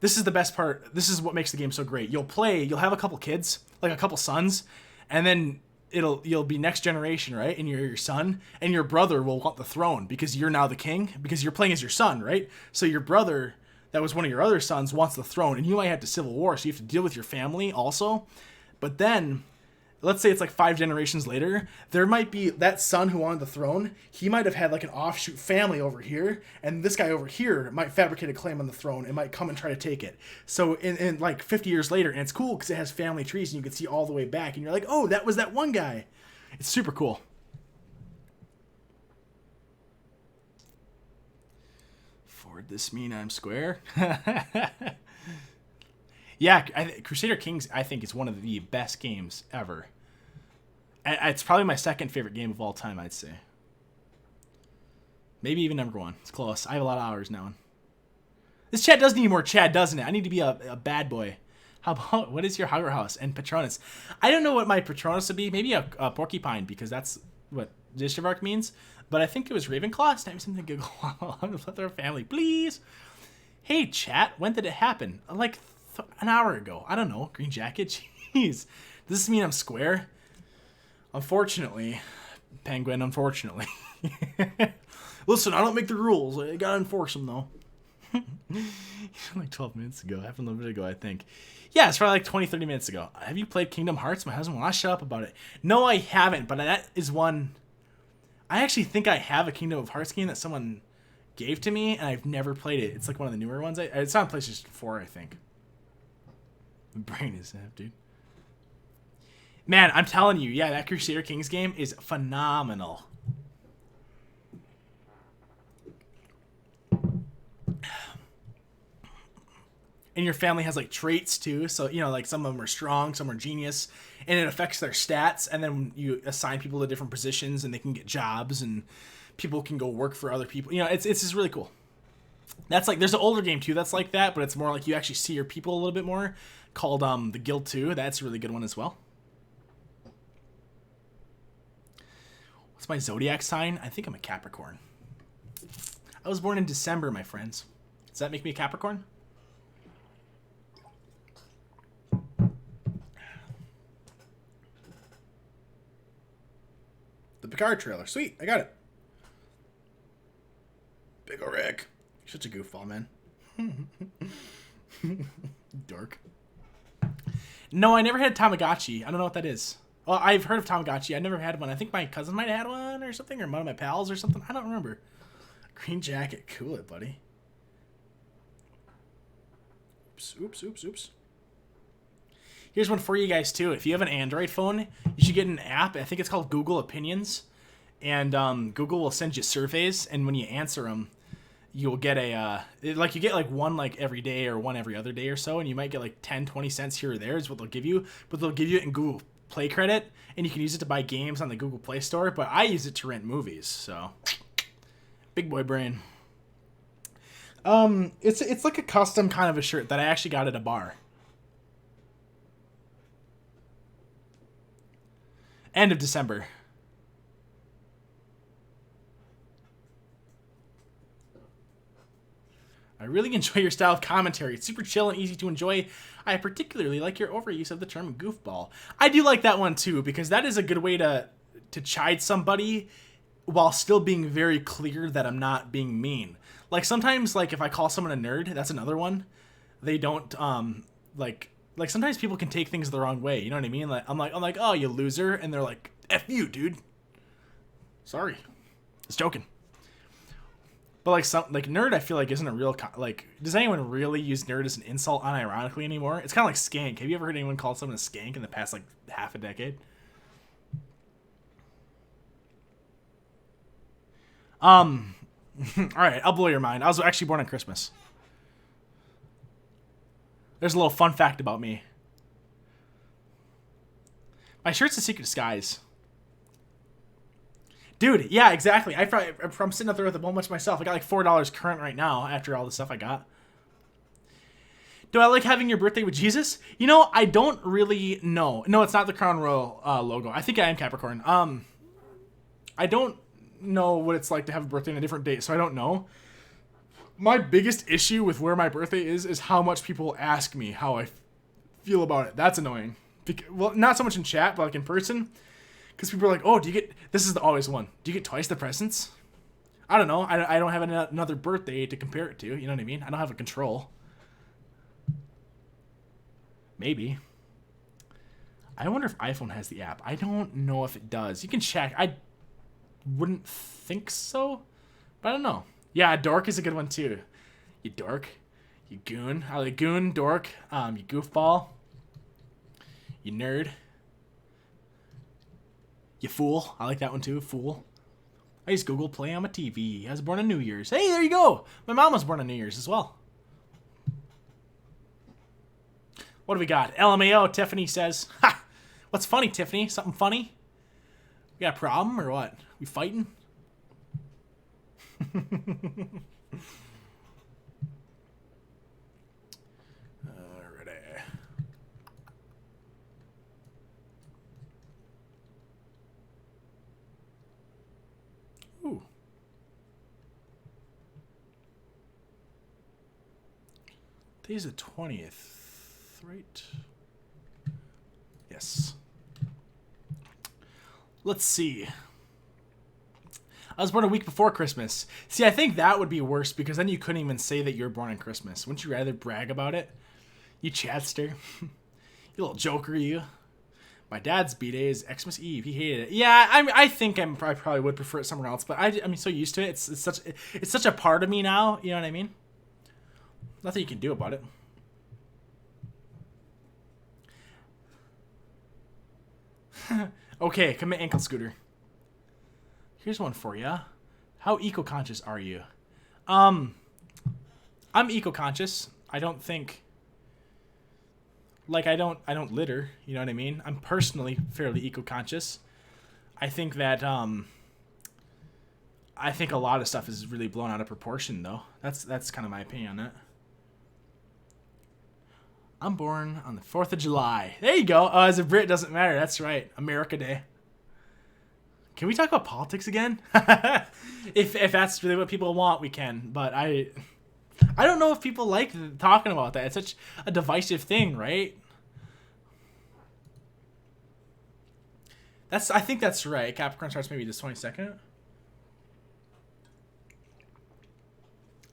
this is the best part. This is what makes the game so great. You'll have a couple kids, like a couple sons, and then you'll be next generation, right? And you're your son, and your brother will want the throne because you're now the king, because you're playing as your son, right? So your brother, that was one of your other sons, wants the throne, and you might have to civil war, so you have to deal with your family also. But then, let's say it's like 5 generations later, there might be that son who wanted the throne, he might have had like an offshoot family over here, and this guy over here might fabricate a claim on the throne and might come and try to take it. So in like 50 years later, and it's cool because it has family trees and you can see all the way back, and you're like, oh, that was that one guy. It's super cool. Forward this mean I'm square. Yeah, Crusader Kings, I think, is one of the best games ever. It's probably my second favorite game of all time, I'd say. Maybe even number 1. It's close. I have a lot of hours now. This chat does need more chat, doesn't it? I need to be a bad boy. How about, what is your Hogger House and Patronus? I don't know what my Patronus would be. Maybe a porcupine, because that's what Dishavark means. But I think it was Ravenclaw. It's time something to go on with their family, please. Hey, chat. When did it happen? Like an hour ago. I don't know. Green jacket. Jeez. Does this mean I'm square? Unfortunately. Penguin, unfortunately. Listen, I don't make the rules. I gotta enforce them, though. Like 12 minutes ago. Happened a little bit ago, I think. Yeah, it's probably like 20, 30 minutes ago. Have you played Kingdom Hearts? My husband will not shut up about it. No, I haven't, but that is one... I actually think I have a Kingdom of Hearts game that someone gave to me, and I've never played it. It's like one of the newer ones. It's on PlayStation 4, I think. My brain is zapped, dude. Man, I'm telling you, yeah, that Crusader Kings game is phenomenal. And your family has like traits too, so you know, like some of them are strong, some are genius, and it affects their stats. And then you assign people to different positions, and they can get jobs, and people can go work for other people. You know, it's just really cool. That's like, there's an older game too that's like that, but it's more like you actually see your people a little bit more, called the Guild 2. That's a really good one as well. What's my zodiac sign? I think I'm a Capricorn. I was born in December, my friends. Does that make me a Capricorn? The Picard trailer. Sweet, I got it. Big ol' Rick. You're such a goofball, man. Dork. No, I never had Tamagotchi. I don't know what that is. Well, I've heard of Tamagotchi. I never had one. I think my cousin might have had one or something, or one of my pals or something. I don't remember. Green jacket. Cool it, buddy. Oops, oops, oops, oops. Here's one for you guys, too. If you have an Android phone, you should get an app. I think it's called Google Opinions. And Google will send you surveys, and when you answer them, you'll get you get like one like every day or one every other day or so, and you might get like 10, 20 cents here or there is what they'll give you. But they'll give you it in Google Play credit, and you can use it to buy games on the Google Play Store. But I use it to rent movies, so big boy brain. It's like a custom kind of a shirt that I actually got at a bar. End of December. I really enjoy your style of commentary. It's super chill and easy to enjoy. I particularly like your overuse of the term goofball. I do like that one too, because that is a good way to chide somebody while still being very clear that I'm not being mean. Like sometimes, like if I call someone a nerd, that's another one. They don't like sometimes people can take things the wrong way. You know what I mean? Like I'm like, oh, you loser, and they're like, F you, dude. Sorry, just joking. But like nerd, I feel like isn't a real like. Does anyone really use nerd as an insult unironically anymore? It's kind of like skank. Have you ever heard anyone call someone a skank in the past like half a decade? All right, I'll blow your mind. I was actually born on Christmas. There's a little fun fact about me. My shirt's a secret disguise. Dude, yeah, exactly. I'm sitting up there with a whole bunch myself. I got like $4 current right now after all the stuff I got. Do I like having your birthday with Jesus? You know, I don't really know. No, it's not the Crown Royal logo. I think I am Capricorn. I don't know what it's like to have a birthday on a different date, so I don't know. My biggest issue with where my birthday is how much people ask me how I feel about it. That's annoying. Well, not so much in chat, but like in person. Because people are like, oh, do you get... This is always one. Do you get twice the presents? I don't know. I don't have another birthday to compare it to. You know what I mean? I don't have a control. Maybe. I wonder if iPhone has the app. I don't know if it does. You can check. I wouldn't think so. But I don't know. Yeah, dork is a good one too. You dork. You goon. I like goon, dork. You goofball. You nerd. You fool. I like that one too. Fool. I use Google Play on my TV. I was born on New Year's. Hey, there you go. My mom was born on New Year's as well. What do we got? LMAO, Tiffany says. Ha! What's funny, Tiffany? Something funny? We got a problem or what? We fighting? Alrighty. Ooh. Today's the 20th, right? Yes. Let's see. I was born a week before Christmas. See, I think that would be worse because then you couldn't even say that you're born on Christmas. Wouldn't you rather brag about it? You chatster. You little joker, you. My dad's B-Day is Xmas Eve. He hated it. Yeah, I think I probably would prefer it somewhere else, but I'm so used to it. It's such a part of me now. You know what I mean? Nothing you can do about it. Okay, commit ankle scooter. Here's one for you. How eco-conscious are you? I'm eco-conscious. I don't think... Like, I don't litter. You know what I mean? I'm personally fairly eco-conscious. I think that, I think a lot of stuff is really blown out of proportion, though. That's kind of my opinion on that. I'm born on the 4th of July. There you go. Oh, as a Brit, it doesn't matter. That's right. America Day. Can we talk about politics again? if that's really what people want, we can. But I don't know if people like talking about that. It's such a divisive thing, right? I think that's right. Capricorn starts maybe this 22nd.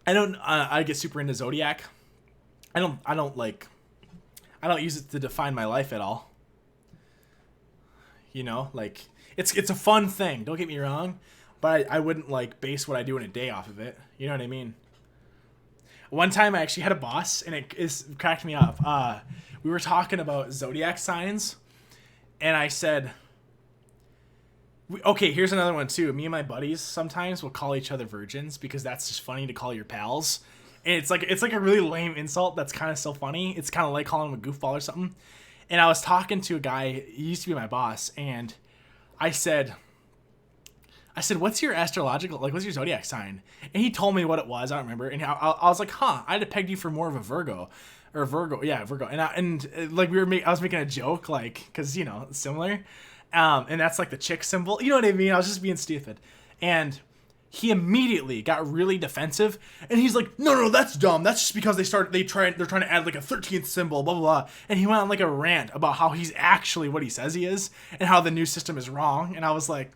I get super into Zodiac. I don't use it to define my life at all. You know, like it's a fun thing. Don't get me wrong, but I wouldn't like base what I do in a day off of it. You know what I mean? One time I actually had a boss, and it cracked me up. We were talking about zodiac signs, and I said, okay, here's another one too. Me and my buddies sometimes will call each other virgins because that's just funny to call your pals. And it's like a really lame insult that's kind of so funny. It's kind of like calling him a goofball or something. And I was talking to a guy, he used to be my boss, and I said, what's your astrological, like, what's your zodiac sign? And he told me what it was, I don't remember. And I was like, huh, I'd have pegged you for more of a Virgo. Or Virgo, yeah, Virgo. And I was making a joke, like, because, you know, similar. And that's like the chick symbol. You know what I mean? I was just being stupid. And he immediately got really defensive, and he's like, no, that's dumb. That's just because they're trying to add like a 13th symbol, blah, blah, blah. And he went on like a rant about how he's actually what he says he is, and how the new system is wrong. And I was like,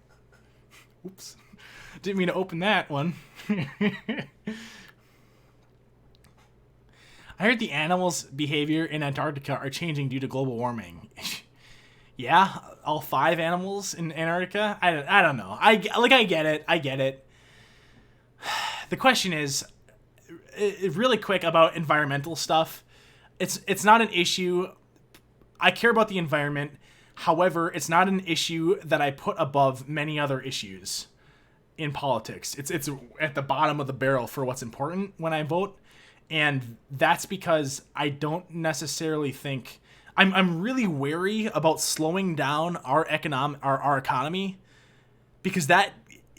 oops, didn't mean to open that one. I heard the animals' behavior in Antarctica are changing due to global warming. Yeah, all 5 animals in Antarctica? I don't know. I get it. The question is, really quick about environmental stuff. It's not an issue. I care about the environment. However, it's not an issue that I put above many other issues in politics. It's at the bottom of the barrel for what's important when I vote. And that's because I don't necessarily think I'm really wary about slowing down our economy, because that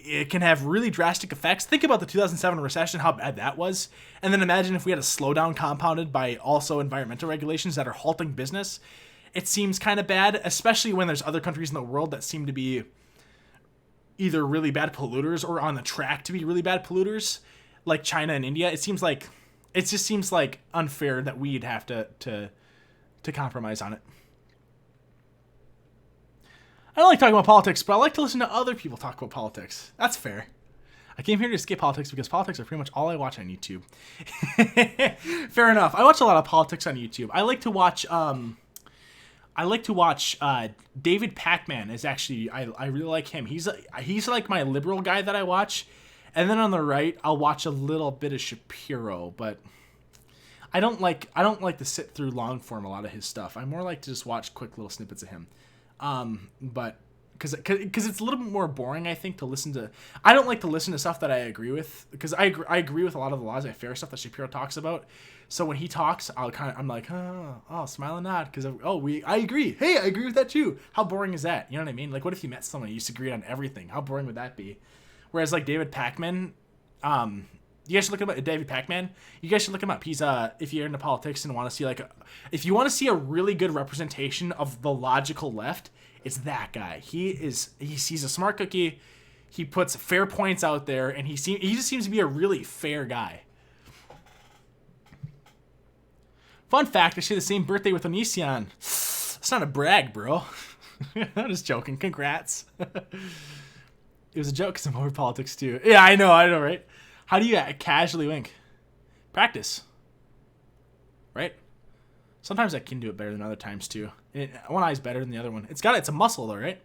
it can have really drastic effects. Think about the 2007 recession, how bad that was. And then imagine if we had a slowdown compounded by also environmental regulations that are halting business. It seems kind of bad, especially when there's other countries in the world that seem to be either really bad polluters or on the track to be really bad polluters, like China and India. It just seems like unfair that we'd have to compromise on it. I don't like talking about politics, but I like to listen to other people talk about politics. That's fair. I came here to escape politics because politics are pretty much all I watch on YouTube. Fair enough. I watch a lot of politics on YouTube. I like to watch David Pacman is actually I really like him. He's like my liberal guy that I watch. And then on the right, I'll watch a little bit of Shapiro, but I don't like to sit through long form a lot of his stuff. I more like to just watch quick little snippets of him. But because it's a little bit more boring, I think, to listen to. I don't like to listen to stuff that I agree with, because I agree with a lot of the laissez-faire stuff that Shapiro talks about. So when he talks, I'm like, oh, smile and nod, because I agree. Hey, I agree with that too. How boring is that? You know what I mean? Like, what if you met someone and you disagreed on everything? How boring would that be? Whereas like David Pacman, you guys should look up David Pacman. You guys should look him up. He's if you're into politics and want to see if you want to see a really good representation of the logical left, it's that guy. He's a smart cookie. He puts fair points out there, and he just seems to be a really fair guy. Fun fact: I share the same birthday with Onision. That's not a brag, bro. I'm just joking. Congrats. It was a joke because I'm over politics too. Yeah, I know, right? How do you casually wink? Practice. Right? Sometimes I can do it better than other times too. One eye's better than the other one. It's a muscle though, right?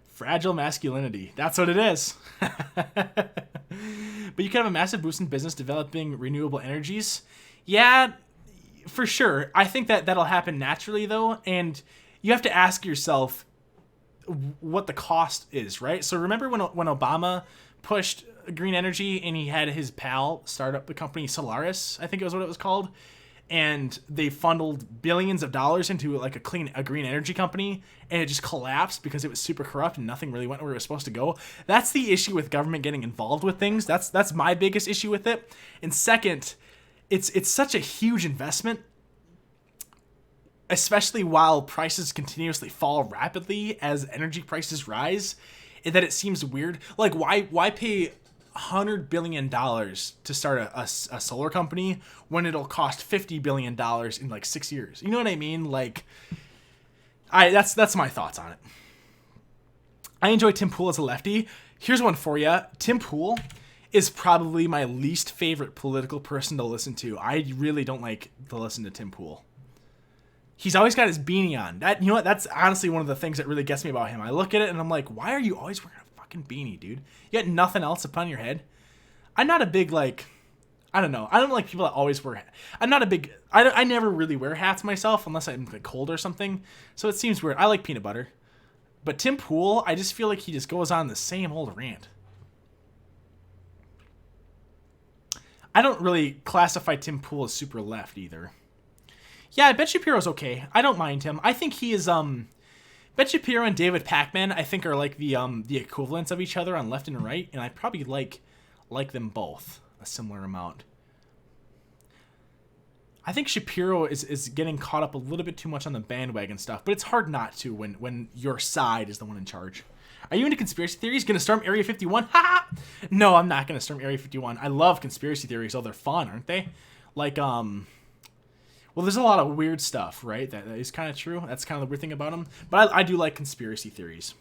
Fragile masculinity. That's what it is. But you can have a massive boost in business developing renewable energies. Yeah, for sure. I think that'll happen naturally though. And you have to ask yourself what the cost is, right? So remember when Obama pushed green energy and he had his pal start up the company Solaris, I think it was what it was called, and they funneled billions of dollars into like a green energy company, and it just collapsed because it was super corrupt and nothing really went where it was supposed to go. That's the issue with government getting involved with things. That's my biggest issue with it. And second, it's such a huge investment, especially while prices continuously fall rapidly as energy prices rise, that it seems weird. Like, why pay $100 billion to start a solar company when it'll cost $50 billion in like 6 years? You know what I mean? Like, that's my thoughts on it. I enjoy Tim Pool as a lefty. Here's one for you. Tim Pool is probably my least favorite political person to listen to. I really don't like to listen to Tim Pool. He's always got his beanie on. You know what? That's honestly one of the things that really gets me about him. I look at it and I'm like, why are you always wearing a fucking beanie, dude? You got nothing else upon your head? I'm not a big, I don't know. I don't like people that always wear. I'm not a big. I never really wear hats myself unless I'm like cold or something. So it seems weird. I like peanut butter, but Tim Pool, I just feel like he just goes on the same old rant. I don't really classify Tim Pool as super left either. Yeah, Ben Shapiro's okay. I don't mind him. I think he is. Ben Shapiro and David Pacman, I think, are like the equivalents of each other on left and right, and I probably like them both a similar amount. I think Shapiro is getting caught up a little bit too much on the bandwagon stuff, but it's hard not to when your side is the one in charge. Are you into conspiracy theories? Gonna storm Area 51? Ha! No, I'm not gonna storm Area 51. I love conspiracy theories. Oh, they're fun, aren't they? Like, well, there's a lot of weird stuff, right? That is kind of true. That's kind of the weird thing about them. But I do like conspiracy theories.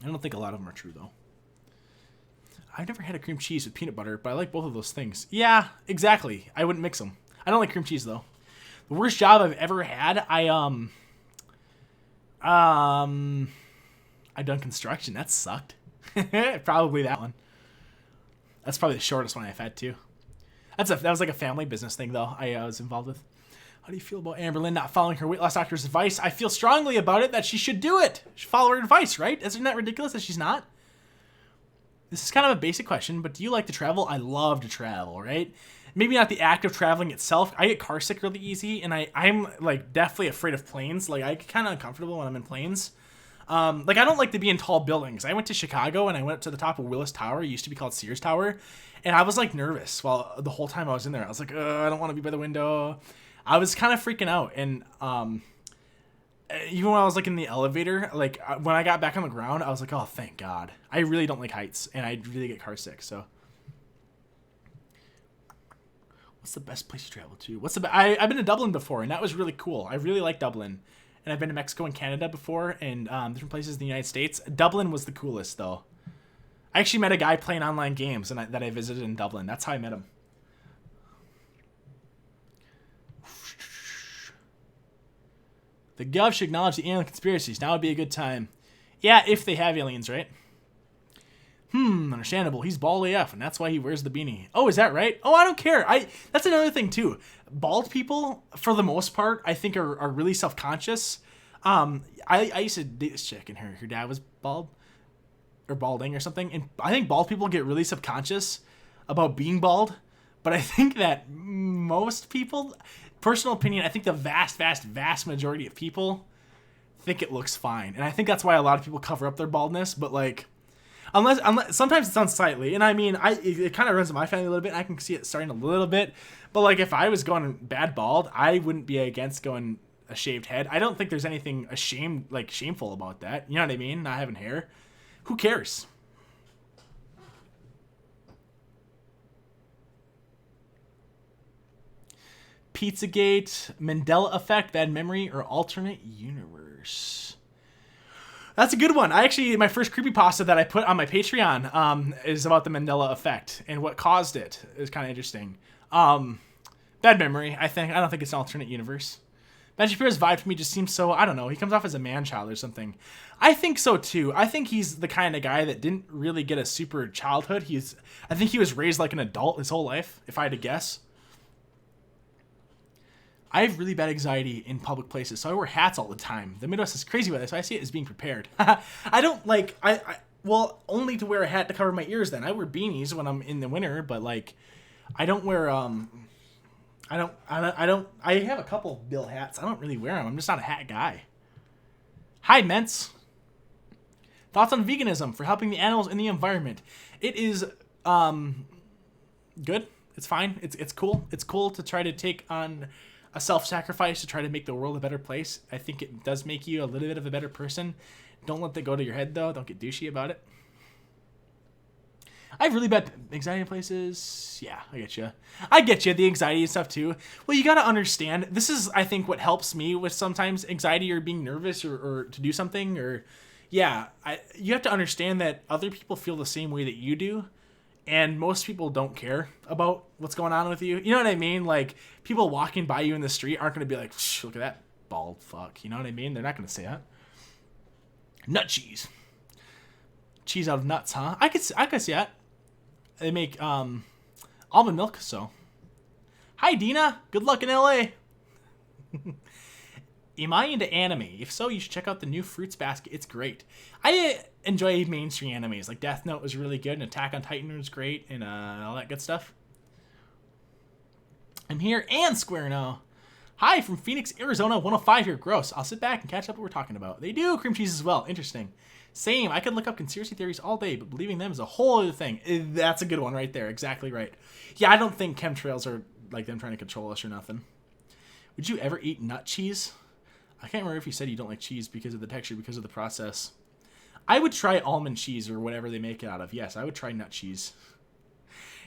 I don't think a lot of them are true, though. I've never had a cream cheese with peanut butter, but I like both of those things. Yeah, exactly. I wouldn't mix them. I don't like cream cheese, though. The worst job I've ever had, I've done construction. That sucked. Probably that one. That's probably the shortest one I've had too. That was like a family business thing though. I was involved with. How do you feel about Amberlynn not following her weight loss doctor's advice? I feel strongly about it that she should do it. She should follow her advice, right? Isn't that ridiculous that she's not? This is kind of a basic question, but do you like to travel? I love to travel, right? Maybe not the act of traveling itself. I get car sick really easy, and I'm like definitely afraid of planes. Like I get kind of uncomfortable when I'm in planes. Like I don't like to be in tall buildings. I went to Chicago and I went up to the top of Willis Tower. It used to be called Sears Tower. And I was like nervous while the whole time I was in there. I was like, I don't want to be by the window. I was kind of freaking out. And even when I was like in the elevator, like when I got back on the ground, I was like, oh, thank God. I really don't like heights and I really get car sick. So what's the best place to travel to? I've been to Dublin before and that was really cool. I really like Dublin. And I've been to Mexico and Canada before and different places in the United States. Dublin was the coolest, though. I actually met a guy playing online games that I visited in Dublin. That's how I met him. The Gov should acknowledge the alien conspiracies. Now would be a good time. Yeah, if they have aliens, right? Understandable. He's bald AF, and that's why he wears the beanie. Oh, is that right? Oh, I don't care. That's another thing, too. Bald people, for the most part, I think are really self-conscious. I used to date this chick, and her dad was bald. Or balding or something. And I think bald people get really subconscious about being bald. But I think that most people, personal opinion, I think the vast, vast, vast majority of people think it looks fine. And I think that's why a lot of people cover up their baldness. But like, unless sometimes it's unsightly. And I mean, it kind of runs in my family a little bit. And I can see it starting a little bit. But like, if I was going bad bald, I wouldn't be against going a shaved head. I don't think there's anything shameful about that. You know what I mean? Not having hair. Who cares? Pizzagate, Mandela effect, bad memory, or alternate universe? That's a good one. My first creepypasta that I put on my Patreon is about the Mandela effect and what caused it. It was kind of interesting. Bad memory, I think. I don't think it's an alternate universe. Ben Shapiro's vibe to me just seems so, I don't know, he comes off as a man-child or something. I think so, too. I think he's the kind of guy that didn't really get a super childhood. I think he was raised like an adult his whole life, if I had to guess. I have really bad anxiety in public places, so I wear hats all the time. The Midwest is crazy with it, so I see it as being prepared. I don't like, well, only to wear a hat to cover my ears then. I wear beanies when I'm in the winter, but like, I don't wear, I have a couple Bill hats. I don't really wear them. I'm just not a hat guy. Hi, Ments. Thoughts on veganism for helping the animals and the environment? It is good. It's fine. It's cool. It's cool to try to take on a self-sacrifice to try to make the world a better place. I think it does make you a little bit of a better person. Don't let that go to your head, though. Don't get douchey about it. I have really bad anxiety in places. Yeah, I get you. The anxiety and stuff too. Well, you got to understand, this is, I think, what helps me with sometimes anxiety or being nervous or to do something or, yeah. You have to understand that other people feel the same way that you do. And most people don't care about what's going on with you. You know what I mean? Like, people walking by you in the street aren't going to be like, look at that bald fuck. You know what I mean? They're not going to say that. Nut cheese. Cheese out of nuts, huh? I could see that. They make almond milk, so. Hi, Dina. Good luck in LA. Am I into anime? If so, you should check out the new Fruits Basket. It's great. I enjoy mainstream animes. Like Death Note was really good, and Attack on Titan was great, and all that good stuff. I'm here and Square now. Hi, from Phoenix, Arizona. 105 here. Gross. I'll sit back and catch up what we're talking about. They do cream cheese as well. Interesting. Same. I could look up conspiracy theories all day, but believing them is a whole other thing. That's a good one right there. Exactly right. Yeah, I don't think chemtrails are like them trying to control us or nothing. Would you ever eat nut cheese? I can't remember if you said you don't like cheese because of the texture, because of the process. I would try almond cheese or whatever they make it out of. Yes, I would try nut cheese.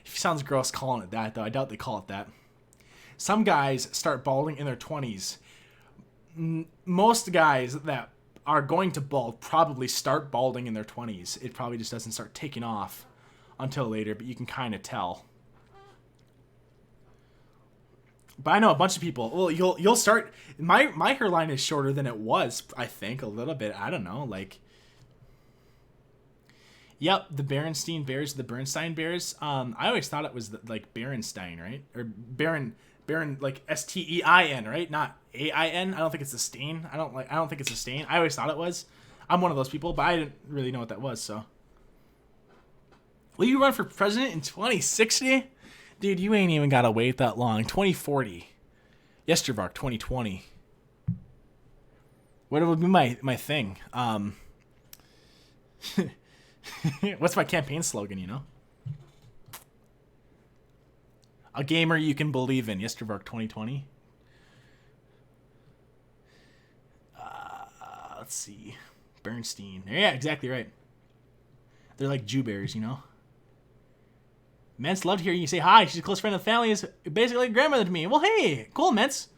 It sounds gross calling it that, though. I doubt they call it that. Some guys start balding in their 20s. Most guys that are going to bald probably start balding in their 20s. It probably just doesn't start taking off until later, but you can kind of tell. But I know a bunch of people. Well, you'll start. My hairline is shorter than it was. I think a little bit. I don't know. Like, Yep, the Berenstein Bears, the Bernstein Bears. I always thought it was like Berenstein, right? Or Baron, like Stein, right? Not Ain. I don't think it's a stain. I don't think it's a stain. I always thought it was. I'm one of those people, but I didn't really know what that was. So, will you run for president in 2060? Dude, you ain't even gotta wait that long. 2040. Yestervark 2020. What would be my thing? What's my campaign slogan, you know? A gamer you can believe in. Yestervark 2020. Let's see. Bernstein. Yeah, exactly right. They're like Jew bears, you know? Mence, love to hear you say hi. She's a close friend of the family. Is basically a grandmother to me. Well, hey, cool, Mence.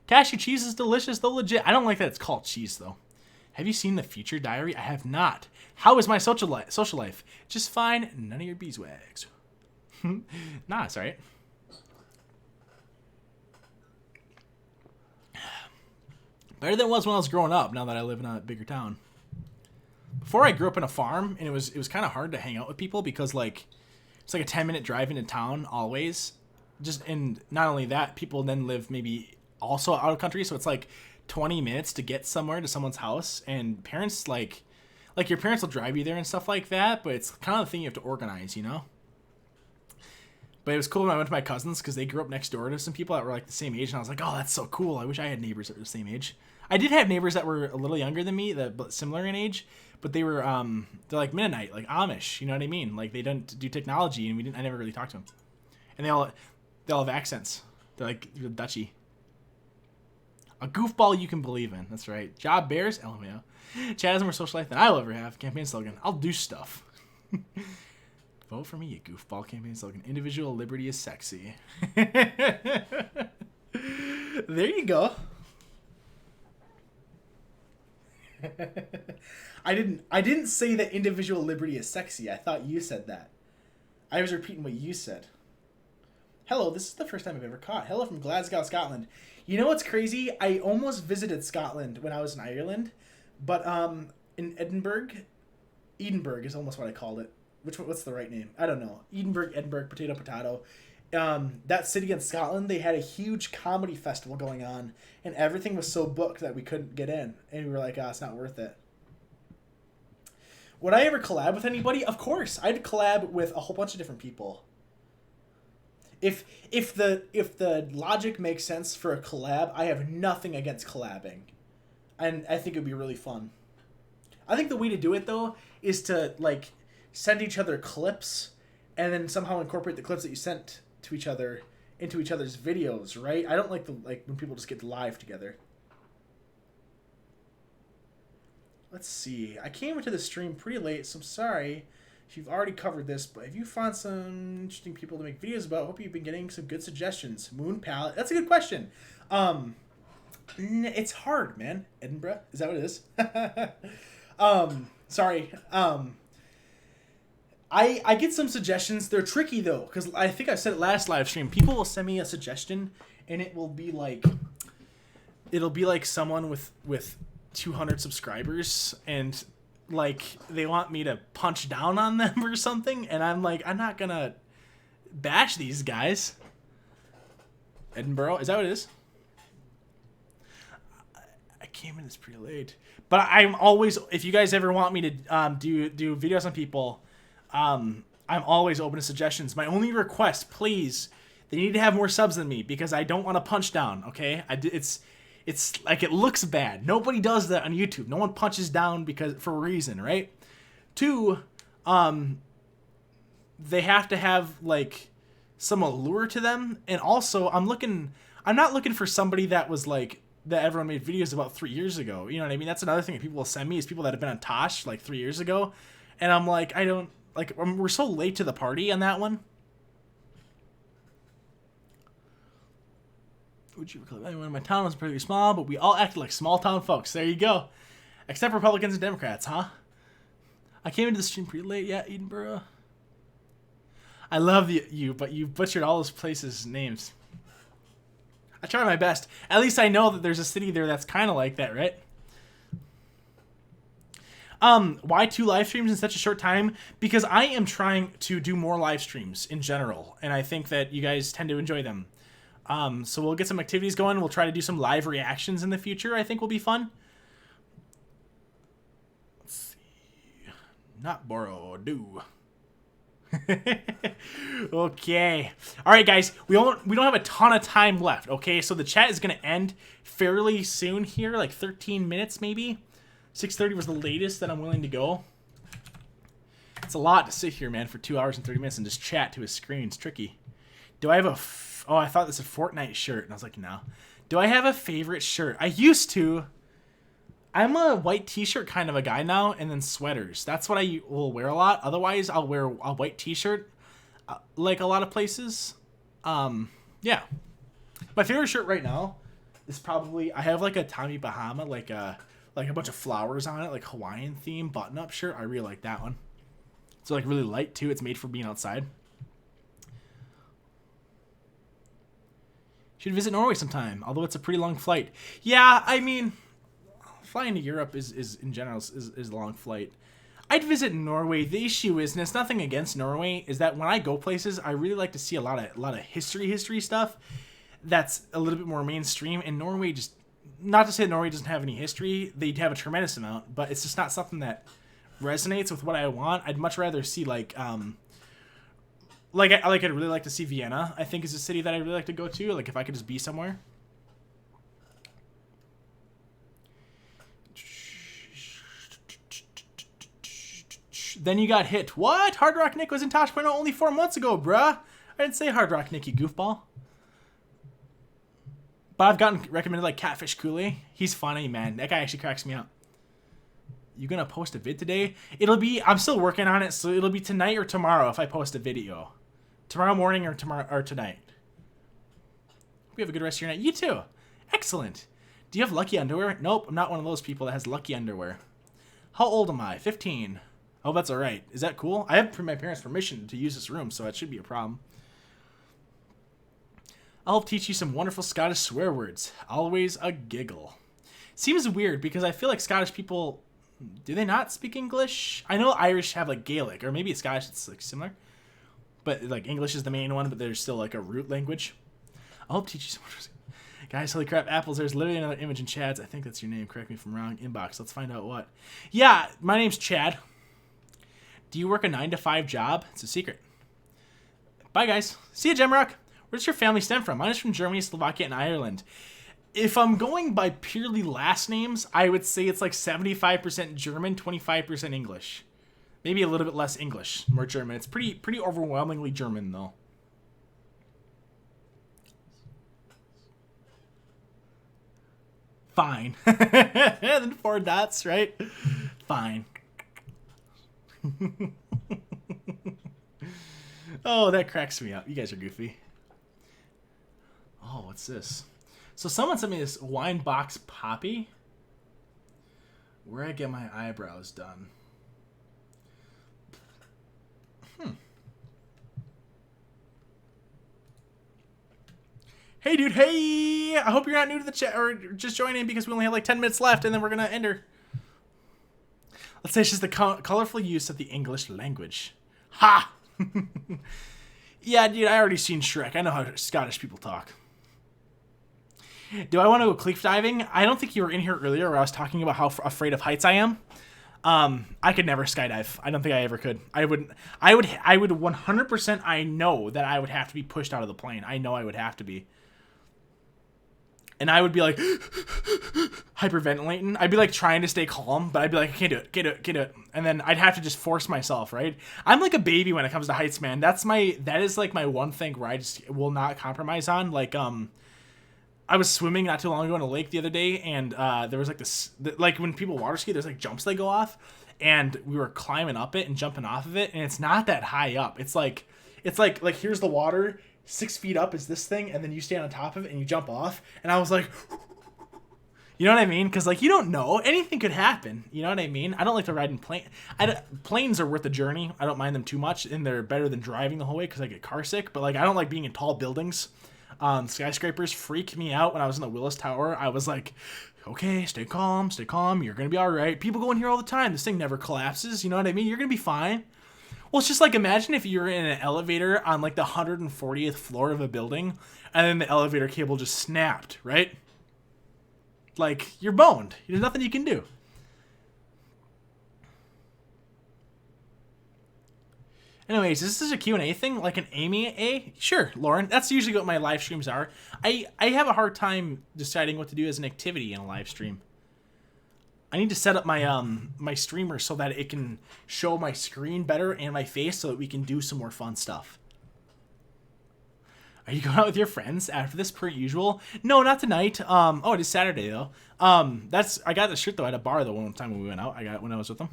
Cashew cheese is delicious, though legit. I don't like that it's called cheese, though. Have you seen the Future Diary? I have not. How is my social life? Just fine. None of your beeswax. Nah, it's alright. Better than it was when I was growing up, now that I live in a bigger town. Before I grew up in a farm, and it was kind of hard to hang out with people because, like, it's like a 10-minute drive into town always. And not only that, people then live maybe also out of country, so it's like 20 minutes to get somewhere to someone's house, and parents like your parents will drive you there and stuff like that, but it's kind of the thing you have to organize, you know? But it was cool when I went to my cousins because they grew up next door to some people that were like the same age, and I was like, oh, that's so cool. I wish I had neighbors that were the same age. I did have neighbors that were a little younger than me, but similar in age, but they were they're like Mennonite, like Amish, you know what I mean? Like they don't do technology, and I never really talked to them. And they all have accents. They're like Dutchy. A goofball you can believe in. That's right. Job bears, LMAO. Chad has more social life than I'll ever have. Campaign slogan. I'll do stuff. Vote for me, you goofball. Campaign slogan. Individual liberty is sexy. There you go. I didn't say that individual liberty is sexy. I thought you said that. I was repeating what you said. Hello, this is the first time I've ever caught. Hello from Glasgow, Scotland. You know what's crazy? I almost visited Scotland when I was in Ireland, but in Edinburgh is almost what I called it. What's the right name? I don't know. Edinburgh, potato. That city in Scotland, they had a huge comedy festival going on, and everything was so booked that we couldn't get in, and we were like, it's not worth it. Would I ever collab with anybody? Of course, I'd collab with a whole bunch of different people. If the logic makes sense for a collab, I have nothing against collabing, and I think it'd be really fun. I think the way to do it though is to like send each other clips, and then somehow incorporate the clips that you sent to each other into each other's videos, right? I don't like when people just get live together. Let's see. I came into the stream pretty late, so I'm sorry if you've already covered this, but if you found some interesting people to make videos about, hope you've been getting some good suggestions. Moon Palette. That's a good question. It's hard, man. Edinburgh? Is that what it is? Sorry. I get some suggestions. They're tricky, though, because I think I said it last live stream. People will send me a suggestion, and it'll be like someone with 200 subscribers, and like they want me to punch down on them or something, and I'm like, I'm not gonna bash these guys. Edinburgh, is that what it is? I came in this pretty late, but I'm always, if you guys ever want me to do videos on people, I'm always open to suggestions. My only request, please, they need to have more subs than me, because I don't want to punch down. Okay, it's like, it looks bad. Nobody does that on YouTube. No one punches down for a reason, right? 2, they have to have like some allure to them, and also I'm not looking for somebody that was like that everyone made videos about 3 years ago. You know what I mean? That's another thing that people will send me, is people that have been on Tosh like 3 years ago, and I'm like, I don't like. We're so late to the party on that one. Would you recall anyone in my town was pretty small, but we all acted like small town folks. There you go. Except Republicans and Democrats, huh? I came into the stream pretty late. Yeah, Edinburgh. I love you, but you butchered all those places' names. I try my best. At least I know that there's a city there that's kind of like that, right? Why 2 live streams in such a short time? Because I am trying to do more live streams in general, and I think that you guys tend to enjoy them. So we'll get some activities going. We'll try to do some live reactions in the future. I think will be fun. Let's see. Not borrow, do. Okay. All right, guys. We don't have a ton of time left. Okay, so the chat is gonna end fairly soon here, like 13 minutes maybe. 6:30 was the latest that I'm willing to go. It's a lot to sit here, man, for 2 hours and 30 minutes and just chat to a screen. It's tricky. Do I have a... Oh, I thought this was a Fortnite shirt. And I was like, no. Do I have a favorite shirt? I used to. I'm a white t-shirt kind of a guy now, and then sweaters. That's what I will wear a lot. Otherwise, I'll wear a white t-shirt like a lot of places. Yeah. My favorite shirt right now is probably... I have like a Tommy Bahama, like a bunch of flowers on it, like Hawaiian theme button-up shirt. I really like that one. It's like really light too. It's made for being outside. Should visit Norway sometime, although it's a pretty long flight. Yeah, I mean, flying to Europe is in general is a long flight. I'd visit Norway. The issue is, and it's nothing against Norway, is that when I go places, I really like to see a lot of history stuff that's a little bit more mainstream. And Norway just, not to say that Norway doesn't have any history, they have a tremendous amount, but it's just not something that resonates with what I want. I'd much rather see I'd really like to see Vienna. I think is a city that I'd really like to go to. Like if I could just be somewhere. Then you got hit. What? Hard Rock Nick was in Tosh Point only 4 months ago, bruh. I didn't say Hard Rock Nick, you goofball. But I've gotten recommended like Catfish Kool-Aid. He's funny, man. That guy actually cracks me up. You gonna post a vid today? It'll be, I'm still working on it, so it'll be tonight or tomorrow if I post a video. Tomorrow morning or tonight. We have a good rest of your night. You too. Excellent. Do you have lucky underwear? Nope, I'm not one of those people that has lucky underwear. How old am I? 15. Oh, that's all right. Is that cool? I have my parents' permission to use this room, so that should be a problem. I'll teach you some wonderful Scottish swear words. Always a giggle. Seems weird because I feel like Scottish people, do they not speak English? I know Irish have like Gaelic, or maybe it's Scottish, it's like similar. But like English is the main one, but there's still like a root language. I'll teach you some wonderful... Guys, holy crap, Apples, there's literally another image in Chad's. I think that's your name. Correct me if I'm wrong. Inbox. Let's find out what. Yeah, my name's Chad. Do you work a 9-to-5 job? It's a secret. Bye, guys. See you, Gemrock. Where does your family stem from? Mine is from Germany, Slovakia, and Ireland. If I'm going by purely last names, I would say it's like 75% German, 25% English. Maybe a little bit less English, more German. It's pretty overwhelmingly German, though. Fine. Then 4 dots, right? Fine. Oh, that cracks me up. You guys are goofy. Oh, what's this? So someone sent me this wine box poppy. Where I get my eyebrows done. Hey, dude. Hey. I hope you're not new to the chat or just joining because we only have like 10 minutes left and then we're going to end her. Let's say it's just the colorful use of the English language. Ha! Yeah, dude, I already seen Shrek. I know how Scottish people talk. Do I want to go cliff diving? I don't think you were in here earlier where I was talking about how afraid of heights I am. I could never skydive. I don't think I ever could. I would 100%. I know that I would have to be pushed out of the plane. I know I would have to be. And I would be like hyperventilating. I'd be like trying to stay calm, but I'd be like, I can't do it. And then I'd have to just force myself, right? I'm like a baby when it comes to heights, man. That is like my one thing where I just will not compromise on. Like, I was swimming not too long ago in a lake the other day, and there was like this, like when people water ski, there's like jumps they go off, and we were climbing up it and jumping off of it, and it's not that high up. It's like here's the water. 6 feet up is this thing, and then you stand on top of it and you jump off. And I was like, you know what I mean? Because like you don't know, anything could happen. You know what I mean? I don't like to ride in planes are worth the journey. I don't mind them too much, and they're better than driving the whole way because I get car sick. But like I don't like being in tall buildings. Skyscrapers freak me out. When I was in the Willis Tower, I was like, okay, stay calm, stay calm. You're going to be all right. People go in here all the time. This thing never collapses. You know what I mean? You're going to be fine. Well, it's just like, imagine if you were in an elevator on like the 140th floor of a building and then the elevator cable just snapped, right? Like, you're boned. There's nothing you can do. Anyways, is this a Q&A thing? Like an Amy A? Sure, Lauren. That's usually what my live streams are. I have a hard time deciding what to do as an activity in a live stream. I need to set up my my streamer so that it can show my screen better and my face so that we can do some more fun stuff. Are you going out with your friends after this per usual? No, not tonight. Oh, it is Saturday though. I got the shirt though at a bar the one time when we went out. I got it when I was with them.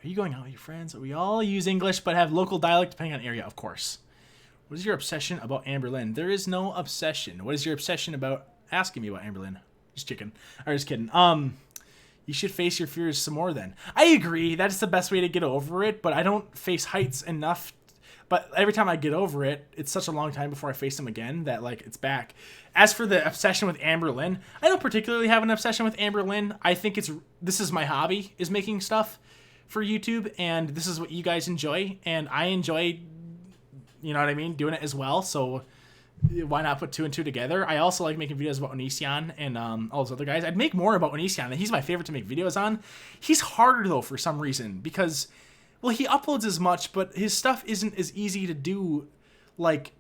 Are you going out with your friends? We all use English but have local dialect depending on area, of course. What is your obsession about Amberlynn? There is no obsession. What is your obsession about asking me about Amberlynn? Just chicken. I'm just kidding. You should face your fears some more then. I agree. That's the best way to get over it, but I don't face heights enough. But every time I get over it, it's such a long time before I face them again that, like, it's back. As for the obsession with Amberlynn, I don't particularly have an obsession with Amberlynn. I think this is my hobby, is making stuff for YouTube, and this is what you guys enjoy, and I enjoy, you know what I mean, doing it as well, so why not put two and two together? I also like making videos about Onision and all those other guys. I'd make more about Onision, and he's my favorite to make videos on. He's harder, though, for some reason, because, well, he uploads as much, but his stuff isn't as easy to do, like,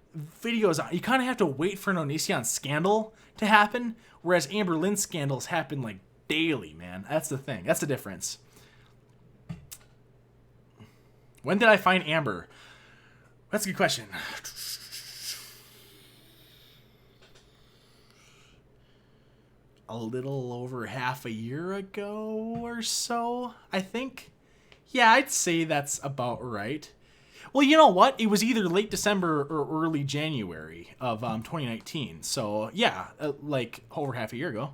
videos on. You kind of have to wait for an Onision scandal to happen, whereas Amberlynn scandals happen, like, daily, man. That's the thing. That's the difference. When did I find Amber? That's a good question. A little over half a year ago or so, I think. Yeah, I'd say that's about right. Well, you know what? It was either late December or early January of 2019. So, yeah, like over half a year ago.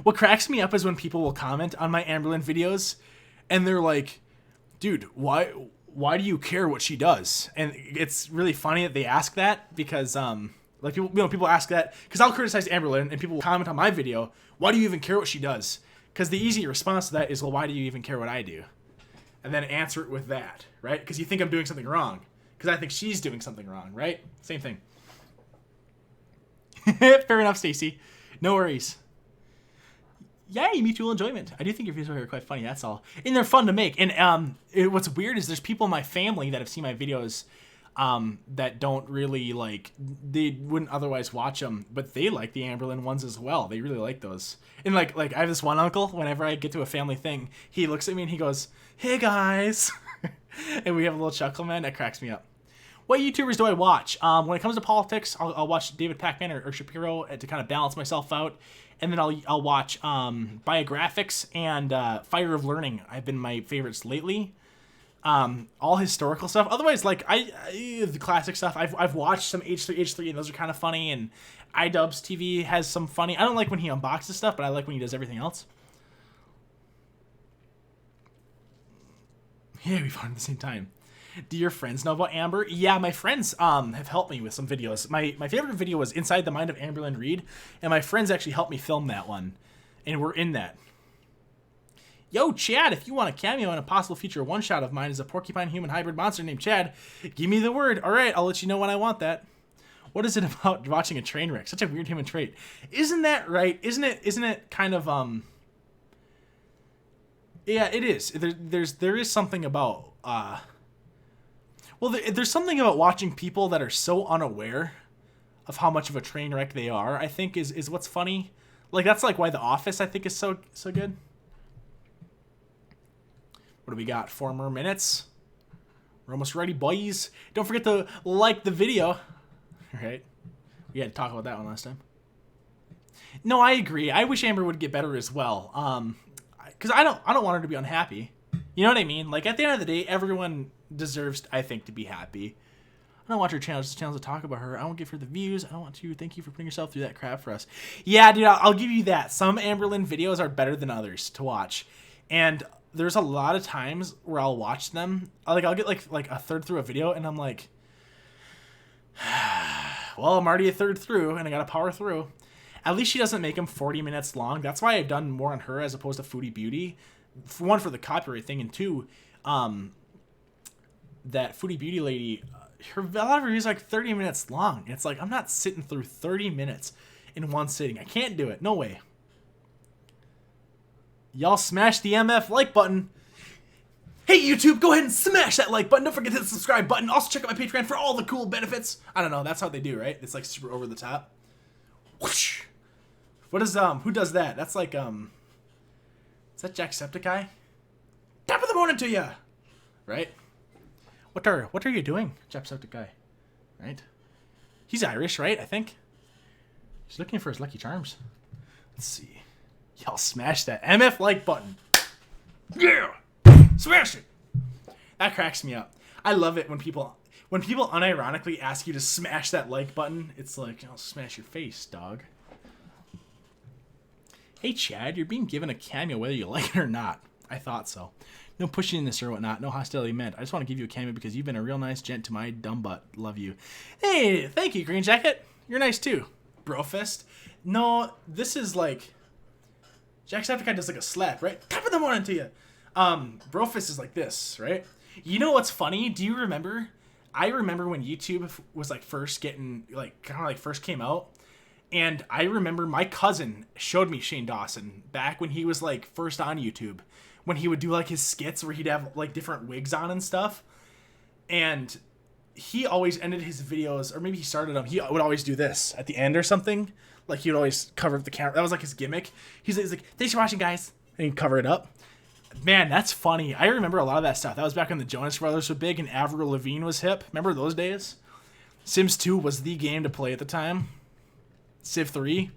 What cracks me up is when people will comment on my Amberlynn videos and they're like, dude, why do you care what she does? And it's really funny that they ask that because, like, people ask that because I'll criticize Amberlynn and people will comment on my video, why do you even care what she does? Because the easy response to that is, well, why do you even care what I do? And then answer it with that, right? Because you think I'm doing something wrong. Because I think she's doing something wrong, right? Same thing. Fair enough, Stacy. No worries. Yay, mutual enjoyment. I do think your videos are quite funny, that's all. And they're fun to make. And what's weird is there's people in my family that have seen my videos that don't really, like, they wouldn't otherwise watch them, but they like the Amberlynn ones as well. They really like those. And, like I have this one uncle, whenever I get to a family thing, he looks at me and he goes, hey, guys. And we have a little chuckle, man. That cracks me up. What YouTubers do I watch? When it comes to politics, I'll watch David Pakman or Shapiro to kind of balance myself out. And then I'll watch biographics and Fire of Learning. Have been my favorites lately. All historical stuff. Otherwise, like the classic stuff. I've watched some H3, and those are kind of funny. And iDubbbz TV has some funny. I don't like when he unboxes stuff, but I like when he does everything else. Yeah, we found it at the same time. Do your friends know about Amber? Yeah, my friends have helped me with some videos. My favorite video was Inside the Mind of Amberlynn Reed, and my friends actually helped me film that one, and we're in that. Yo, Chad, if you want a cameo in a possible future one-shot of mine as a porcupine human hybrid monster named Chad, give me the word. All right, I'll let you know when I want that. What is it about watching a train wreck? Such a weird human trait. Isn't that right? Isn't it kind of yeah, it is. There is something about well, there's something about watching people that are so unaware of how much of a train wreck they are, I think is what's funny. Like, that's like why The Office, I think, is so good. What do we got? 4 more minutes. We're almost ready, boys. Don't forget to like the video. All right. We had to talk about that one last time. No, I agree. I wish Amber would get better as well. Because I don't want her to be unhappy. You know what I mean? Like, at the end of the day, everyone deserves, I think, to be happy. I don't want her channel just channels to talk about her. I won't give her the views. I don't want to. Thank you for putting yourself through that crap for us. Yeah, dude, I'll give you that. Some Amberlynn videos are better than others to watch. And there's a lot of times where I'll watch them. I'll get like a third through a video, and I'm like, well, I'm already a third through, and I gotta power through. At least she doesn't make them 40 minutes long. That's why I've done more on her as opposed to Foodie Beauty. For one, for the copyright thing, and two, that Foodie Beauty lady, a lot of reviews are like 30 minutes long. It's like, I'm not sitting through 30 minutes in one sitting. I can't do it. No way. Y'all smash the MF like button. Hey, YouTube, go ahead and smash that like button. Don't forget to hit the subscribe button. Also, check out my Patreon for all the cool benefits. I don't know. That's how they do, right? It's like super over the top. Whoosh. What is, who does that? That's like, is that Jacksepticeye? Top of the morning to ya! Right? What are you doing, Jacksepticeye? Right? He's Irish, right? I think. He's looking for his Lucky Charms. Let's see. Y'all smash that MF like button. Yeah! Smash it! That cracks me up. I love it when people unironically ask you to smash that like button. It's like, I'll smash your face, dog. Hey, Chad, you're being given a cameo whether you like it or not. I thought so. No pushing this or whatnot. No hostility meant. I just want to give you a cameo because you've been a real nice gent to my dumb butt. Love you. Hey, thank you, Green Jacket. You're nice too. Brofist. No, this is like... Jacksepticeye does like a slap, right? Top of the morning to you. Brofist is like this, right? You know what's funny? Do you remember? I remember when YouTube was like first getting, like, kind of like first came out. And I remember my cousin showed me Shane Dawson back when he was like first on YouTube. When he would do like his skits where he'd have like different wigs on and stuff. And he always ended his videos, or maybe he started them, he would always do this at the end or something. Like, he would always cover up the camera. That was like his gimmick. He's like, thanks for watching, guys. And he'd cover it up. Man, that's funny. I remember a lot of that stuff. That was back when the Jonas Brothers were big and Avril Lavigne was hip. Remember those days? Sims 2 was the game to play at the time. Civ 3.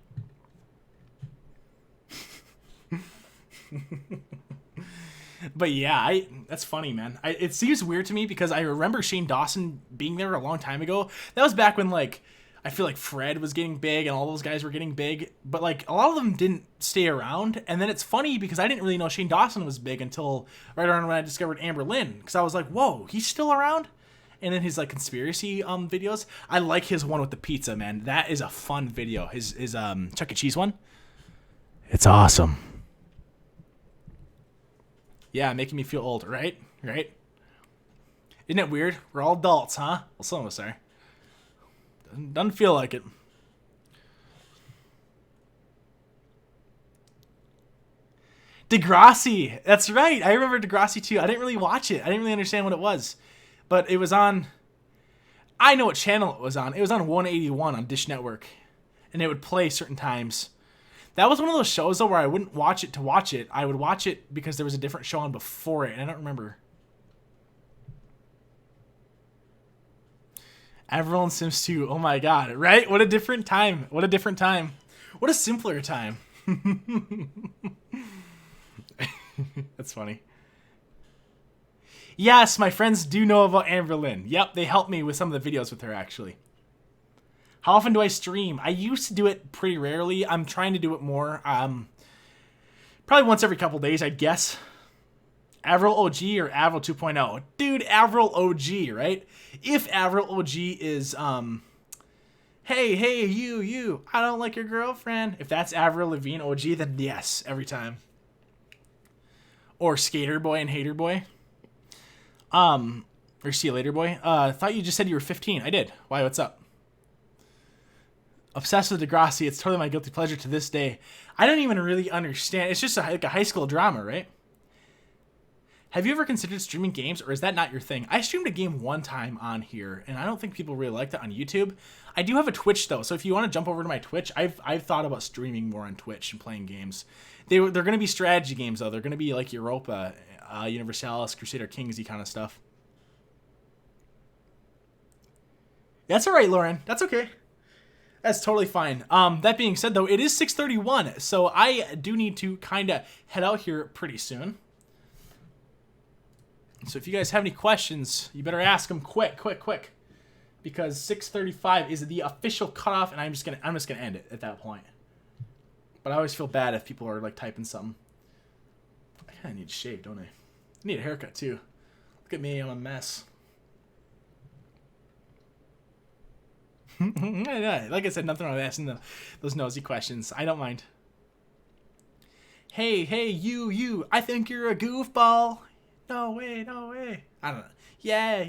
But yeah, that's funny, man. It seems weird to me because I remember Shane Dawson being there a long time ago. That was back when, like, I feel like Fred was getting big and all those guys were getting big. But, like, a lot of them didn't stay around. And then it's funny because I didn't really know Shane Dawson was big until right around when I discovered Amber Lynn. Because I was like, whoa, he's still around? And then his, like, conspiracy videos. I like his one with the pizza, man. That is a fun video. His Chuck E. Cheese one. It's awesome. Yeah, making me feel old, right? Right? Isn't it weird? We're all adults, huh? Well, some of us are. Doesn't feel like it. Degrassi. That's right. I remember Degrassi too. I didn't really watch it. I didn't really understand what it was. But it was on... I know what channel it was on. It was on 181 on Dish Network. And it would play certain times. That was one of those shows, though, where I wouldn't watch it to watch it. I would watch it because there was a different show on before it, and I don't remember. Avril and Sims 2. Oh, my God. Right? What a different time. What a different time. What a simpler time. That's funny. Yes, my friends do know about Amber Lynn. Yep, they helped me with some of the videos with her, actually. How often do I stream? I used to do it pretty rarely. I'm trying to do it more. Probably once every couple days, I'd guess. Avril OG or Avril 2.0? Dude, Avril OG, right? If Avril OG is, hey, you, I don't like your girlfriend. If that's Avril Lavigne OG, then yes, every time. Or Skater Boy and Hater Boy. Or See You Later Boy. Thought you just said you were 15. I did. Why, what's up? Obsessed with Degrassi. It's totally my guilty pleasure to this day. I don't even really understand. It's just like a high school drama, right? Have you ever considered streaming games, or is that not your thing? I streamed a game one time on here, and I don't think people really like that on YouTube. I do have a Twitch, though, so if you want to jump over to my Twitch, I've thought about streaming more on Twitch and playing games. They're going to be strategy games, though. They're going to be like Europa, Universalis, Crusader Kings-y kind of stuff. That's all right, Lauren. That's okay. That's totally fine. That being said, though, it is 6:31, so I do need to kind of head out here pretty soon. So if you guys have any questions, you better ask them quick, because 6:35 is the official cutoff, and I'm just gonna end it at that point. But I always feel bad if people are like typing something. I need to shave, don't I? I need a haircut too. Look at me, I'm a mess. Like I said, nothing wrong with asking those nosy questions. I don't mind. Hey, you. I think you're a goofball. No way. I don't know. Yeah.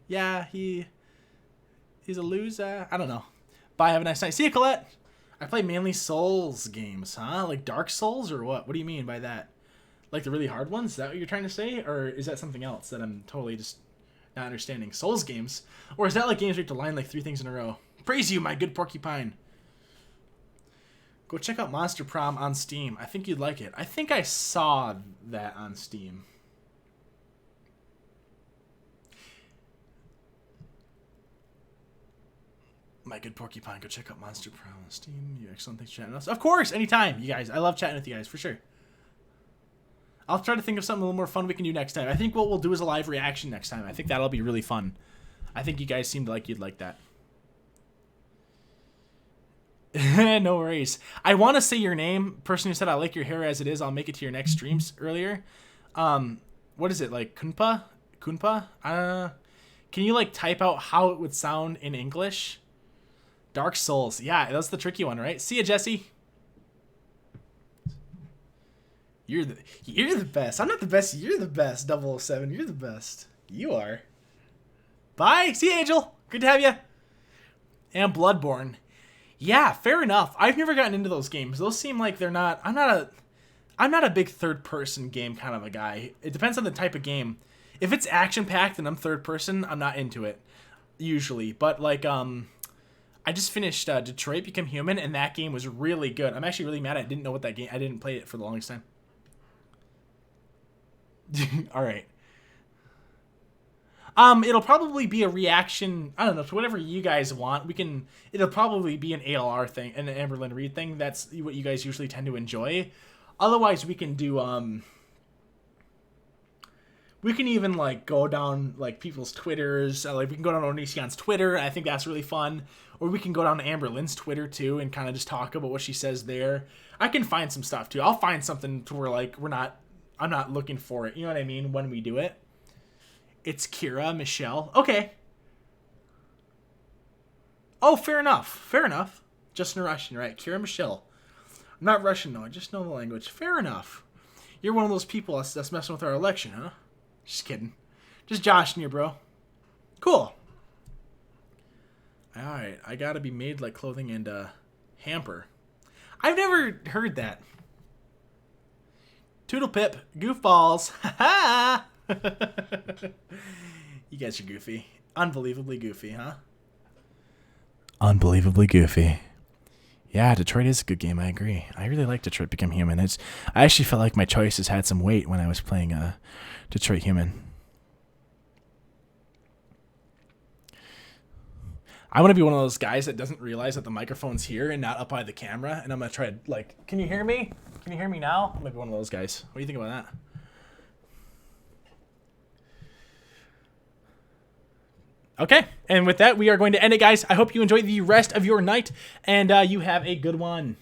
Yeah, he's a loser. I don't know. Bye, have a nice night. See you, Colette. I play mainly Souls games, huh? Like Dark Souls or what? What do you mean by that? Like the really hard ones? Is that what you're trying to say? Or is that something else that I'm totally just not understanding? Souls games? Or is that like games where you have to line like 3 things in a row? Praise you, my good porcupine. Go check out Monster Prom on Steam. I think you'd like it. I think I saw that on Steam. My good porcupine, go check out Monster Prom on Steam. You excellent. Thanks for chatting with us. Of course, anytime, you guys. I love chatting with you guys, for sure. I'll try to think of something a little more fun we can do next time. I think what we'll do is a live reaction next time. I think that'll be really fun. I think you guys seemed like you'd like that. No worries. I want to say your name. Person who said I like your hair as it is. I'll make it to your next streams earlier. What is it, like Kunpa? Can you like type out how it would sound in English? Dark Souls. Yeah, that's the tricky one, right? See ya, Jesse. You're the best. I'm not the best. You're the best. 007. You're the best. You are. Bye. See you, Angel. Good to have you. And Bloodborne. Yeah, fair enough. I've never gotten into those games. Those seem like they're not... I'm not a big third-person game kind of a guy. It depends on the type of game. If it's action-packed and I'm third-person, I'm not into it, usually. But, like, I just finished Detroit Become Human, and that game was really good. I'm actually really mad I didn't know what that game... I didn't play it for the longest time. All right. It'll probably be a reaction, I don't know, to whatever you guys want. It'll probably be an ALR thing, an Amberlyn Reed thing. That's what you guys usually tend to enjoy. Otherwise, we can do, we can even, like, go down, like, people's Twitters. Like, we can go down Onision's Twitter. I think that's really fun. Or we can go down to Amberlyn's Twitter, too, and kind of just talk about what she says there. I can find some stuff, too. I'll find something to where, like, I'm not looking for it. You know what I mean? When we do it. It's Kira, Michelle. Okay. Oh, fair enough. Fair enough. Just in Russian, right? Kira, Michelle. I'm not Russian, though. I just know the language. Fair enough. You're one of those people that's messing with our election, huh? Just kidding. Just joshing you, bro. Cool. Alright. I gotta be made like clothing and hamper. I've never heard that. Toodle pip. Goofballs. Ha ha! You guys are goofy. Unbelievably goofy, huh? Unbelievably goofy. Yeah, Detroit is a good game. I agree. I really like Detroit Become Human. I actually felt like my choices had some weight when I was playing Detroit Human. I want to be one of those guys that doesn't realize that the microphone's here and not up by the camera. And I'm going to try to, like, can you hear me? Can you hear me now? I'm going to be one of those guys. What do you think about that? Okay, and with that, we are going to end it, guys. I hope you enjoy the rest of your night, and you have a good one.